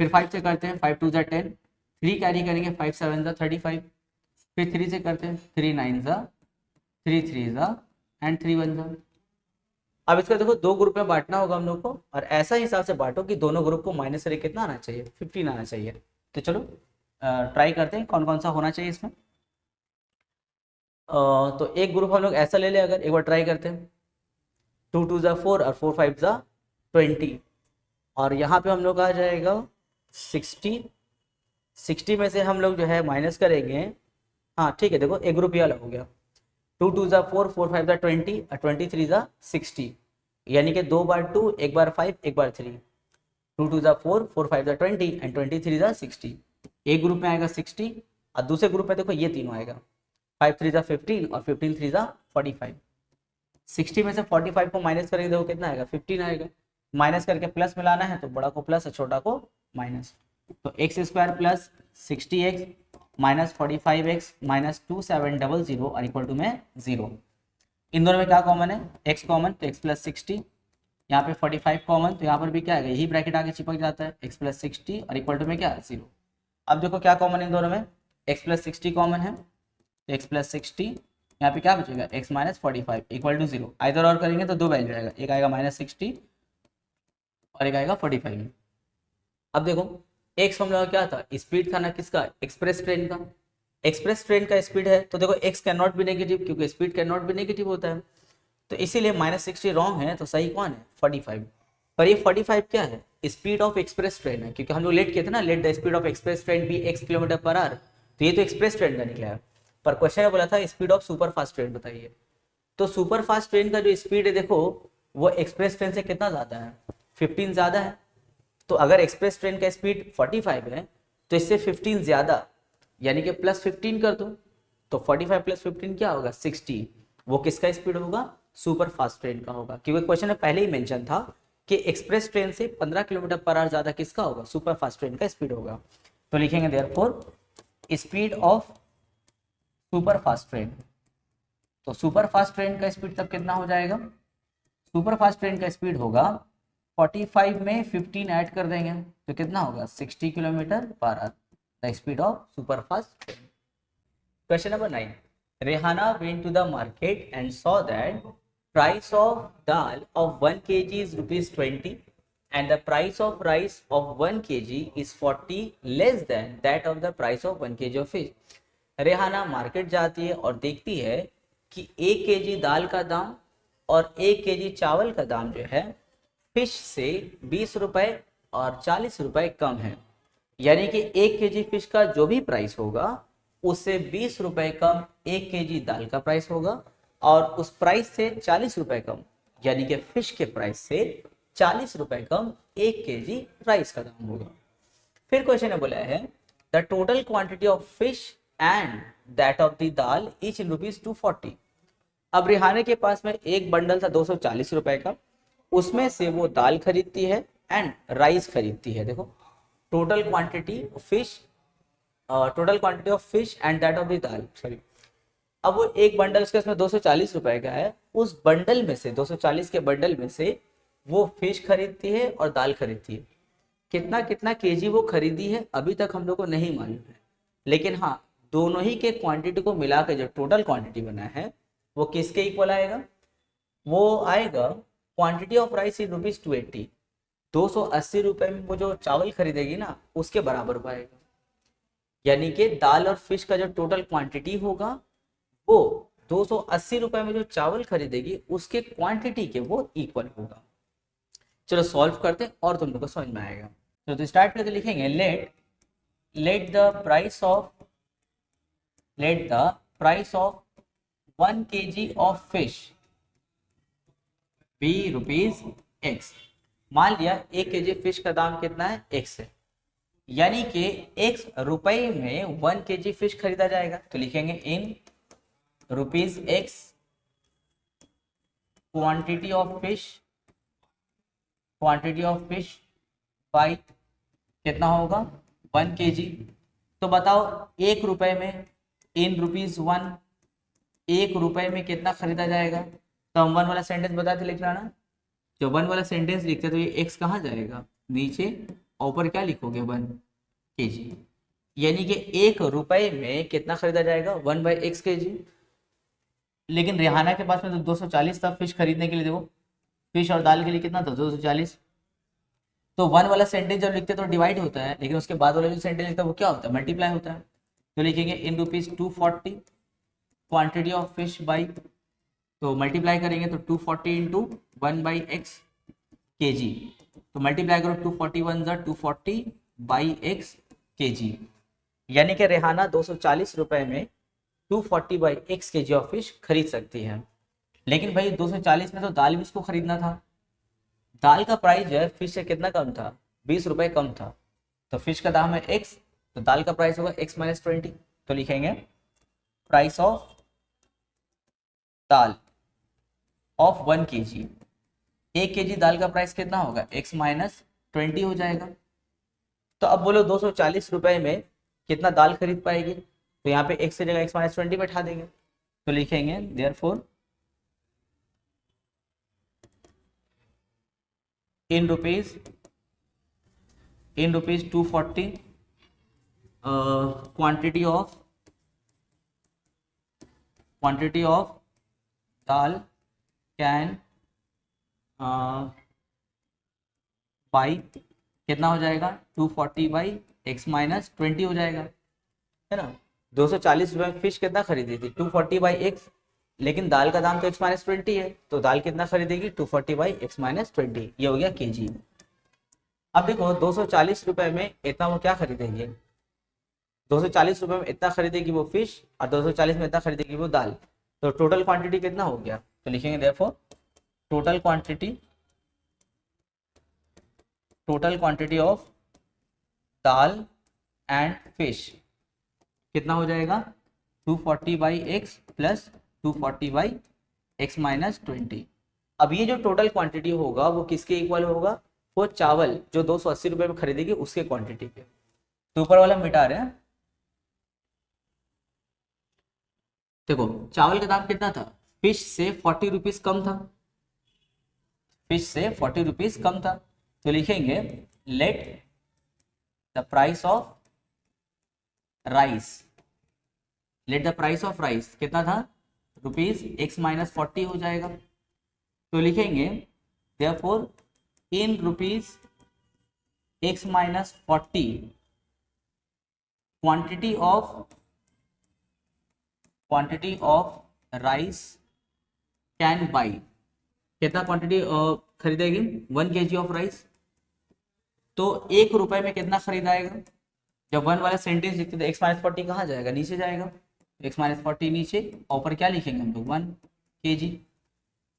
फिर 5 से करते हैं 5 2 10, 3 कैरी करेंगे 5 7 35, फिर 3 से करते हैं 3 9 3 3 एंड 3 1। अब इसका देखो 2 ग्रुप में बांटना होगा हम लोग को, और ऐसा हिसाब से बांटो कि दोनों ग्रुप को माइनस से कितना आना चाहिए 15 आना चाहिए। तो चलो ट्राई करते हैं कौन कौन सा होना चाहिए इसमें। तो एक ग्रुप हम लोग ऐसा ले ले, अगर एक बार ट्राई करते हैं, 2 2 4 और 4 5 20, और यहाँ पे हम लोग आ जाएगा 60 में से हम लोग जो है माइनस करेंगे, हाँ ठीक है, देखो एक ग्रुप ये अलग हो गया, 2 2 ज़ा 4, 4 5 ज़ा 20 और 23 ज़ा 60, यानी कि 2 बार 2, एक बार 5, एक बार 3, 2 2 ज़ा 4, 4 5 ज़ा 20 एंड 23 ज़ा 60। एक ग्रुप में आएगा 60 और दूसरे ग्रुप में देखो ये तीनों आएगा, 5 3 ज़ा 15 और 15 3 ज़ा 45। 60 में से 45 को माइनस करेंगे देखो कितना आएगा, 15 आएगा। माइनस करके प्लस मिलाना है तो बड़ा को प्लस और छोटा को माइनस, तो x square plus 60x minus 45x minus 2700 और इक्वल टू में 0। इन दोनों में क्या कॉमन है, x कॉमन, तो x प्लस 60, यहाँ पे 45 कॉमन, तो यहाँ पर भी क्या है, यही ब्रैकेट आगे चिपक जाता है, x प्लस 60 और इक्वल टू में क्या है 0। अब देखो क्या कॉमन है इन दोनों में, x प्लस 60 कॉमन है, x प्लस 60, यहाँ पे क्या बचेगा x माइनस 45 इक्वल टू 0। इधर और करेंगे तो दो वैल्यू आएगा, एक आएगा माइनस 60 और एक आएगा 45। अब देखो एक्स फॉर्मूला क्या था, स्पीड था ना किसका, एक्सप्रेस ट्रेन का। एक्सप्रेस ट्रेन का स्पीड है तो देखो x can not be negative, क्योंकि speed can not be negative होता है, तो इसीलिए माइनस 60 रॉन्ग है, तो सही कौन है 45। पर ये 45 क्या है, स्पीड ऑफ एक्सप्रेस ट्रेन है, क्योंकि हम लोग लेट किए थे ना, let the speed of express train be x kilometre per hour, तो ये तो एक्सप्रेस ट्रेन का निकला है। पर क्वेश्चन में बोला था speed of super fast train बताइए, तो सुपर फास्ट ट्रेन का जो स्पीड है देखो वो एक्सप्रेस ट्रेन से कितना ज्यादा है, 15 ज्यादा है। तो अगर एक्सप्रेस ट्रेन का स्पीड 45 है तो इससे 15 ज्यादा, यानी कि प्लस 15 कर दो, तो 45 प्लस 15 क्या होगा 60। वो किसका स्पीड होगा, सुपर फास्ट ट्रेन का होगा, क्योंकि क्वेश्चन में पहले ही मेंशन था कि एक्सप्रेस ट्रेन से 15 किलोमीटर पर आवर ज्यादा किसका होगा, सुपर फास्ट ट्रेन का स्पीड होगा। तो लिखेंगे therefore speed of super fast train, तो सुपर फास्ट ट्रेन का स्पीड तब कितना हो जाएगा, सुपर फास्ट ट्रेन का स्पीड होगा 45 में 15 ऐड कर देंगे तो कितना होगा 60 kilometre per our, the speed of super fast train. Question number 9, Rehana went to the market and saw that price of dal of 1 kg is ₹20 and the price of rice of 1 kg is 40 less than that of the price of 1 kg of fish। Rehana market जाती है और देखती है कि 1 KG दाल का दाम और 1 KG चावल का दाम जो है फिश से 20 रुपए और 40 रुपए कम है, यानी कि 1 केजी फिश का जो भी प्राइस होगा उससे 20 रुपए कम 1 केजी दाल का प्राइस होगा, और उस प्राइस से 40 रुपए कम, यानी कि फिश के प्राइस से 40 रुपए कम 1 केजी राइस का दाम होगा। फिर क्वेश्चन ने बोला है the total quantity of fish and that of the dal each in ₹240। अब रिहाने के पास में एक बंडल था 240 रुपए का, उसमें से वो दाल खरीदती है एंड राइस खरीदती है। देखो total quantity of fish and that of the dal, sorry. अब वो एक बंडल उसके उसमें 240 रुपए का है, उस बंडल में से 240 के बंडल में से वो फिश खरीदती है और दाल खरीदती है। कितना कितना केजी वो खरीदी है अभी तक हम लोग को नहीं मालूम है, लेकिन हाँ दोनों ही के क्वांटिटी को मिला के जो टोटल क्वांटिटी बना है वो किसके इक्वल आएगा, वो आएगा क्वांटिटी ऑफ राइस इन ₹280। 280 रुपए में वो जो चावल खरीदेगी ना उसके बराबर पाएगा, यानी कि दाल और फिश का जो टोटल क्वांटिटी होगा वो 280 रुपए में जो चावल खरीदेगी उसके क्वांटिटी के वो इक्वल होगा। चलो सॉल्व करते हैं और तुम लोग को समझ में आएगा। तो स्टार्ट करके लिखेंगे let the price of 1 kg of fish be ₹X। मान लिया 1 केजी फिश का दाम कितना है x है, यानी कि x रुपए में 1 केजी फिश खरीदा जाएगा, तो लिखेंगे इन ₹X quantity of fish by कितना होगा 1 केजी। तो बताओ 1 रुपए में इन ₹1 1 रुपए में कितना खरीदा जाएगा, तो हम 1 वाला सेंटेंस बताते लिखना ना, जब 1 वाला सेंटेंस लिखते तो ये x कहाँ जाएगा नीचे, और ऊपर क्या लिखोगे 1 केजी, यानी कि 1 रुपए में कितना खरीदा जाएगा 1/x केजी। लेकिन रेहाना के पास में तो 240 था फिश खरीदने के लिए, देखो फिश और दाल के लिए कितना था 240। तो 1 वाला सेंटेंस जब लिखते तो डिवाइड होता है, लेकिन उसके बाद वाला जो सेंटेंस लिखता है वो क्या होता है मल्टीप्लाई होता है। तो लिखेंगे इन ₹240 क्वांटिटी ऑफ फिश बाई, तो मल्टीप्लाई करेंगे तो 240 इंटू 1/x केजी, तो मल्टीप्लाई करो 241 = 240/x केजी, यानी कि रेहाना 240 रुपए में 240/x kg ऑफ फिश खरीद सकती है। लेकिन भाई 240 में तो दाल भी उसको खरीदना था। दाल का प्राइस जो है फिश से कितना कम था, 20 रुपए कम था। तो फिश का दाम है x, तो दाल का प्राइस होगा x माइनस 20। तो लिखेंगे price of dal of 1 kg। 1 kg दाल का प्राइस कितना होगा, x माइनस 20 हो जाएगा। तो अब बोलो 240 रुपए में कितना दाल खरीद पाएगी, तो यहाँ पे x की जगह x माइनस 20 बैठा देंगे। तो लिखेंगे therefore in rupees 240 quantity of dal can buy कितना हो जाएगा, 240/x माइनस 20 हो जाएगा, है ना। 240 रुपये में फिश कितना खरीदी थी, 240/x, लेकिन दाल का दाम तो x माइनस 20 है, तो दाल कितना खरीदेगी, 240/x माइनस 20। ये हो गया kg। अब देखो 240 रुपये में इतना वो क्या खरीदेंगे, 240 रुपये में इतना खरीदेगी वो फिश, और 240 में इतना खरीदेगी वो दाल। तो टोटल क्वांटिटी कितना हो गया, तो लिखेंगे therefore total quantity of dal and fish कितना हो जाएगा, 240/x प्लस 240/x माइनस 20। अब ये जो टोटल क्वांटिटी होगा वो किसके इक्वल होगा, वो चावल जो 280 रुपये में खरीदेगी उसके क्वांटिटी पे। तो ऊपर वाला मिटा रहे हैं। देखो चावल का दाम कितना था, फिश से 40 रुपीज कम था, फिश से 40 रुपीज कम था। तो लिखेंगे let the price of rice कितना था, ₹x माइनस 40 हो जाएगा। तो लिखेंगे therefore in ₹x minus 40 quantity of rice can buy, कितना क्वांटिटी खरीदेगी, 1 kg ऑफ राइस। तो 1 रुपए में कितना खरीदाएगा, जब 1 वाला सेंटेंस लिखते तो x माइनस 40 कहाँ जाएगा, नीचे जाएगा, x माइनस 40 नीचे, और ऊपर क्या लिखेंगे हम लोग, 1 kg।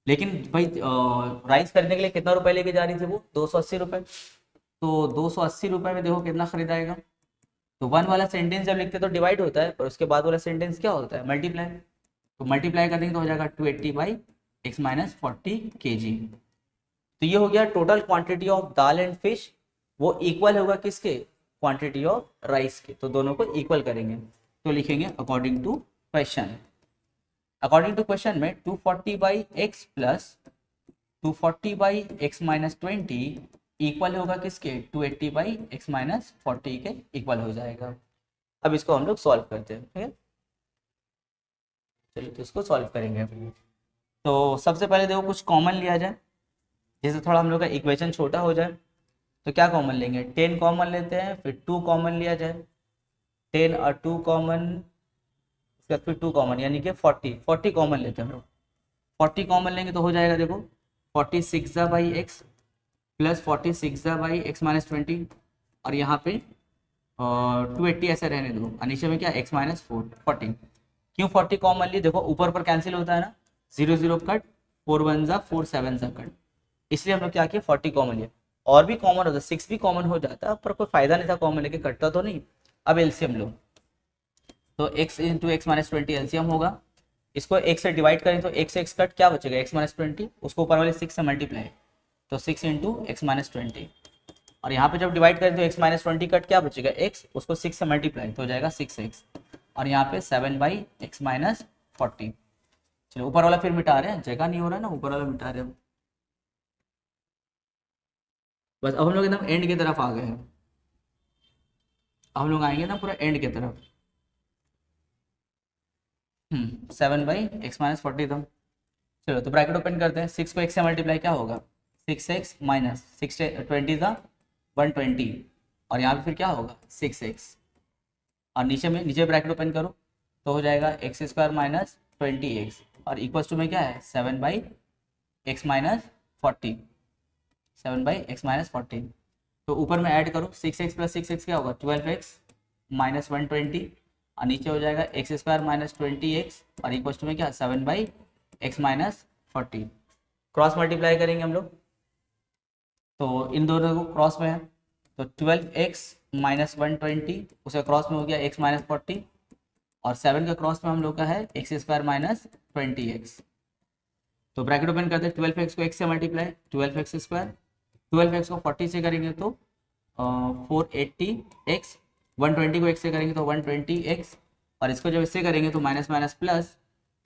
लेकिन भाई राइस खरीदने के लिए कितना रुपए लेके जा रही थी वो, 280 रुपए। तो 280 रुपए में देखो कितना खरीदाएगा। तो 1 वाला सेंटेंस जब लिखते तो डिवाइड होता है, और उसके बाद वाला सेंटेंस क्या होता है, मल्टीप्लाई। तो मल्टीप्लाई कर देंगे तो हो जाएगा 280/x माइनस 40 kg। तो ये हो गया total quantity of dal and fish, वो इक्वल होगा किसके, क्वांटिटी ऑफ राइस के। तो दोनों को इक्वल करेंगे, तो लिखेंगे अकॉर्डिंग टू क्वेश्चन में 240/x plus 240/x minus 20 equal होगा किसके, 280/x माइनस 40 के इक्वल हो जाएगा। अब इसको हम लोग सॉल्व करते हैं, ठीक है। चलिए तो इसको सॉल्व करेंगे। तो सबसे पहले देखो कुछ कॉमन लिया जाए, जैसे थोड़ा हम लोग का इक्वेशन छोटा हो जाए। तो क्या कॉमन लेंगे, 10 कॉमन लेते हैं, फिर 2 कॉमन लिया जाए, 10 और 2 कॉमन, फिर 2 कॉमन, यानी कि 40 कॉमन लेते हैं हम लोग। 40 कॉमन लेंगे तो हो जाएगा देखो 46/x प्लस 46/x माइनस 20, और यहाँ पे 280 ऐसे रहने दो, और नीचे में क्या x माइनस 40। क्यों 40 कॉमन ली, देखो ऊपर पर कैंसिल होता है ना, 0 0 कट, 4 1 जा 4 7 जा कट, इसलिए हम लोग क्या किए 40 कॉमन लिया। और भी कॉमन होता, 6 भी कॉमन हो जाता, पर कोई फायदा नहीं था कॉमन लेके, कटता तो नहीं। अब एलसीएम लो, तो x into x minus 20 LCM होगा। इसको x से डिवाइड करें तो x कट क्या बचेगा, x माइनस 20, उसको ऊपर वाले 6 से मल्टीप्लाई, तो 6 इंटू एक्स माइनस 20। और यहाँ पे जब डिवाइड करें तो x माइनस 20 कट क्या बचेगा, x, उसको 6 से मल्टीप्लाई तो हो जाएगा 6x, और यहाँ पे 7/x माइनस 40। चलो ऊपर वाला फिर मिटा रहे हैं, जगह नहीं हो रहा है ना, ऊपर वाला मिटा रहे हैं। बस अब हम लोग एकदम एंड की तरफ आ गए हैं, हम लोग आएंगे ना पूरा एंड की तरफ। 7/x माइनस 40 था। चलो तो ब्रैकेट ओपन करते हैं, 6 को x से मल्टीप्लाई क्या होगा, 6x माइनस 20 था 120, और यहाँ पे फिर क्या होगा 6x, और नीचे ब्रैकेट ओपन करो तो हो जाएगा x² माइनस 20x, और इक्वल्स टू में क्या है 7/x माइनस 40, 7/x माइनस 40। तो ऊपर में ऐड करो 6x प्लस 6x क्या होगा 12x माइनस 120, और नीचे हो जाएगा एक्स स्क्वायर माइनस 20x और इक्वल टू में क्या 7/x माइनस 40। क्रॉस मल्टीप्लाई करेंगे हम लोग, तो इन दोनों को क्रॉस में है, तो 12x माइनस 120 उसे क्रॉस में हो गया x माइनस 40 और 7 का क्रॉस में हम लोग का है एक्स स्क्वायर माइनस 20x। तो ब्रैकेट ओपन करते हैं, 12x को x से मल्टीप्लाई 12x स्क्वायर, 12x को 40 से करेंगे तो 480x, 120 को x से करेंगे तो 120x और इसको जब इससे करेंगे तो माइनस माइनस प्लस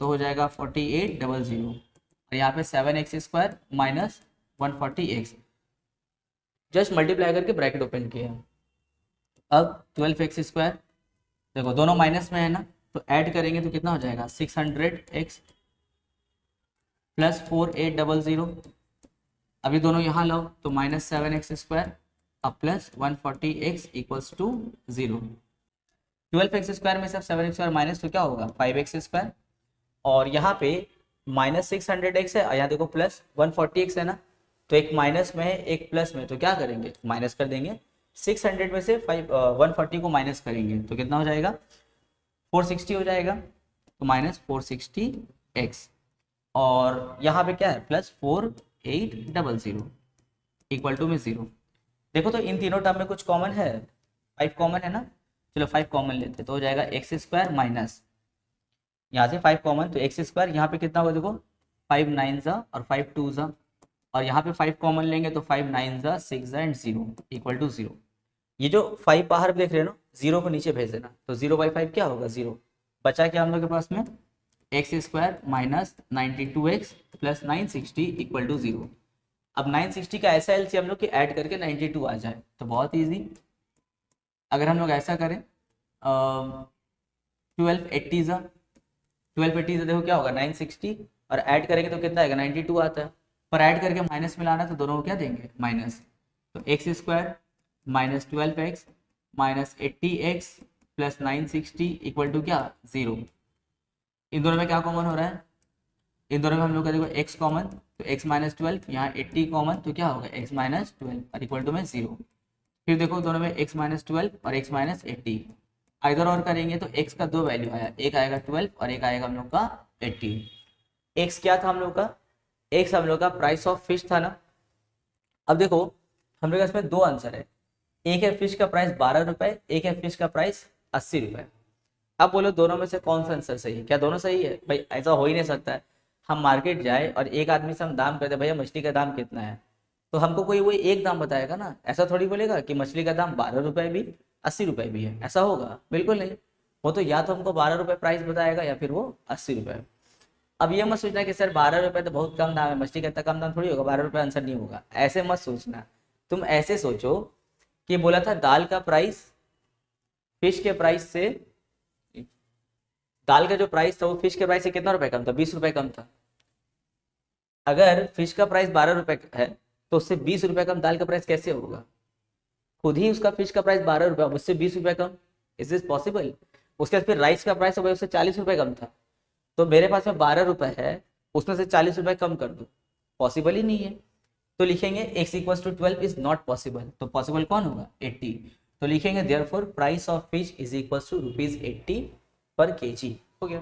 तो हो जाएगा 4800 और यहाँ पे 7x square minus 140x। Just multiply करके ब्रैकेट ओपन किया। अब 12x स्क्वायर, देखो दोनों माइनस में है ना, तो ऐड करेंगे तो कितना हो जाएगा 600x प्लस 4800। अभी दोनों यहाँ लाओ तो माइनस 7x स्क्वायर अब plus 140x equals to 0। 12x square में सब 7x स्क्वायर माइनस तो क्या होगा 5x स्क्वायर और यहाँ पे माइनस 600x है और यहाँ देखो प्लस 140x है ना, तो एक माइनस में है एक प्लस में, तो क्या करेंगे माइनस कर देंगे। 600 में से 140 को माइनस करेंगे तो कितना हो जाएगा 460 हो जाएगा, तो माइनस 460x और यहाँ पे क्या है प्लस 4800 इक्वल टू में 0। देखो तो इन तीनों टर्म में कुछ कॉमन है, 5 कॉमन है ना, चलो 5 कॉमन लेते तो हो जाएगा एक्स स्क्वायर माइनस यहाँ से 5 कॉमन तो एक्स स्क्वायर, यहाँ पे कितना होगा देखो 5 9 और 5 2 और यहाँ पे 5 कॉमन लेंगे तो 5 9 6 एंड 0 इक्वल टू 0। ये जो 5 बाहर देख रहे हो ना, 0 को नीचे भेज देना, तो 0/5 क्या होगा 0। बचा क्या हम लोग के पास में x square minus 92x plus 960 equal to 0। अब 960 का ऐसा एलसीएम हम लोग कि ऐड करके 92 आ जाए, तो बहुत इजी। अगर हम लोग ऐसा करें 1280 देखो क्या होगा 960 और ऐड करेंगे तो कितना आएगा 92 आता है, पर ऐड करके माइनस मिलाना तो दोनों को क्या देंगे माइनस, तो x square minus 12x minus 80x plus 960 equal to क्या 0। इन दोनों में क्या कॉमन हो रहा है, इन दोनों में हम लोग का देखो x कॉमन तो x माइनस 12, यहाँ 80 कॉमन तो क्या होगा x माइनस 12 और इक्वल टू में 0। फिर देखो दोनों में x माइनस 12 और x माइनस 80 इधर और करेंगे तो x का 2 वैल्यू आया, एक आएगा 12 और एक आएगा हम लोग का 80। x क्या था हम लोग का, x हम लोग का प्राइस ऑफ फिश था ना। अब देखो हम लोग इसमें 2 आंसर है, एक है फिश का प्राइस 12 रुपए, एक है फिश का प्राइस 80 रुपए। अब बोलो दोनों में से कौन सा आंसर सही है, क्या दोनों सही है भाई, ऐसा हो ही नहीं सकता है। हम मार्केट जाए और एक आदमी से हम दाम करते भैया मछली का दाम कितना है, तो हमको कोई वही एक दाम बताएगा ना, ऐसा थोड़ी बोलेगा कि मछली का दाम 12 रुपए भी 80 रुपए भी है, ऐसा होगा बिल्कुल नहीं। वो तो या तो हमको 12 रुपए प्राइस बताएगा या फिर वो 80 रुपए। अब ये मत सोचना कि सर 12 रुपए तो बहुत कम दाम है, मछली का इतना कम दाम थोड़ी होगा, 12 रुपए आंसर नहीं होगा, ऐसे मत सोचना। तुम ऐसे सोचो कि बोला था दाल का प्राइस फिश के प्राइस से, दाल का जो प्राइस था वो फिश के प्राइस से कितना रुपए कम था 20 रुपए कम था। अगर फिश का प्राइस 12 रुपए है तो उससे 20 रुपए कम दाल का प्राइस कैसे होगा, खुद ही उसका फिश का प्राइस 12 रुपए उससे 20 रुपए कम, इज दिस पॉसिबल। उसके बाद फिर राइस का प्राइस उससे 40 रुपए कम था, तो मेरे पास में 12 रुपए है उसमें से 40 रुपए कम कर दो, पॉसिबल ही नहीं है। तो लिखेंगे x equals to 12 is not possible, तो पॉसिबल कौन होगा 80। तो लिखेंगे therefore price of fish is equals to ₹80 per kg, हो गया।